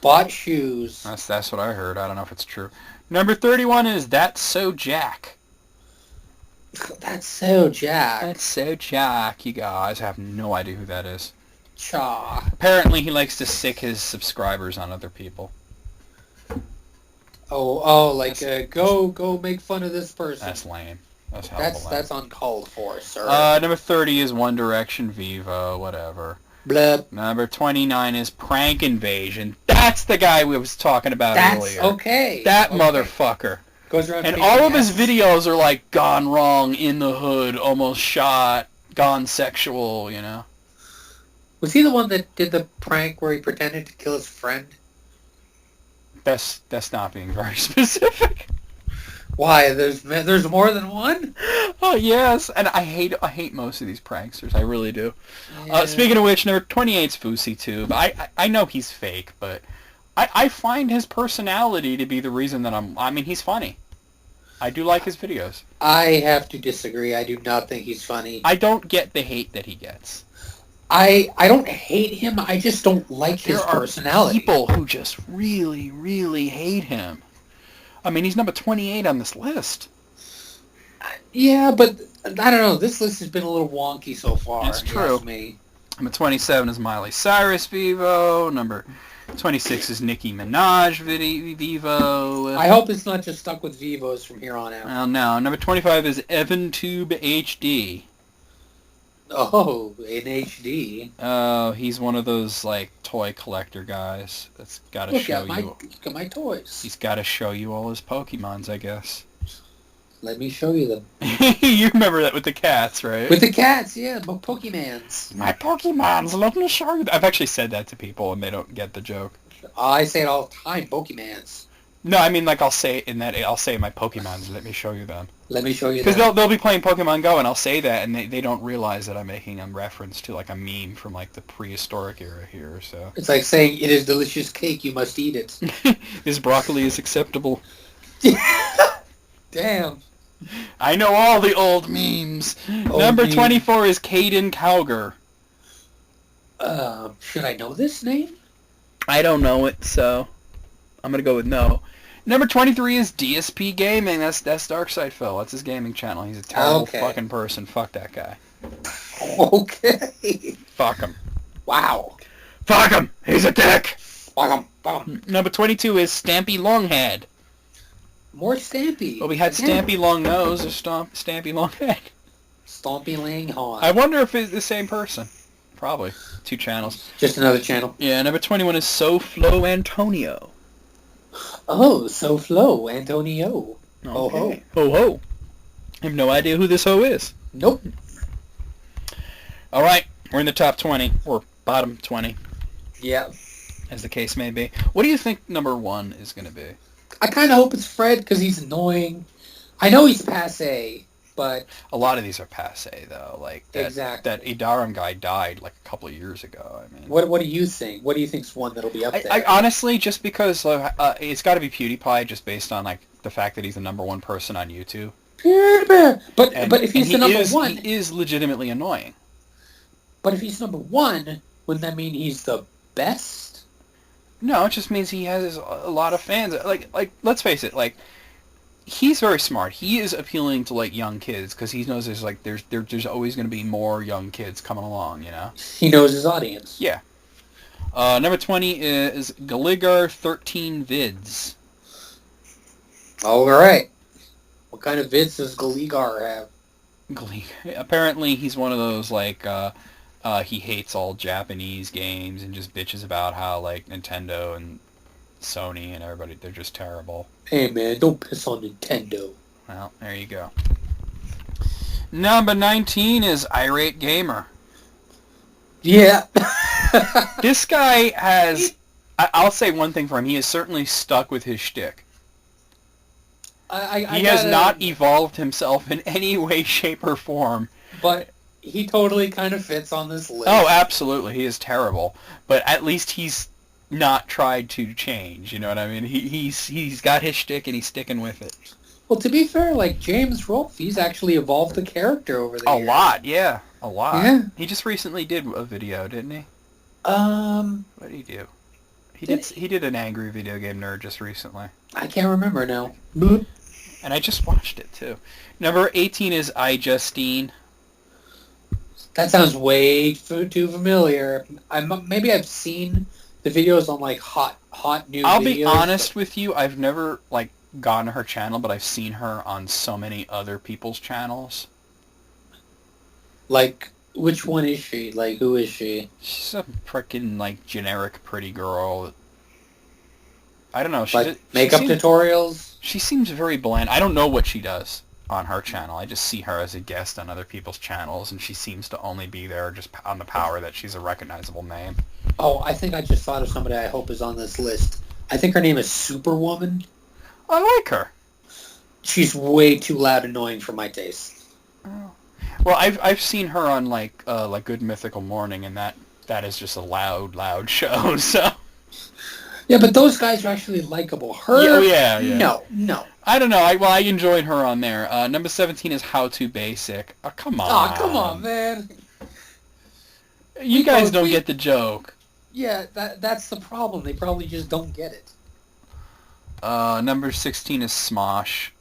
Bought shoes. That's what I heard. I don't know if it's true. Number 31 is That's So Jack. That's so Jack. That's So Jack. You guys have no idea who that is. Cha. Apparently he likes to sick his subscribers on other people. Go make fun of this person. That's lame. That's uncalled for, sir. Number 30 is One Direction Vivo, whatever. Blub. Number 29 is Prank Invasion. That's the guy we was talking about earlier. Okay. That motherfucker. Goes around and all of his videos are like gone wrong, in the hood, almost shot, gone sexual, you know. Was he the one that did the prank where he pretended to kill his friend? That's not being very specific. Why? There's more than one? Oh yes, and I hate most of these pranksters. I really do. Yeah. Speaking of which, number 28's Fousey Tube. I know he's fake, but I find his personality to be the reason that he's funny. I do like his videos. I have to disagree. I do not think he's funny. I don't get the hate that he gets. I don't hate him. I just don't like his personality. There are people who just really, really hate him. I mean, he's number 28 on this list. Yeah, but I don't know. This list has been a little wonky so far. That's true. Number 27 is Miley Cyrus Vivo. Number 26 is Nicki Minaj Vivo. I hope it's not just stuck with Vivos from here on out. Well, no. Number 25 is EvanTube HD. Oh, in HD. Oh, he's one of those, like, toy collector guys that's got to show you. Look at my toys. He's got to show you all his Pokemons, I guess. Let me show you them. You remember that with the cats, right? With the cats, yeah, my Pokemons. My Pokemons, let me show you. I've actually said that to people and they don't get the joke. I say it all the time, Pokemons. No, I mean, like, I'll say my Pokemons, let me show you them. Let me show you them. Because they'll be playing Pokemon Go and I'll say that and they don't realize that I'm making a reference to, like, a meme from, like, the prehistoric era here, so. It's like saying, it is delicious cake, you must eat it. This broccoli is acceptable. Damn. I know all the old memes. Number 24 is Caden Cowger. Should I know this name? I don't know it, so I'm going to go with no. Number 23 is DSP Gaming. That's Darkside Phil. That's his gaming channel. He's a terrible fucking person. Fuck that guy. Okay. Fuck him. Wow. Fuck him. He's a dick. Fuck him. Number 22 is Stampy Longhead. More Stampy. Well, we had Stampy Long Nose or Stampy Long Head. Stompy Langhorn. I wonder if it's the same person. Probably. 2 channels. Just another channel. Yeah, number 21 is SoFlo Antonio. Oh, so Flo, Antonio. Ho ho. Okay. Ho ho. I have no idea who this ho is. Nope. All right, we're in the top 20, or bottom 20, Yeah. as the case may be. What do you think number 1 is going to be? I kind of hope it's Fred because he's annoying. I know he's passe, but A lot of these are passe, though. Like, exactly. that Idaram guy died, like, a couple of years ago. I mean, What do you think? What do you think's one that'll be up there? I honestly, just because it's got to be PewDiePie, just based on, like, the fact that he's the number 1 person on YouTube. But if he's the number one, he is legitimately annoying. but if he's number one, wouldn't that mean he's the best? No, it just means he has a lot of fans. Like let's face it, like he's very smart. He is appealing to like young kids because he knows there's always going to be more young kids coming along. You know. He knows his audience. Yeah. Number 20 is Galigar 13 Vids. All right. What kind of vids does Galigar have? Apparently, he's one of those like he hates all Japanese games and just bitches about how like Nintendo and Sony and everybody, they're just terrible. Hey man, don't piss on Nintendo. Well, there you go. Number 19 is Irate Gamer. Yeah. This guy has... I'll say one thing for him. He is certainly stuck with his shtick. He has not evolved himself in any way, shape, or form. But he totally kind of fits on this list. Oh, absolutely. He is terrible. But at least he's not tried to change. You know what I mean? He's got his shtick and he's sticking with it. Well, to be fair, like James Rolfe, he's actually evolved the character over the years. A lot, yeah. A lot. Yeah. He just recently did a video, didn't he? What did he do? He did an angry video game nerd just recently. I can't remember now. Boop. And I just watched it too. Number 18 is iJustine. That sounds way too familiar. Maybe I've seen the videos on like hot new videos. I'll be honest with you, I've never like gone to her channel, but I've seen her on so many other people's channels. Like, which one is she? Like, who is she? She's a freaking like generic pretty girl. I don't know. Makeup tutorials? She seems very bland. I don't know what she does on her channel. I just see her as a guest on other people's channels, and she seems to only be there just on the power that she's a recognizable name. Oh, I think I just thought of somebody I hope is on this list. I think her name is Superwoman. I like her. She's way too loud and annoying for my taste. Oh. Well, I've seen her on like Good Mythical Morning, and that is just a loud show. So. Yeah, but those guys are actually likable. Her, yeah. No. I don't know. I enjoyed her on there. Number 17 is How to Basic. Oh, come on. Oh, come on, man. You guys don't get the joke. Yeah, that's the problem. They probably just don't get it. Number 16 is Smosh.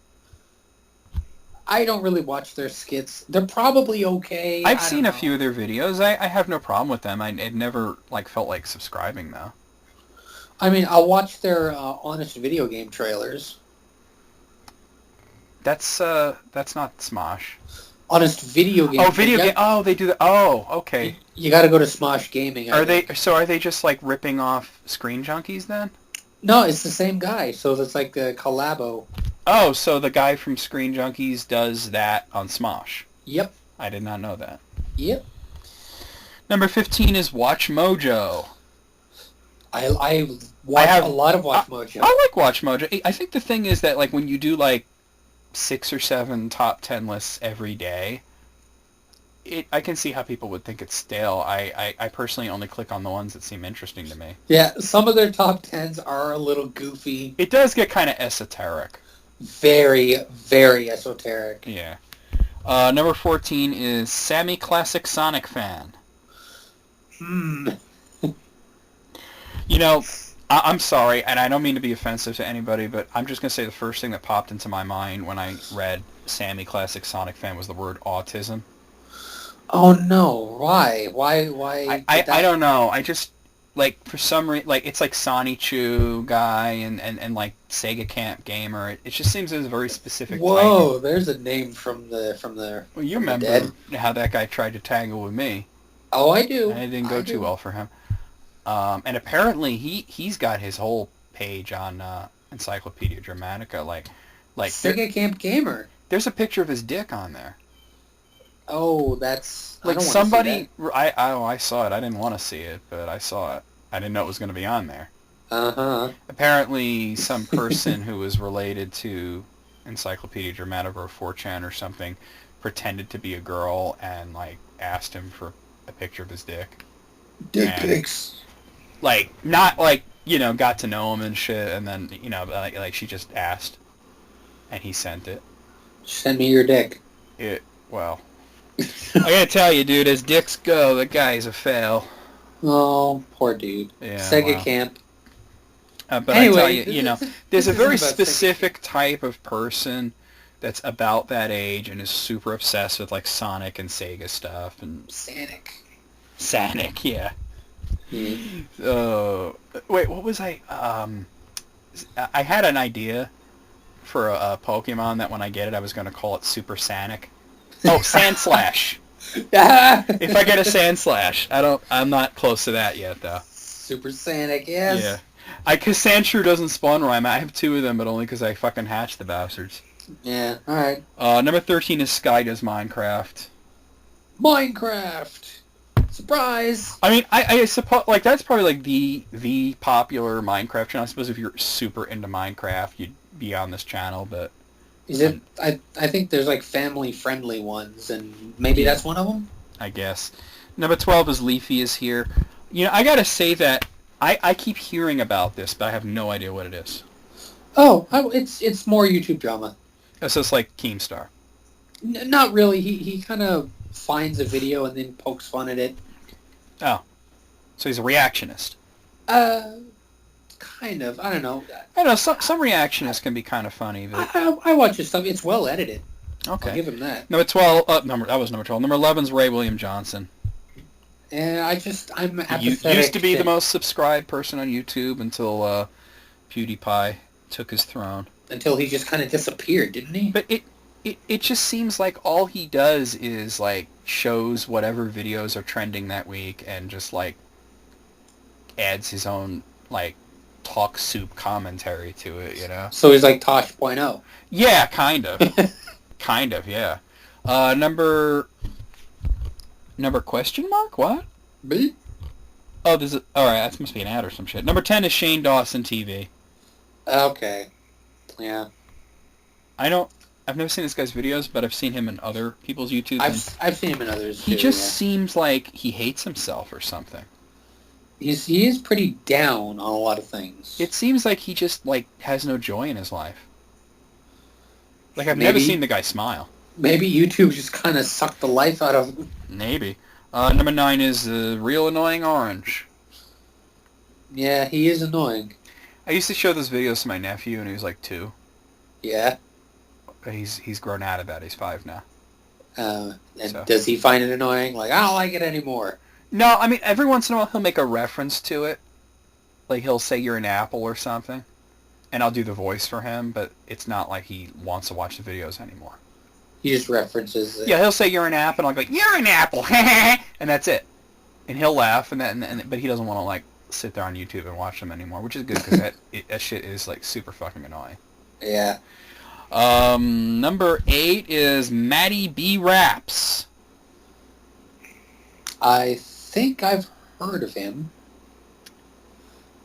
I don't really watch their skits. They're probably okay. I've seen a few of their videos. I have no problem with them. It never like felt like subscribing though. I mean, I'll watch their honest video game trailers. That's not Smosh. Honest video game. Oh, video game. Oh, they do that. Oh, okay. You got to go to Smosh Gaming. Are they just like ripping off Screen Junkies then? No, it's the same guy. So it's like a collabo. Oh, so the guy from Screen Junkies does that on Smosh. Yep. I did not know that. Yep. Number 15 is Watch Mojo. I watch a lot of Watch Mojo. I like Watch Mojo. I think the thing is that like when you do like 6 or 7 top 10 lists every day, I can see how people would think it's stale. I personally only click on the ones that seem interesting to me. Yeah, some of their top 10s are a little goofy. It does get kind of esoteric. Very, very esoteric. Yeah. Number 14 is Sammy Classic Sonic Fan. You know, I'm sorry, and I don't mean to be offensive to anybody, but I'm just going to say the first thing that popped into my mind when I read Sammy Classic Sonic Fan was the word autism. Oh, no. Why? Why? I don't know. I just, like, for some reason, like, it's like Sonny Chew guy and like, Sega Camp Gamer. It just seems there's a very specific Whoa, type. There's a name from the Well, you remember how that guy tried to tangle with me. Oh, I do. And it didn't go too well for him. And apparently he's got his whole page on Encyclopedia Dramatica. Like Sega Camp Gamer. there's a picture of his dick on there. Oh, that's... I Like don't want somebody, to see that. I saw it. I didn't want to see it, but I saw it. I didn't know it was going to be on there. Uh-huh. Apparently, some person who was related to Encyclopedia Dramatica or 4chan or something pretended to be a girl and like asked him for a picture of his dick. Dick And, pics. Like not like got to know him and shit, and then like she just asked, and he sent it. Send me your dick. Well, I gotta tell you, dude, as dicks go, the guy's a fail. Oh, poor dude. Yeah, Sega well. Camp. But Anyway, I tell you, there's a this very isn't about specific type of person that's about that age and is super obsessed with like Sonic and Sega stuff and Sonic, yeah. Wait, what was I? I had an idea for a Pokemon that when I get it, I was going to call it Super Sonic. Oh, Sandslash. If I get a Sandslash, I'm not close to that yet, though. Super Sonic, yes. Yeah. Because Sandshrew doesn't spawn rhyme. I have 2 of them, but only because I fucking hatched the bastards. Yeah, alright. Number 13 is Sky Does Minecraft. Minecraft! Surprise! I mean, I suppose, like, that's probably, like, the popular Minecraft channel. I suppose if you're super into Minecraft, you'd be on this channel, but... Is it... I think there's, like, family-friendly ones, and maybe that's one of them? I guess. Number 12 is Leafy is here. I gotta say that I keep hearing about this, but I have no idea what it is. Oh, it's more YouTube drama. It's just like Keemstar. Not really. He kind of finds a video and then pokes fun at it. Oh. So he's a reactionist. Kind of. I don't know. I don't know, some reactionists can be kind of funny, but... I watch his stuff. It's well edited. Okay. I'll give him that. Number 12, that was number 12. Number 11 is Ray William Johnson. And I'm apathetic. He used to be the most subscribed person on YouTube until PewDiePie took his throne. Until he just kind of disappeared, didn't he? But it just seems like all he does is, like, shows whatever videos are trending that week and just, like, adds his own, like, talk soup commentary to it, So he's like Tosh.0. Yeah, kind of. Kind of, yeah. Number question mark? What? B? Oh, alright, that must be an ad or some shit. Number 10 is Shane Dawson TV. Okay. Yeah. I've never seen this guy's videos, but I've seen him in other people's YouTube. I've seen him in others too. He just seems like he hates himself or something. He is pretty down on a lot of things. It seems like he just, like, has no joy in his life. Like, I've never seen the guy smile. Maybe YouTube just kind of sucked the life out of him. Maybe. Number 9 is the Real Annoying Orange. Yeah, he is annoying. I used to show those videos to my nephew when he was like 2. Yeah. But he's grown out of that. He's 5 now. Does he find it annoying? Like, I don't like it anymore. No, I mean, every once in a while he'll make a reference to it. Like, he'll say you're an apple or something. And I'll do the voice for him, but it's not like he wants to watch the videos anymore. He just references it. Yeah, he'll say you're an apple, and I'll go, you're an apple, and that's it. And he'll laugh, but he doesn't want to, like, sit there on YouTube and watch them anymore, which is good, because that shit is, like, super fucking annoying. Yeah. Number 8 is Matty B. Raps. I think I've heard of him.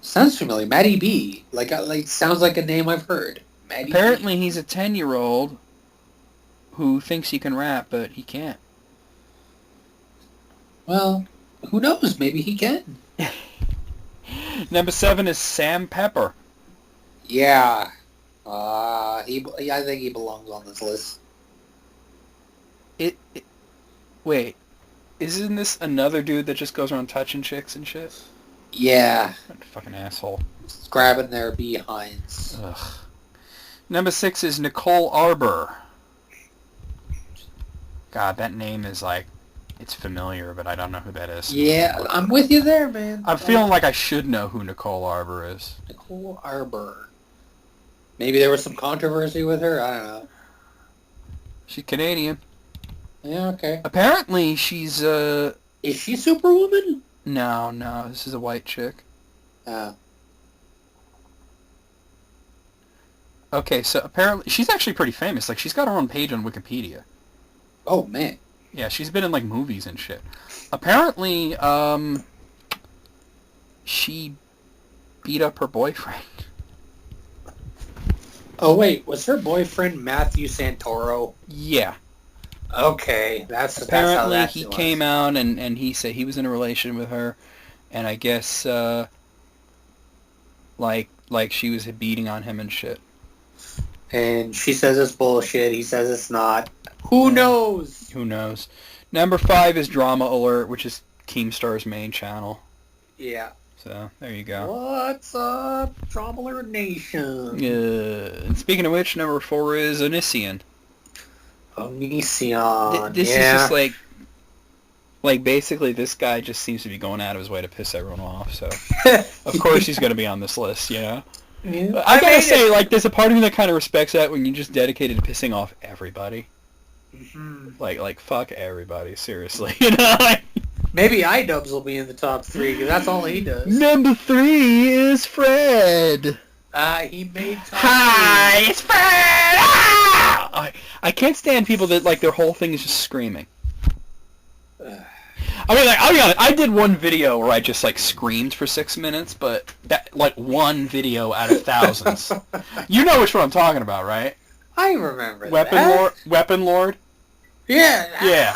Sounds familiar. Matty B. Like sounds like a name I've heard. Matty Apparently B. he's a 10-year-old who thinks he can rap, but he can't. Well, who knows? Maybe he can. Number 7 is Sam Pepper. Yeah. I think he belongs on this list. Wait, isn't this another dude that just goes around touching chicks and shit? Yeah. What a fucking asshole. Grabbing their behinds. Ugh. Number 6 is Nicole Arbor. God, that name is like, it's familiar, but I don't know who that is. Yeah, I'm with you there, man. I'm feeling like I should know who Nicole Arbor is. Nicole Arbor. Maybe there was some controversy with her? I don't know. She's Canadian. Yeah, okay. Apparently, she's, Is she Superwoman? No, this is a white chick. Oh. Okay, so apparently she's actually pretty famous. Like, she's got her own page on Wikipedia. Oh, man. Yeah, she's been in, like, movies and shit. Apparently, she beat up her boyfriend. Oh, wait. Was her boyfriend Matthew Santoro? Yeah. Okay. That's how Apparently, that he was. came out and he said he was in a relation with her, and I guess, like she was beating on him and shit. And she says it's bullshit. He says it's not. Who knows? Who knows? Number 5 is Drama Alert, which is Keemstar's main channel. Yeah. So, there you go. What's up, Troubler Nation? And speaking of which, number 4 is Onision. Onision. This is just like basically this guy just seems to be going out of his way to piss everyone off, so of course he's going to be on this list, you know? Yeah. I gotta say, like, there's a part of me that kind of respects that when you're just dedicated to pissing off everybody. Mm-hmm. Like fuck everybody, seriously, you know? Maybe iDubbbz will be in the top 3, because that's all he does. Number 3 is Fred. He made top Hi, 3. it's Fred! Ah! I can't stand people that, like, their whole thing is just screaming. I mean, like, I'll be honest, I did one video where I just, like, screamed for 6 minutes, but that, like, one video out of thousands. You know which one I'm talking about, right? I remember that. Weapon Lord? Yeah. Yeah.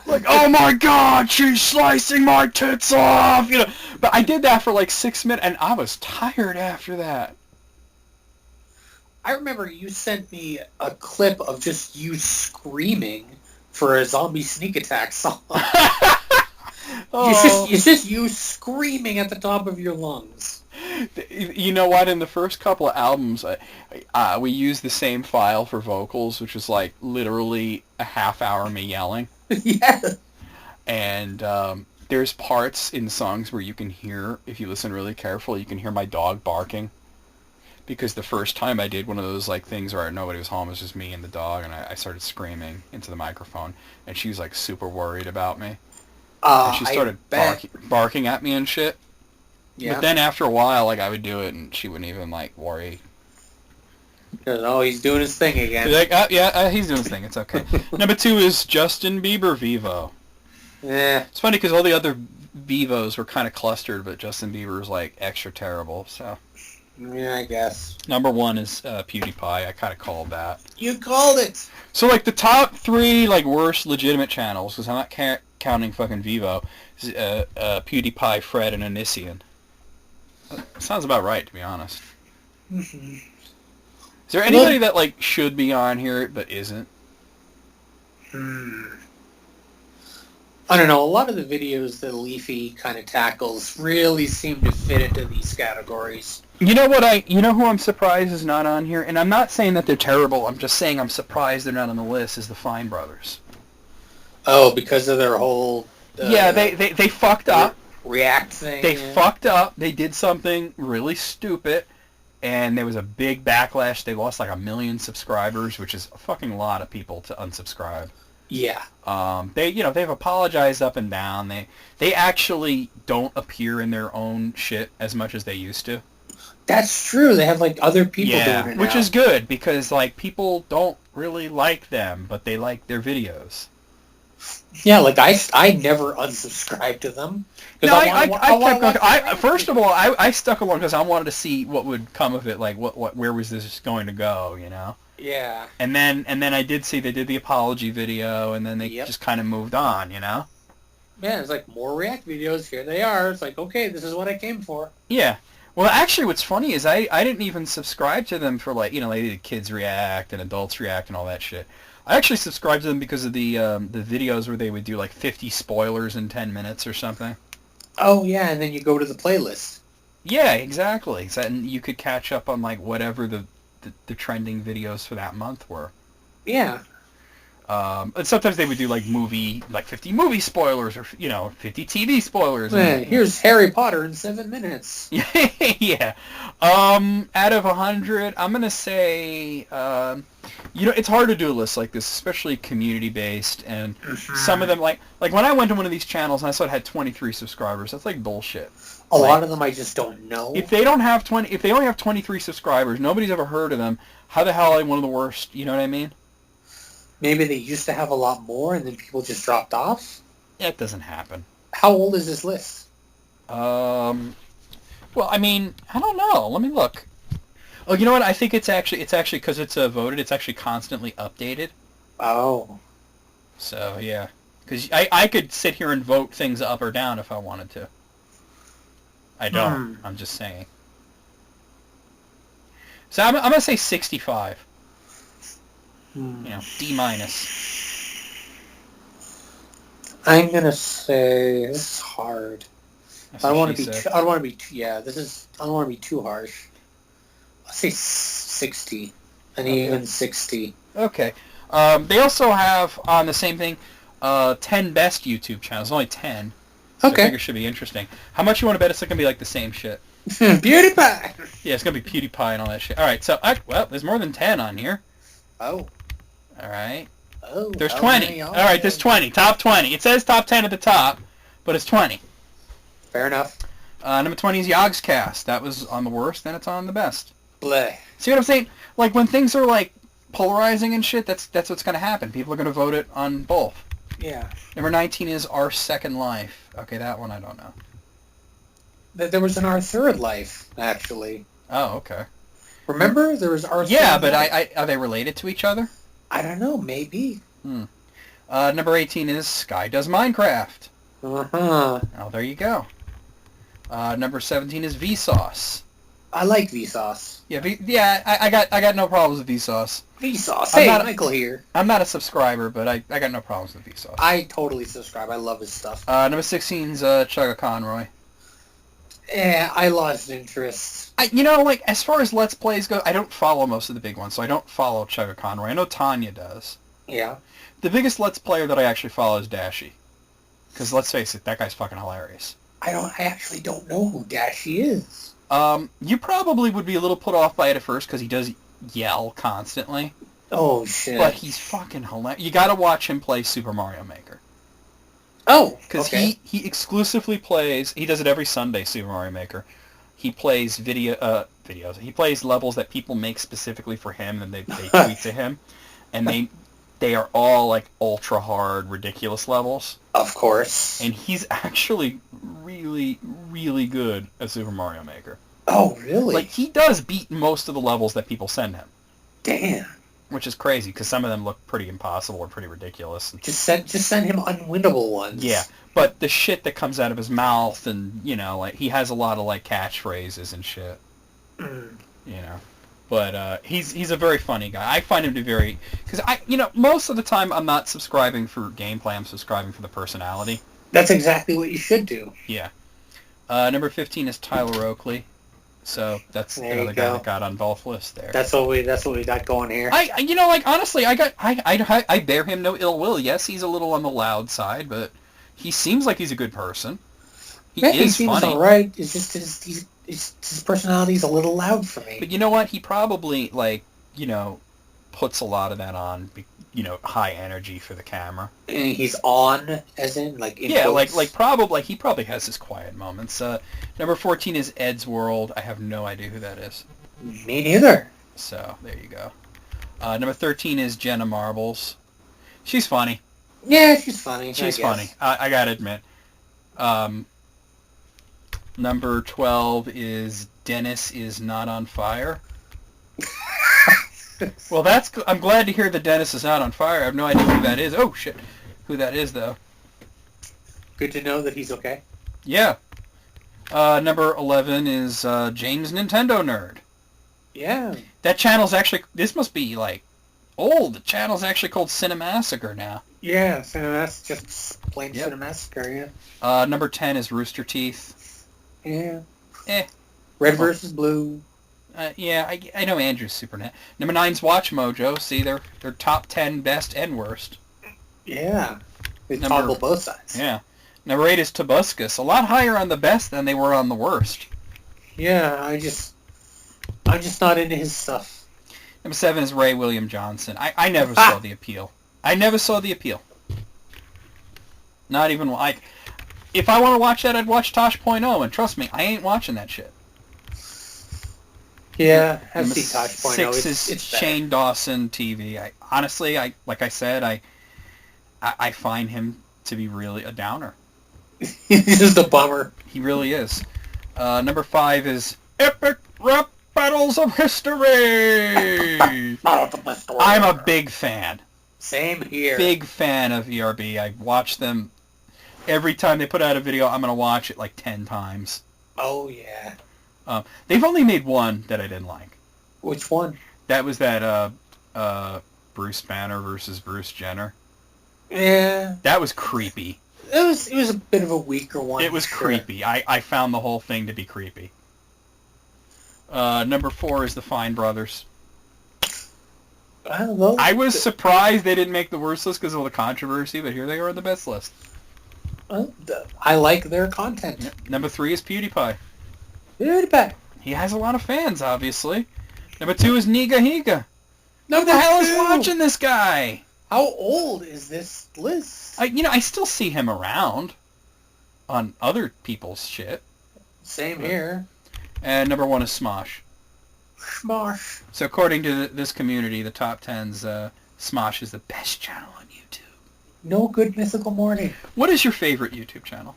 Like, oh my god, she's slicing my tits off, you know. But I did that for like 6 minutes, and I was tired after that. I remember you sent me a clip of just you screaming for a zombie sneak attack song. Oh. It's just you screaming at the top of your lungs. You know what? In the first couple of albums, we used the same file for vocals, which was like literally a half hour of me yelling. Yeah. And there's parts in songs where you can hear, if you listen really carefully, you can hear my dog barking. Because the first time I did one of those like things where nobody was home, it was just me and the dog, and I started screaming into the microphone, and she was like super worried about me. And she started barking at me and shit. Yeah. But then after a while, like, I would do it, and she wouldn't even, like, worry. Oh, he's doing his thing again. Like, he's doing his thing. It's okay. Number 2 is Justin Bieber Vivo. Yeah. It's funny because all the other Vivos were kind of clustered, but Justin Bieber's, like, extra terrible, so. Yeah, I guess. Number 1 is PewDiePie. I kind of called that. You called it! So, like, the top 3, like, worst legitimate channels, because I'm not counting fucking Vivo, is PewDiePie, Fred, and Onision. Sounds about right, to be honest. Mm-hmm. Is there anybody that, like, should be on here but isn't? I don't know. A lot of the videos that Leafy kind of tackles really seem to fit into these categories. You know who I'm surprised is not on here? And I'm not saying that they're terrible. I'm just saying I'm surprised they're not on the list, is the Fine Brothers. Oh, because of their whole... yeah, they fucked up. React thing. They fucked up. They did something really stupid, and there was a big backlash. They lost like 1 million subscribers, which is a fucking lot of people to unsubscribe. Yeah. They've apologized up and down. They actually don't appear in their own shit as much as they used to. That's true. They have like other people doing it now. Which is good because like people don't really like them, but they like their videos. Yeah, like I never unsubscribed to them. No, I kept going. First of all, I stuck along because I wanted to see what would come of it. Like, where was this going to go? You know. Yeah. And then I did see they did the apology video, and then they just kind of moved on. You know. Yeah, it's like more React videos. Here they are. It's like, okay, this is what I came for. Yeah. Well, actually, what's funny is I didn't even subscribe to them for like, they did Kids React and Adults React and all that shit. I actually subscribed to them because of the videos where they would do like 50 spoilers in 10 minutes or something. Oh yeah, and then you go to the playlist. Yeah, exactly. So, and you could catch up on like whatever the trending videos for that month were. Yeah. And sometimes they would do like 50 movie spoilers or 50 TV spoilers. Man, here's Harry Potter in 7 minutes. Yeah. Out of 100, I'm gonna say, it's hard to do a list like this, especially community based, and some of them like when I went to one of these channels and I saw it had 23 subscribers. That's like bullshit. A lot of them I just don't know. If they only have 23 subscribers, nobody's ever heard of them. How the hell are they one of the worst? You know what I mean? Maybe they used to have a lot more and then people just dropped off? That doesn't happen. How old is this list? Well, I mean, I don't know. Let me look. Oh, you know what? I think it's actually because it's voted. It's actually constantly updated. Oh. So yeah, because I could sit here and vote things up or down if I wanted to. I don't. I'm just saying. So I'm gonna say 65. D minus. I'm gonna say this is hard. I don't want to be. I don't want to be. I don't want to be too harsh. I'll say 60. Even 60. Okay. They also have on the same thing, 10 best YouTube channels. Only 10. So Okay. I think it should be interesting. How much you want to bet it's gonna be like the same shit? PewDiePie. Yeah, it's gonna be PewDiePie and all that shit. All right. So there's more than 10 on here. Oh. All right. Oh. There's 20. All right. There's 20. Top 20. It says top 10 at the top, but it's 20. Fair enough. Number 20 is Yogg's Cast. That was on the worst, then it's on the best. Bleh. See what I'm saying? Like when things are like polarizing and shit, that's what's gonna happen. People are gonna vote it on both. Yeah. Number 19 is Our Second Life. Okay, that one I don't know. There was an Our Third Life, actually. Oh, okay. Remember? There was Our Third Yeah, but Life? are they related to each other? I don't know, maybe. Number 18 is Sky Does Minecraft. Uh-huh. Oh, there you go. Number 17 is Vsauce. I like Vsauce. Yeah, I got no problems with Vsauce. Vsauce. Hey, Michael here. I'm not a subscriber, but I got no problems with Vsauce. I totally subscribe. I love his stuff. Number 16 is Chugga Conroy. Yeah, I lost interest. As far as Let's Plays go, I don't follow most of the big ones, so I don't follow Chugga Conroy. I know Tanya does. Yeah. The biggest Let's Player that I actually follow is Dashi. Because let's face it, that guy's fucking hilarious. I actually don't know who Dashi is. You probably would be a little put off by it at first because he does yell constantly. Oh, shit. But he's fucking hilarious. You gotta watch him play Super Mario Maker. Oh, because he exclusively plays. He does it every Sunday. Super Mario Maker. He plays videos. He plays levels that people make specifically for him, and they tweet to him, and they are all like ultra hard, ridiculous levels. Of course. And he's actually really, really good at Super Mario Maker. Oh, really? Like he does beat most of the levels that people send him. Damn. Which is crazy because some of them look pretty impossible or pretty ridiculous. Just send him unwinnable ones. Yeah, but the shit that comes out of his mouth and like he has a lot of like catchphrases and shit. But he's a very funny guy. I find him to be very because most of the time I'm not subscribing for gameplay. I'm subscribing for the personality. That's exactly what you should do. Yeah. Number 15 is Tyler Oakley. So that's another guy that got on both lists there. That's what we got going here. Honestly, I bear him no ill will. Yes, he's a little on the loud side, but he seems like he's a good person. He seems funny. all right. It's just his personality's a little loud for me. But you know what? He probably puts a lot of that on. High energy for the camera. And he's on, as in like. In yeah, quotes. he probably has his quiet moments. Number 14 is Ed's World. I have no idea who that is. Me neither. So there you go. Number 13 is Jenna Marbles. She's funny. Yeah, she's funny. She's funny. I gotta admit. Number 12 is Dennis is Not on Fire. Well, I'm glad to hear that Dennis is not on fire. I have no idea who that is. Oh, shit. Who that is, though. Good to know that he's okay. Yeah. Number 11 is James Nintendo Nerd. Yeah. That channel's actually... This must be, old. The channel's actually called Cinemassacre now. Yeah, just plain Cinemassacre, yeah. Number 10 is Rooster Teeth. Yeah. Eh. Red versus Blue. Yeah, I know Andrew's super net. Number 9's Watch Mojo. See, they're top 10 best and worst. Yeah. They Number- toggle both sides. Yeah. Number 8 is Tobuscus. A lot higher on the best than they were on the worst. Yeah, I'm just not into his stuff. Number 7 is Ray William Johnson. I never saw the appeal. I never saw the appeal. Not even like, if I want to watch that, I'd watch Tosh.0, and trust me, I ain't watching that shit. Yeah, I've Number seen Tosh.0. 6 is It's Shane Dawson TV. Honestly, like I said, I find him to be really a downer. He's just a bummer. He really is. Number 5 is Epic Rap Battles of History. I'm a big fan. Same here. Big fan of ERB. I watch them every time they put out a video. I'm going to watch it like 10 times. Oh, yeah. They've only made one that I didn't like. Which one? That was that Bruce Banner versus Bruce Jenner. Yeah. That was creepy. It was a bit of a weaker one. It was creepy. I found the whole thing to be creepy. Number 4 is the Fine Brothers. I was surprised they didn't make the worst list because of all the controversy, but here they are on the best list. I like their content. Yep. Number 3 is PewDiePie. PewDiePie. He has a lot of fans, obviously. Number 2 is Niga Higa. No, Who the hell is watching this guy? How old is this list? I still see him around on other people's shit. Same here. And number 1 is Smosh. Smosh. So according to this community, the top 10's Smosh is the best channel on YouTube. No Good Mythical Morning. What is your favorite YouTube channel?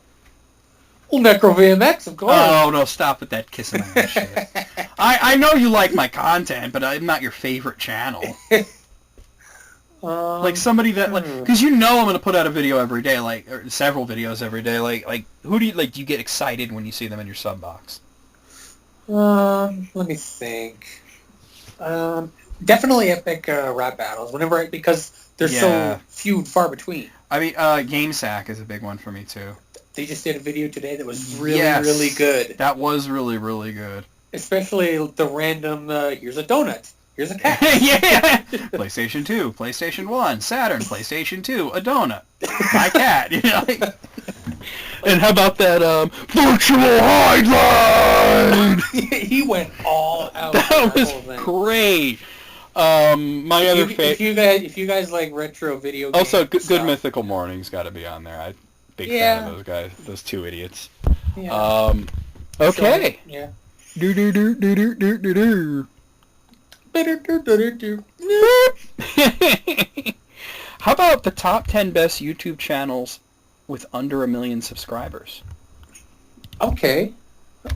Well, NecroVMX, of course. Oh, no, stop with that kissing my ass shit. I know you like my content, but I'm not your favorite channel. Like somebody that, like, because you know I'm going to put out a video every day, like, or several videos every day. Like, who do you get excited when you see them in your sub box? Let me think. Definitely Epic Rap Battles. Because they're so few and far between. I mean, GameSack is a big one for me, too. They just did a video today that was really good. That was really, really good. Especially the random, here's a donut, here's a cat. Yeah! PlayStation 2, PlayStation 1, Saturn, PlayStation 2, a donut, my cat. You know? And how about that virtual highline? He went all out. That was great. My other favorite. If you guys like retro video games. Also, Good Mythical Morning's got to be on there. Big fan of those guys, those two idiots. Yeah. Okay. So, yeah. Do do do do do do do do. How about the top 10 best YouTube channels with under 1 million subscribers? Okay.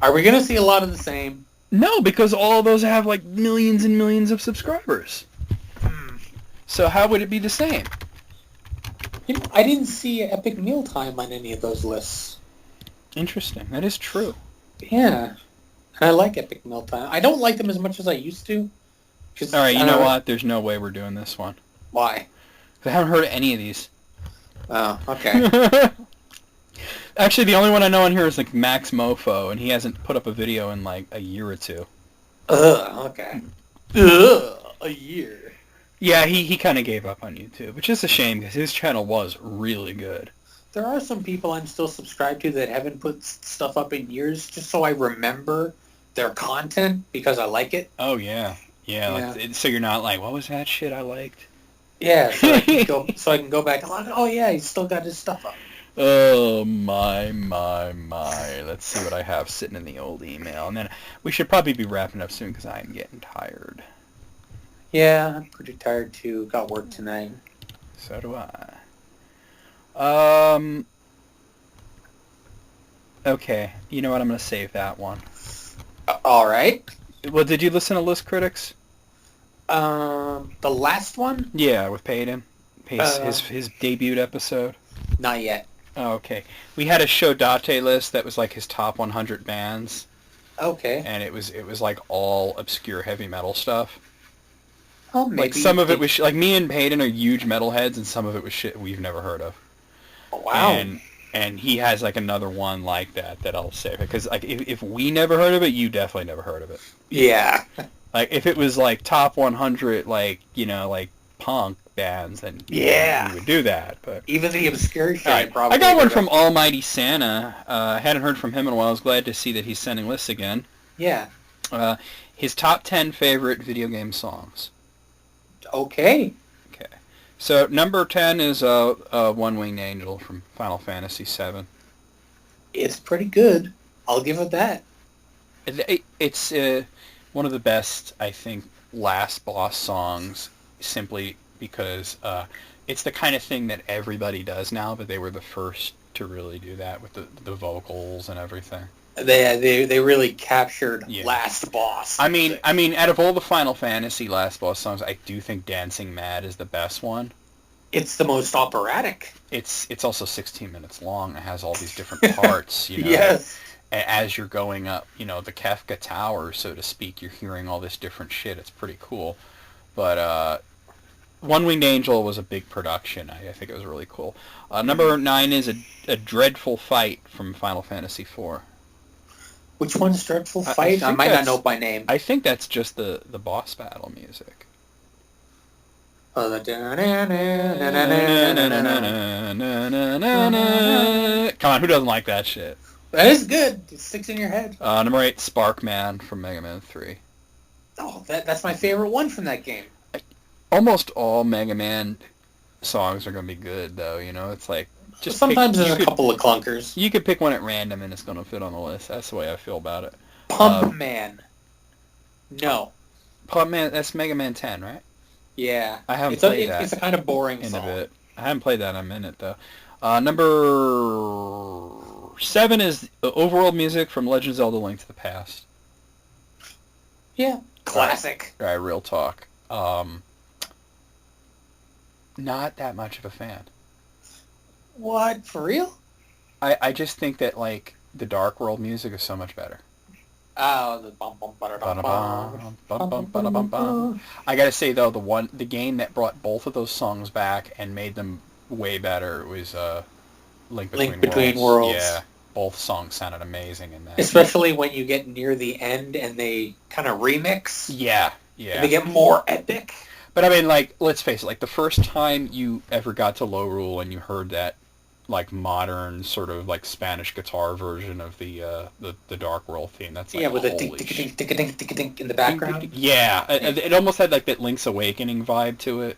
Are we going to see a lot of the same? No, because all of those have like millions and millions of subscribers. So how would it be the same? I didn't see Epic Mealtime on any of those lists. Interesting. That is true. Yeah. And I like Epic Mealtime. I don't like them as much as I used to. All right, you know what? There's no way we're doing this one. Why? I haven't heard of any of these. Oh, okay. Actually, the only one I know on here is like Max Mofo, and he hasn't put up a video in like a year or two. Okay. A year. Yeah, he kind of gave up on YouTube, which is a shame because his channel was really good. There are some people I'm still subscribed to that haven't put stuff up in years, just so I remember their content because I like it. Oh, yeah. Yeah. Like, so you're not like, what was that shit I liked? Yeah, so I can go back and like, oh yeah, he's still got his stuff up. Oh, my. Let's see what I have sitting in the old email. And then we should probably be wrapping up soon because I'm getting tired. Yeah, I'm pretty tired too. Got work tonight. So do I. Okay, you know what? I'm going to save that one. All right. Well, did you listen to List Critics? The last one? Yeah, with Payton. His debut episode. Not yet. Oh, okay. We had a Show Date list that was like his top 100 bands. Okay. And it was like all obscure heavy metal stuff. Oh, maybe. Like some of it was like me and Payton are huge metalheads, and some of it was shit we've never heard of. Oh, wow. And he has like another one like that I'll say, because like if we never heard of it, you definitely never heard of it. Yeah. Like if it was like top 100, like like punk bands, then Yeah. we would do that. But even the obscure shit. right. Probably I got one heard from of. Almighty Santa. I hadn't heard from him in a while. I was glad to see that he's sending lists again. Yeah. His top 10 favorite video game songs. Okay. Okay. So number 10 is One Winged Angel from Final Fantasy VII. It's pretty good. I'll give it that. It's one of the best, I think, last boss songs, simply because it's the kind of thing that everybody does now, but they were the first to really do that with the vocals and everything. They really captured Yeah. last boss. I mean, out of all the Final Fantasy last boss songs, I do think Dancing Mad is the best one. It's the most operatic. It's also 16 minutes long. It has all these different parts, Yes. As you're going up, the Kefka Tower, so to speak, you're hearing all this different shit. It's pretty cool. But One Winged Angel was a big production. I think it was really cool. Number 9 is a Dreadful Fight from Final Fantasy IV. Which one's Dreadful I Fight? I think might not that's- know it by name. I think that's just the boss battle music. Oh, the Come on, who doesn't like that shit? that is good. It sticks in your head. Number 8, Sparkman from Mega Man 3. Oh, that's my favorite one from that game. Almost all Mega Man songs are going to be good, though, It's like... just Sometimes pick, there's a couple of clunkers. You could pick one at random and it's going to fit on the list. That's the way I feel about it. Pump Man. No. Pump Man, that's Mega Man 10, right? Yeah. I haven't It's played that It's a kind of boring in song. a bit. I haven't played that in a minute, though. Number 7 is the overworld music from Legend of Zelda: Link to the Past. Yeah. Classic. All right, real talk. Not that much of a fan. What? For real? I just think that, like, the Dark World music is so much better. Oh, the bum bum ba da Ba-da-bum, bum-bum-ba-da-bum-bum. I gotta say, though, the game that brought both of those songs back and made them way better was Link Between Worlds. Yeah, both songs sounded amazing in that. Especially when you get near the end and they kind of remix. Yeah. And they get more epic. But I mean, like, let's face it, like, the first time you ever got to Low Rule and you heard that, like, modern sort of, like, Spanish guitar version of the Dark World theme, that's like, with a holy dink, dink, dink, dink, dink, dink in the background. Yeah, it almost had, like, that Link's Awakening vibe to it.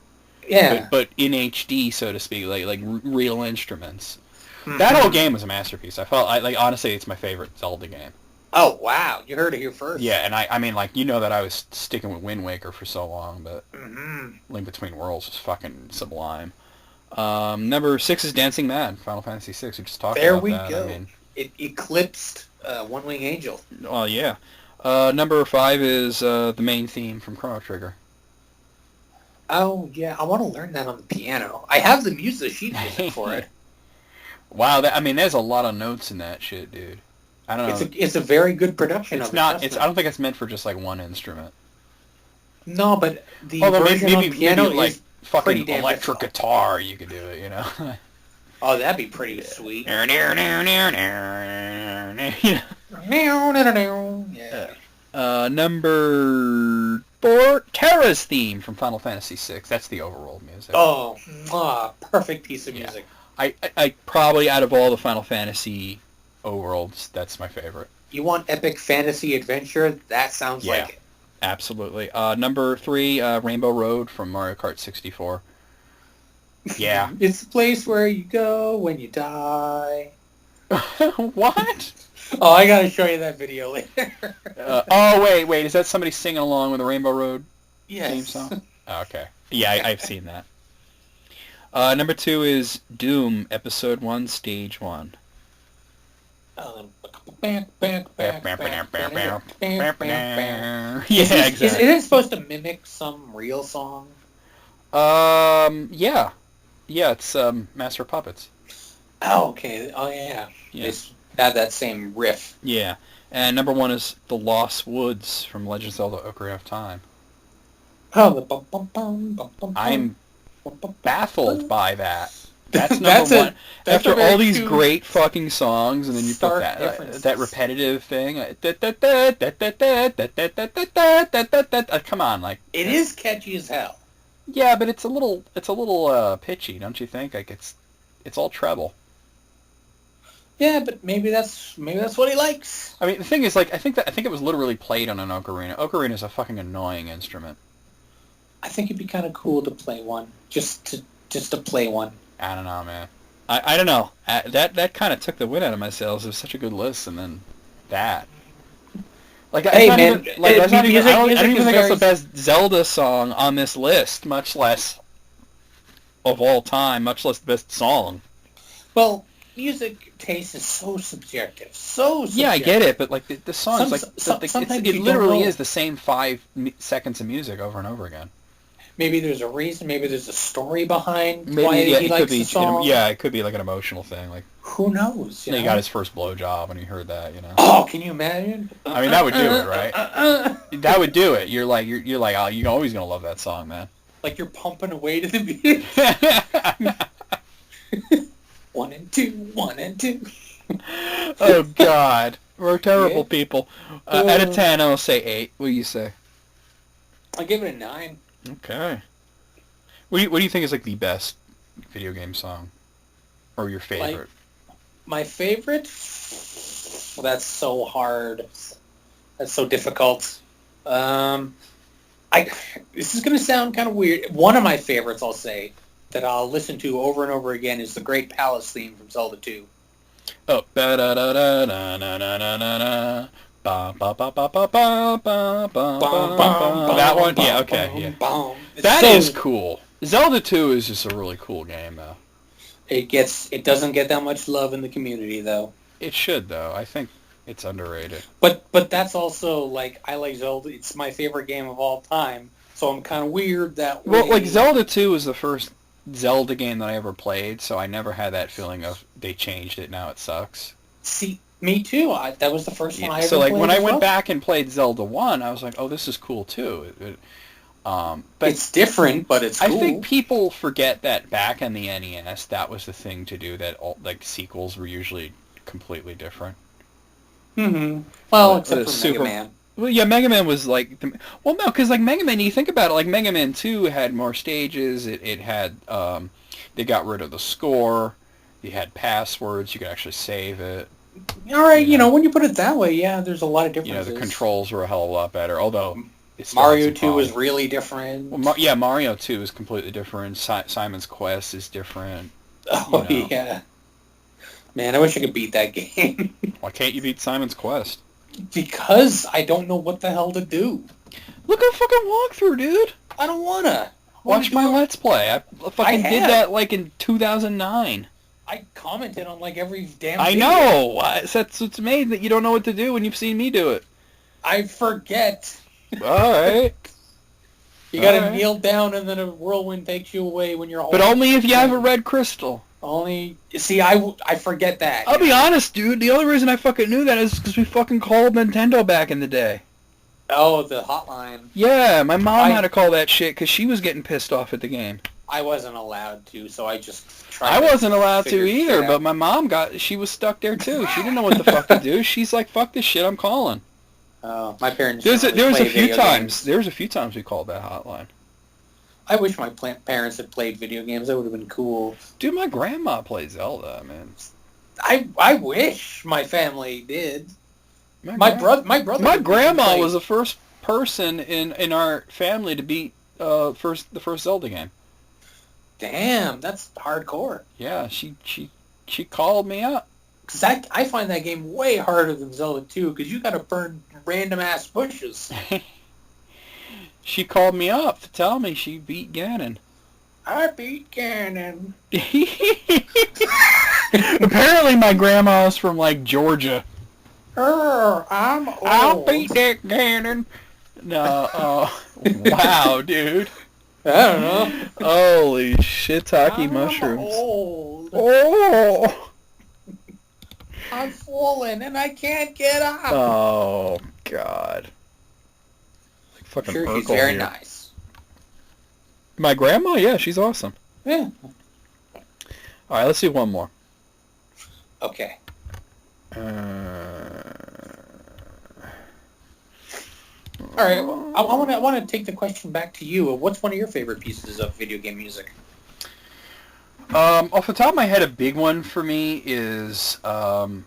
Yeah. But in HD, so to speak, like real instruments. Mm-hmm. That whole game was a masterpiece. Honestly, it's my favorite Zelda game. Oh, wow. You heard it here first. Yeah, and I mean, like, that I was sticking with Wind Waker for so long, but Link Between Worlds was fucking sublime. Number 6 is Dancing Mad, Final Fantasy VI. We just talked about that. There we go. I mean, It eclipsed One Wing Angel. oh, yeah. Number 5 is the main theme from Chrono Trigger. Oh, yeah. I want to learn that on the piano. I have the sheet music for it. Wow, there's a lot of notes in that shit, dude. I don't know. It's a very good production It's of not. it. I don't think it's meant for just like one instrument. No, but the Although version on piano maybe like is fucking pretty damn electric difficult. guitar, you could do it. Oh, that'd be pretty sweet. Yeah. Number 4, Terra's theme from Final Fantasy VI. That's the overworld music. Oh, perfect piece of music. I probably, out of all the Final Fantasy overworlds, that's my favorite. You want epic fantasy adventure? That sounds like it. Absolutely. Number 3, Rainbow Road from Mario Kart 64. Yeah. It's the place where you go when you die. What? Oh, I gotta show you that video later. Wait. Is that somebody singing along with the Rainbow Road Yes. theme song? Oh, okay. Yeah, I've seen that. Number 2 is Doom, Episode 1, Stage 1. Yeah, exactly. Is it supposed to mimic some real song? Yeah. Yeah, it's Master of Puppets. Oh, okay. Oh, yeah. Yeah. It's had that same riff. Yeah. And number 1 is The Lost Woods from Legend of Zelda: Ocarina of Time. Oh, the bum bum bum bum bum. I'm baffled by that. That's number one. That's After a very all these two great fucking songs, and then you put stark that differences. that repetitive thing. Come on, like It is catchy as hell. yeah, but it's a little pitchy, don't you think? Like it's all treble. Yeah, but maybe that's what he likes. I mean, the thing is, like, I think it was literally played on an ocarina. Ocarina is a fucking annoying instrument. I think it'd be kind of cool to play one, just to play one. I don't know, man. I don't know. That kind of took the wind out of my sails. It was such a good list, and then that. Like, Hey, it's not man, even, like, that's not even, I don't music even is think that's the very- best Zelda song on this list, much less of all time, much less the best song. Well, music taste is so subjective. So subjective. Yeah, I get it, but like the song is Sometimes it you literally don't know. is the same 5 seconds of music over and over again. Maybe there's a reason. Maybe there's a story behind Maybe why yeah, he it likes could be the song. yeah, it could be like an emotional thing. Like Who knows? he got his first blowjob and he heard that, you know. Oh, can you imagine? I mean, that would do it, right? That would do it. You're like oh, you're always gonna love that song, man. Like you're pumping away to the beat. 1 and 2, 1 and 2. Oh God, we're terrible Yeah. people. Out of 10, I'll say 8. What do you say? I give it a 9. Okay. What do you think is like the best video game song, or your favorite? My favorite? Well, that's so hard. That's so difficult. This is gonna sound kind of weird. One of my favorites, I'll say, that I'll listen to over and over again is the Great Palace theme from Zelda 2. Oh, ba da da da da da da da da da. Ba ba ba ba ba ba ba ba. That one, yeah, okay, yeah. That is cool. Zelda 2 is just a really cool game, though. It doesn't get that much love in the community, though. It should, though. I think it's underrated. But that's also, like, I like Zelda. It's my favorite game of all time, so I'm kind of weird that way. Well, like, Zelda 2 was the first Zelda game that I ever played, so I never had that feeling of they changed it, now it sucks. See, me too. That was the first one I ever So, like, played when I as went well. back and played Zelda 1, I was like, oh, this is cool, too. But It's different, but it's cool. I think people forget that back in the NES, that was the thing to do, that all, like, sequels were usually completely different. Mm-hmm. Well, But except for Super- Mega Man. Well, yeah, Mega Man was like... Well, no, because, like, Mega Man, you think about it, like, Mega Man 2 had more stages, it had... they got rid of the score, you had passwords, you could actually save it. All right, when you put it that way, yeah, there's a lot of You differences. know, the controls were a hell of a lot better, although... it still Mario had 2 some was problems. really different. Well, yeah, Mario 2 is completely different. Simon's Quest is different. Oh, you know. yeah. Man, I wish I could beat that game. Why can't you beat Simon's Quest? Because I don't know what the hell to do. Look at fucking walkthrough, dude. I don't wanna. Watch my Let's Play. I fucking did have. that like in 2009. I commented on like every damn I video. know. That's what's made that you don't know what to do when you've seen me do it. I forget. All right. You gotta Alright. kneel down and then a whirlwind takes you away when you're But only if you have a red crystal. See, I forget that. I'll be honest, dude. The only reason I fucking knew that is because we fucking called Nintendo back in the day. Oh, the hotline. Yeah, my mom had to call that shit because she was getting pissed off at the game. I wasn't allowed to, so I just tried. I wasn't allowed to figure shit either, out. but my mom she was stuck there too. She didn't know what the fuck to do. She's like, fuck this shit, I'm calling. Oh, my parents. There was play a few video times. games. There was a few times we called that hotline. I wish my parents had played video games. That would have been cool. Dude, my grandma played Zelda, man. I wish my family did. My brother. My grandma was the first person in our family to beat the first Zelda game. Damn, that's hardcore. Yeah, she called me up. Cause I find that game way harder than Zelda 2, because you gotta burn random ass bushes. She called me up to tell me she beat Ganon. I beat Ganon. Apparently my grandma's from like Georgia. I'm old. I'll beat that Ganon. No, wow, dude. I don't know. Holy shiitake mushrooms. Old. Oh. I'm falling and I can't get up. Oh God. Like fucking Sure, she's Urkel very here. nice. My grandma, yeah, she's awesome. Yeah. All right, let's do one more. Okay. All right. Well, I want to take the question back to you. What's one of your favorite pieces of video game music? Off the top of my head, a big one for me is well,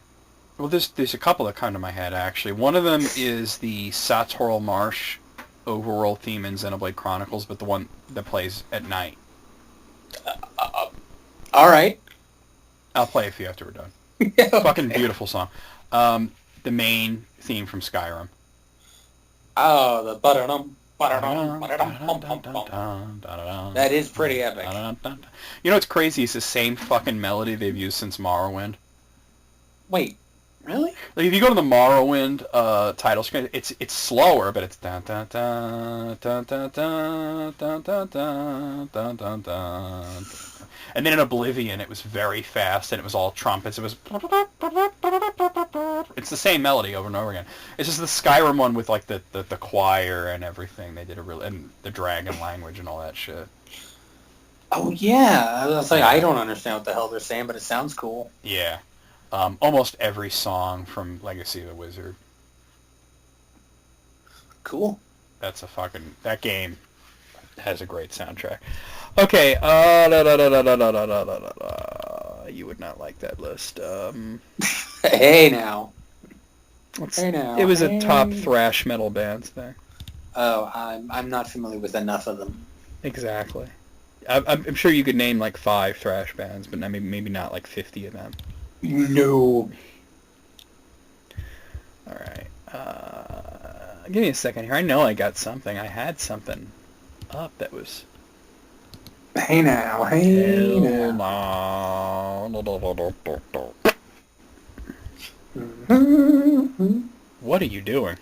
there's a couple that come to my head actually. One of them is the Satorl Marsh overworld theme in Xenoblade Chronicles, but the one that plays at night. All right. I'll play it for you after we're done. Yeah, okay. Fucking beautiful song. The main theme from Skyrim. Oh, the ba-da-dum, ba-da-dum, ba-da-dum, bum-bum-bum. That is pretty epic. You know what's crazy? It's the same fucking melody they've used since Morrowind. Wait, really? Like if you go to the Morrowind title screen, it's slower, but it's dun dun dun dun dun dun dun dun dun dun dun dun. And then in Oblivion, it was very fast, and it was all trumpets. It was... It's the same melody over and over again. It's just the Skyrim one with, like, the choir and everything. They did a real... And the dragon language and all that shit. Oh, yeah. I was like, I don't understand what the hell they're saying, but it sounds cool. Yeah. Almost every song from Legacy of the Wizard. Cool. That's a fucking... That game has a great soundtrack. Okay, you would not like that list. Hey now. Hey now. It was a top thrash metal band thing. Oh, I'm not familiar with enough of them. Exactly. I'm sure you could name like 5 thrash bands, but maybe not like 50 of them. No. All right. Give me a second here. I know I got something. I had something up that was... Hey now, hey now. What are you doing?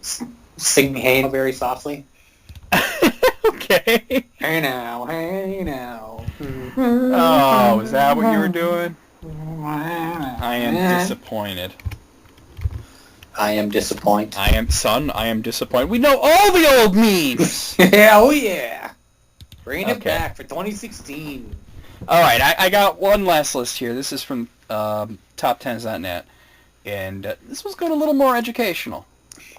Sing hey now very softly. Okay. Hey now, hey now. Oh, is that what you were doing? I am disappointed. I am disappointed. I am disappointed. We know all the old memes! Yeah, oh yeah. Bring it back for 2016. All right, I got one last list here. This is from top10s.net, and this was going a little more educational.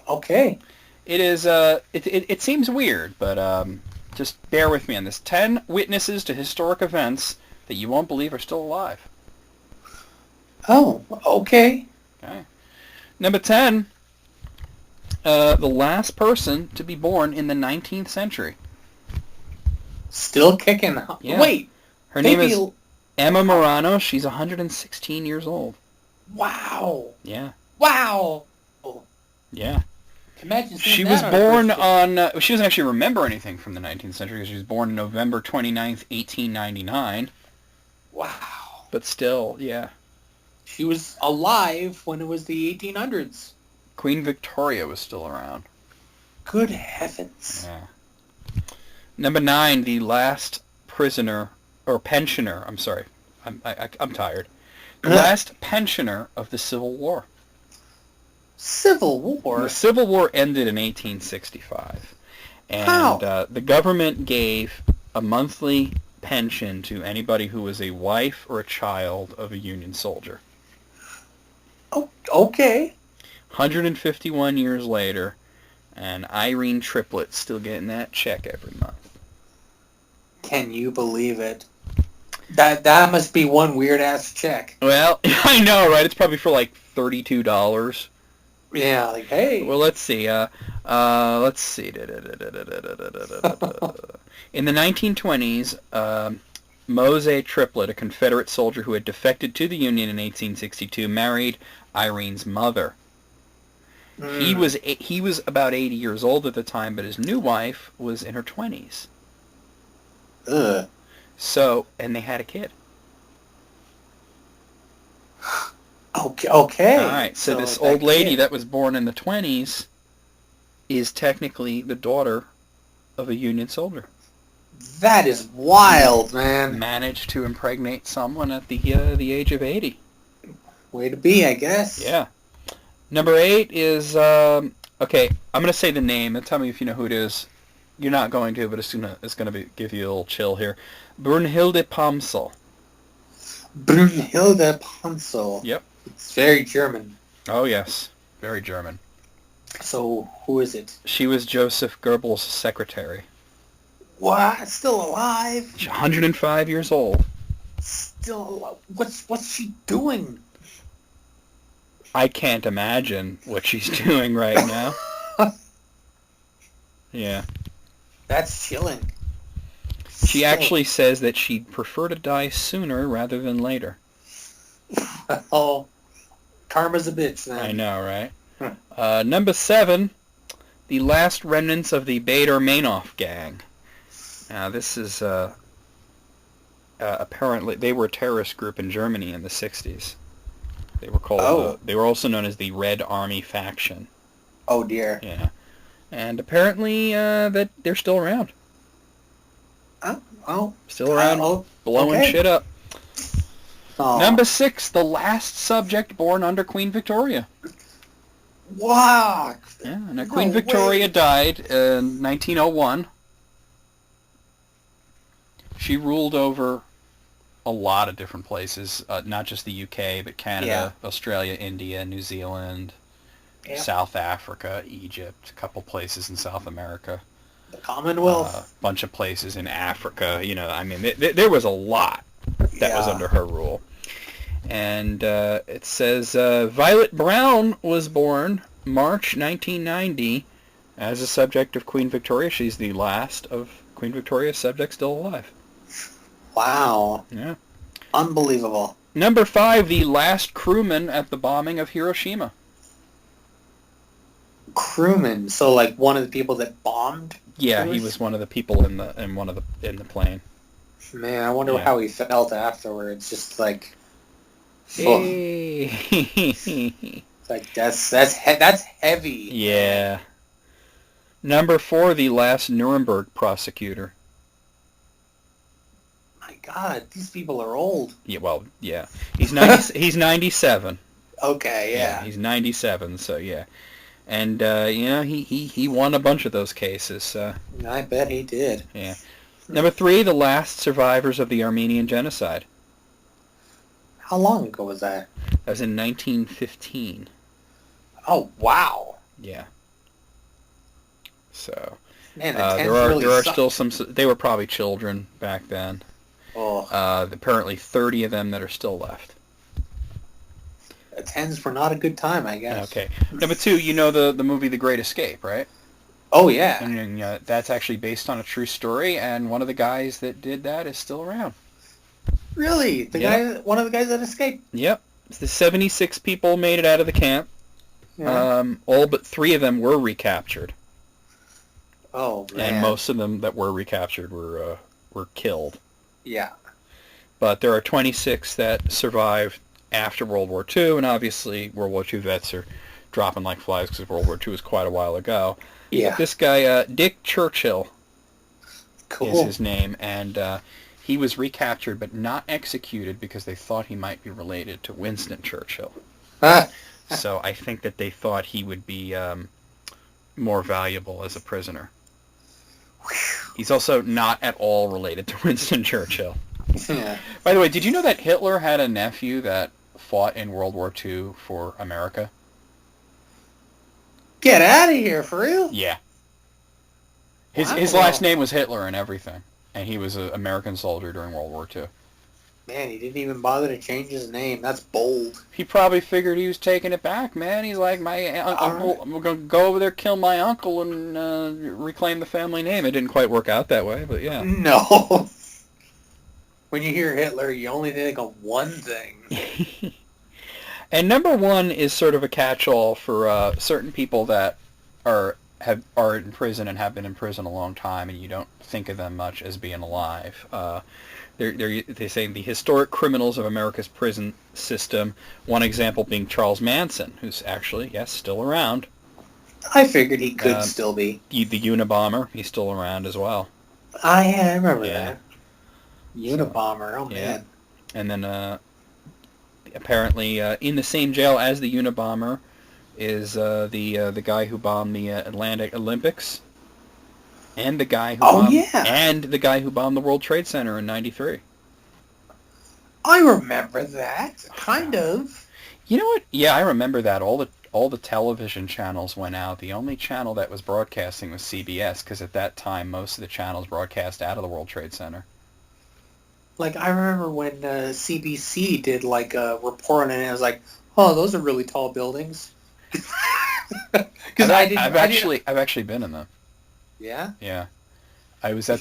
Okay. It is. It seems weird, but just bear with me on this. 10 witnesses to historic events that you won't believe are still alive. Oh, okay. Okay. Number 10. The last person to be born in the 19th century. Still kicking. Yeah. Wait. Her name is Emma Morano. She's 116 years old. Wow. Yeah. Wow. Yeah. Imagine she was born on... she doesn't actually remember anything from the 19th century because she was born November 29th, 1899. Wow. But still, yeah. She was alive when it was the 1800s. Queen Victoria was still around. Good heavens. Yeah. Number 9, the last prisoner, or pensioner, I'm sorry. I'm tired. The last pensioner of the Civil War. Civil War? The Civil War ended in 1865. And the government gave a monthly pension to anybody who was a wife or a child of a Union soldier. Oh, okay. 151 years later, and Irene Triplett's still getting that check every month. Can you believe it? That must be one weird-ass check. Well, I know, right? It's probably for like $32. Yeah, like, hey. Well, let's see. Let's see. In the 1920s, Mose Triplett, a Confederate soldier who had defected to the Union in 1862, married Irene's mother. He was about 80 years old at the time, but his new wife was in her 20s. Ugh. So, and they had a kid. Okay. All right. So this old lady that was born in the 20s is technically the daughter of a Union soldier. That is wild, man. Managed to impregnate someone at the age of 80. Way to be, I guess. Yeah. Number 8 is okay. I'm gonna say the name and tell me if you know who it is. You're not going to, but it's gonna give you a little chill here. Brunhilde Pamsel. Brunhilde Ponsel. Yep. It's very German. Oh yes, very German. So, who is it? She was Joseph Goebbels' secretary. What? Still alive? She's 105 years old. Still alive? What's she doing? I can't imagine what she's doing right now. Yeah. That's chilling. She actually says that she'd prefer to die sooner rather than later. Oh, karma's a bitch, then. I know, right? Number 7, the last remnants of the Baader-Meinhof gang. Now, this is apparently they were a terrorist group in Germany in the 60s. They were called. They were also known as the Red Army faction. Oh dear. Yeah, and apparently that they're still around. Oh, still around, blowing shit up. Oh. Number 6, the last subject born under Queen Victoria. Wow. Yeah, now Queen Victoria died in 1901. She ruled over a lot of different places, not just the UK, but Canada, Australia, India, New Zealand, South Africa, Egypt, a couple places in South America. The Commonwealth. A bunch of places in Africa. You know, I mean, there was a lot that was under her rule. And it says Violet Brown was born March 1990 as a subject of Queen Victoria. She's the last of Queen Victoria's subjects still alive. Wow. Yeah. Unbelievable. Number 5, the last crewman at the bombing of Hiroshima. Crewman, so like one of the people that bombed? Yeah, he was one of the people in the plane. Man, I wonder how he felt afterwards. Just like, hey. like that's heavy. Yeah. Number 4, the last Nuremberg prosecutor. My God, these people are old. Yeah, well, yeah. He's 90, he's 97. Okay, yeah. He's 97, so yeah. And you know, he won a bunch of those cases. So. I bet he did. Yeah. Number 3, the last survivors of the Armenian genocide. How long ago was that? That was in 1915. Oh wow. Yeah. So. Man, there are still some. They were probably children back then. Oh. Apparently 30 of them that are still left. The 10s were not a good time, I guess. Okay. Number 2, you know the movie The Great Escape, right? Oh, yeah. And that's actually based on a true story, and one of the guys that did that is still around. Really? One of the guys that escaped? Yep. The 76 people made it out of the camp. Yeah. All but 3 of them were recaptured. Oh, man. And most of them that were recaptured were killed. Yeah. But there are 26 that survived after World War II, and obviously World War II vets are dropping like flies because World War II was quite a while ago. Yeah. This guy, Dick Churchill, is his name, and he was recaptured but not executed because they thought he might be related to Winston Churchill. So I think that they thought he would be more valuable as a prisoner. He's also not at all related to Winston Churchill. Yeah. By the way, did you know that Hitler had a nephew that fought in World War II for America? Get out of here, for real? Yeah. His last name was Hitler and everything, and he was an American soldier during World War II. Man, he didn't even bother to change his name. That's bold. He probably figured he was taking it back, man. He's like, my uncle, I'm going to go over there, kill my uncle, and reclaim the family name. It didn't quite work out that way, but yeah. No. When you hear Hitler, you only think of one thing. And number 1 is sort of a catch-all for certain people that are in prison and have been in prison a long time, and you don't think of them much as being alive. They say the historic criminals of America's prison system. One example being Charles Manson, who's actually, yes, still around. I figured he could still be. The Unabomber, he's still around as well. I remember that. Unabomber, oh man. And then apparently in the same jail as the Unabomber is the guy who bombed the Atlantic Olympics. And the guy who Oh, bombed, yeah. and the guy who bombed the World Trade Center in '93. I remember that. Kind of. You know what? Yeah, I remember that. All the television channels went out. The only channel that was broadcasting was CBS, because at that time most of the channels broadcast out of the World Trade Center. Like, I remember when CBC did, like, a report on it, and it was like, oh, those are really tall buildings. Because I've actually been in them. Yeah? Yeah. I was at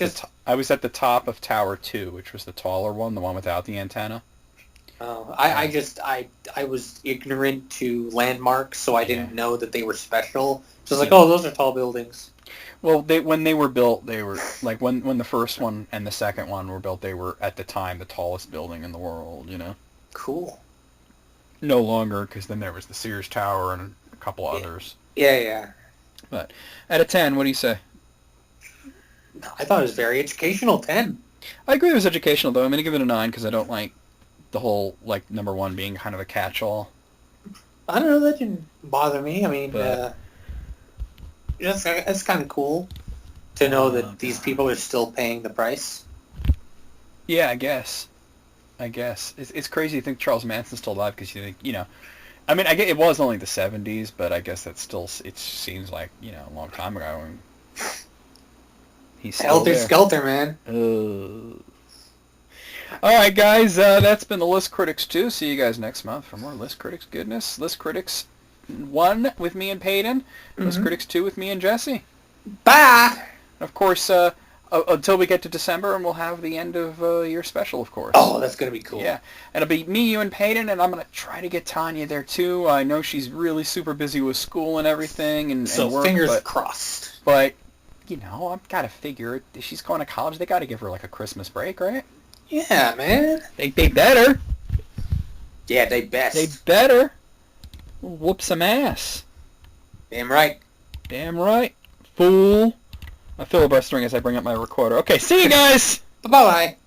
the top of Tower 2, which was the taller one, the one without the antenna. Oh, I was ignorant to landmarks, so I didn't know that they were special. So I was like, oh, those are tall buildings. Well, when they were built, they were like when the first one and the second one were built, they were at the time the tallest building in the world. You know. Cool. No longer, because then there was the Sears Tower and a couple others. Yeah. But out of 10, what do you say? I thought it was very educational. 10. I agree it was educational, though. I'm going to give it a 9 because I don't like the whole, like, number 1 being kind of a catch-all. I don't know, that didn't bother me. I mean, it's kind of cool to know that these people are still paying the price. Yeah, I guess. It's crazy to think Charles Manson's still alive because you think, I mean, I get it was only the 70s, but I guess that's still, it seems like, a long time ago. And he's still Helter there. Skelter, man. All right, guys, that's been the List Critics 2. See you guys next month for more List Critics goodness. List Critics 1 with me and Peyton. List Critics 2 with me and Jesse. Bye! And of course, until we get to December, and we'll have the end of year special, of course. Oh, that's going to be cool. Yeah, and it'll be me, you, and Peyton, and I'm going to try to get Tanya there, too. I know she's really super busy with school and everything and work. Fingers crossed. But, I've got to figure, if she's going to college, they got to give her, like, a Christmas break, right? Yeah, man. They better. Yeah, they best. They better. Whoop some ass. Damn right. Damn right. Fool. I'm filibustering as I bring up my recorder. Okay, see you guys! Bye-bye.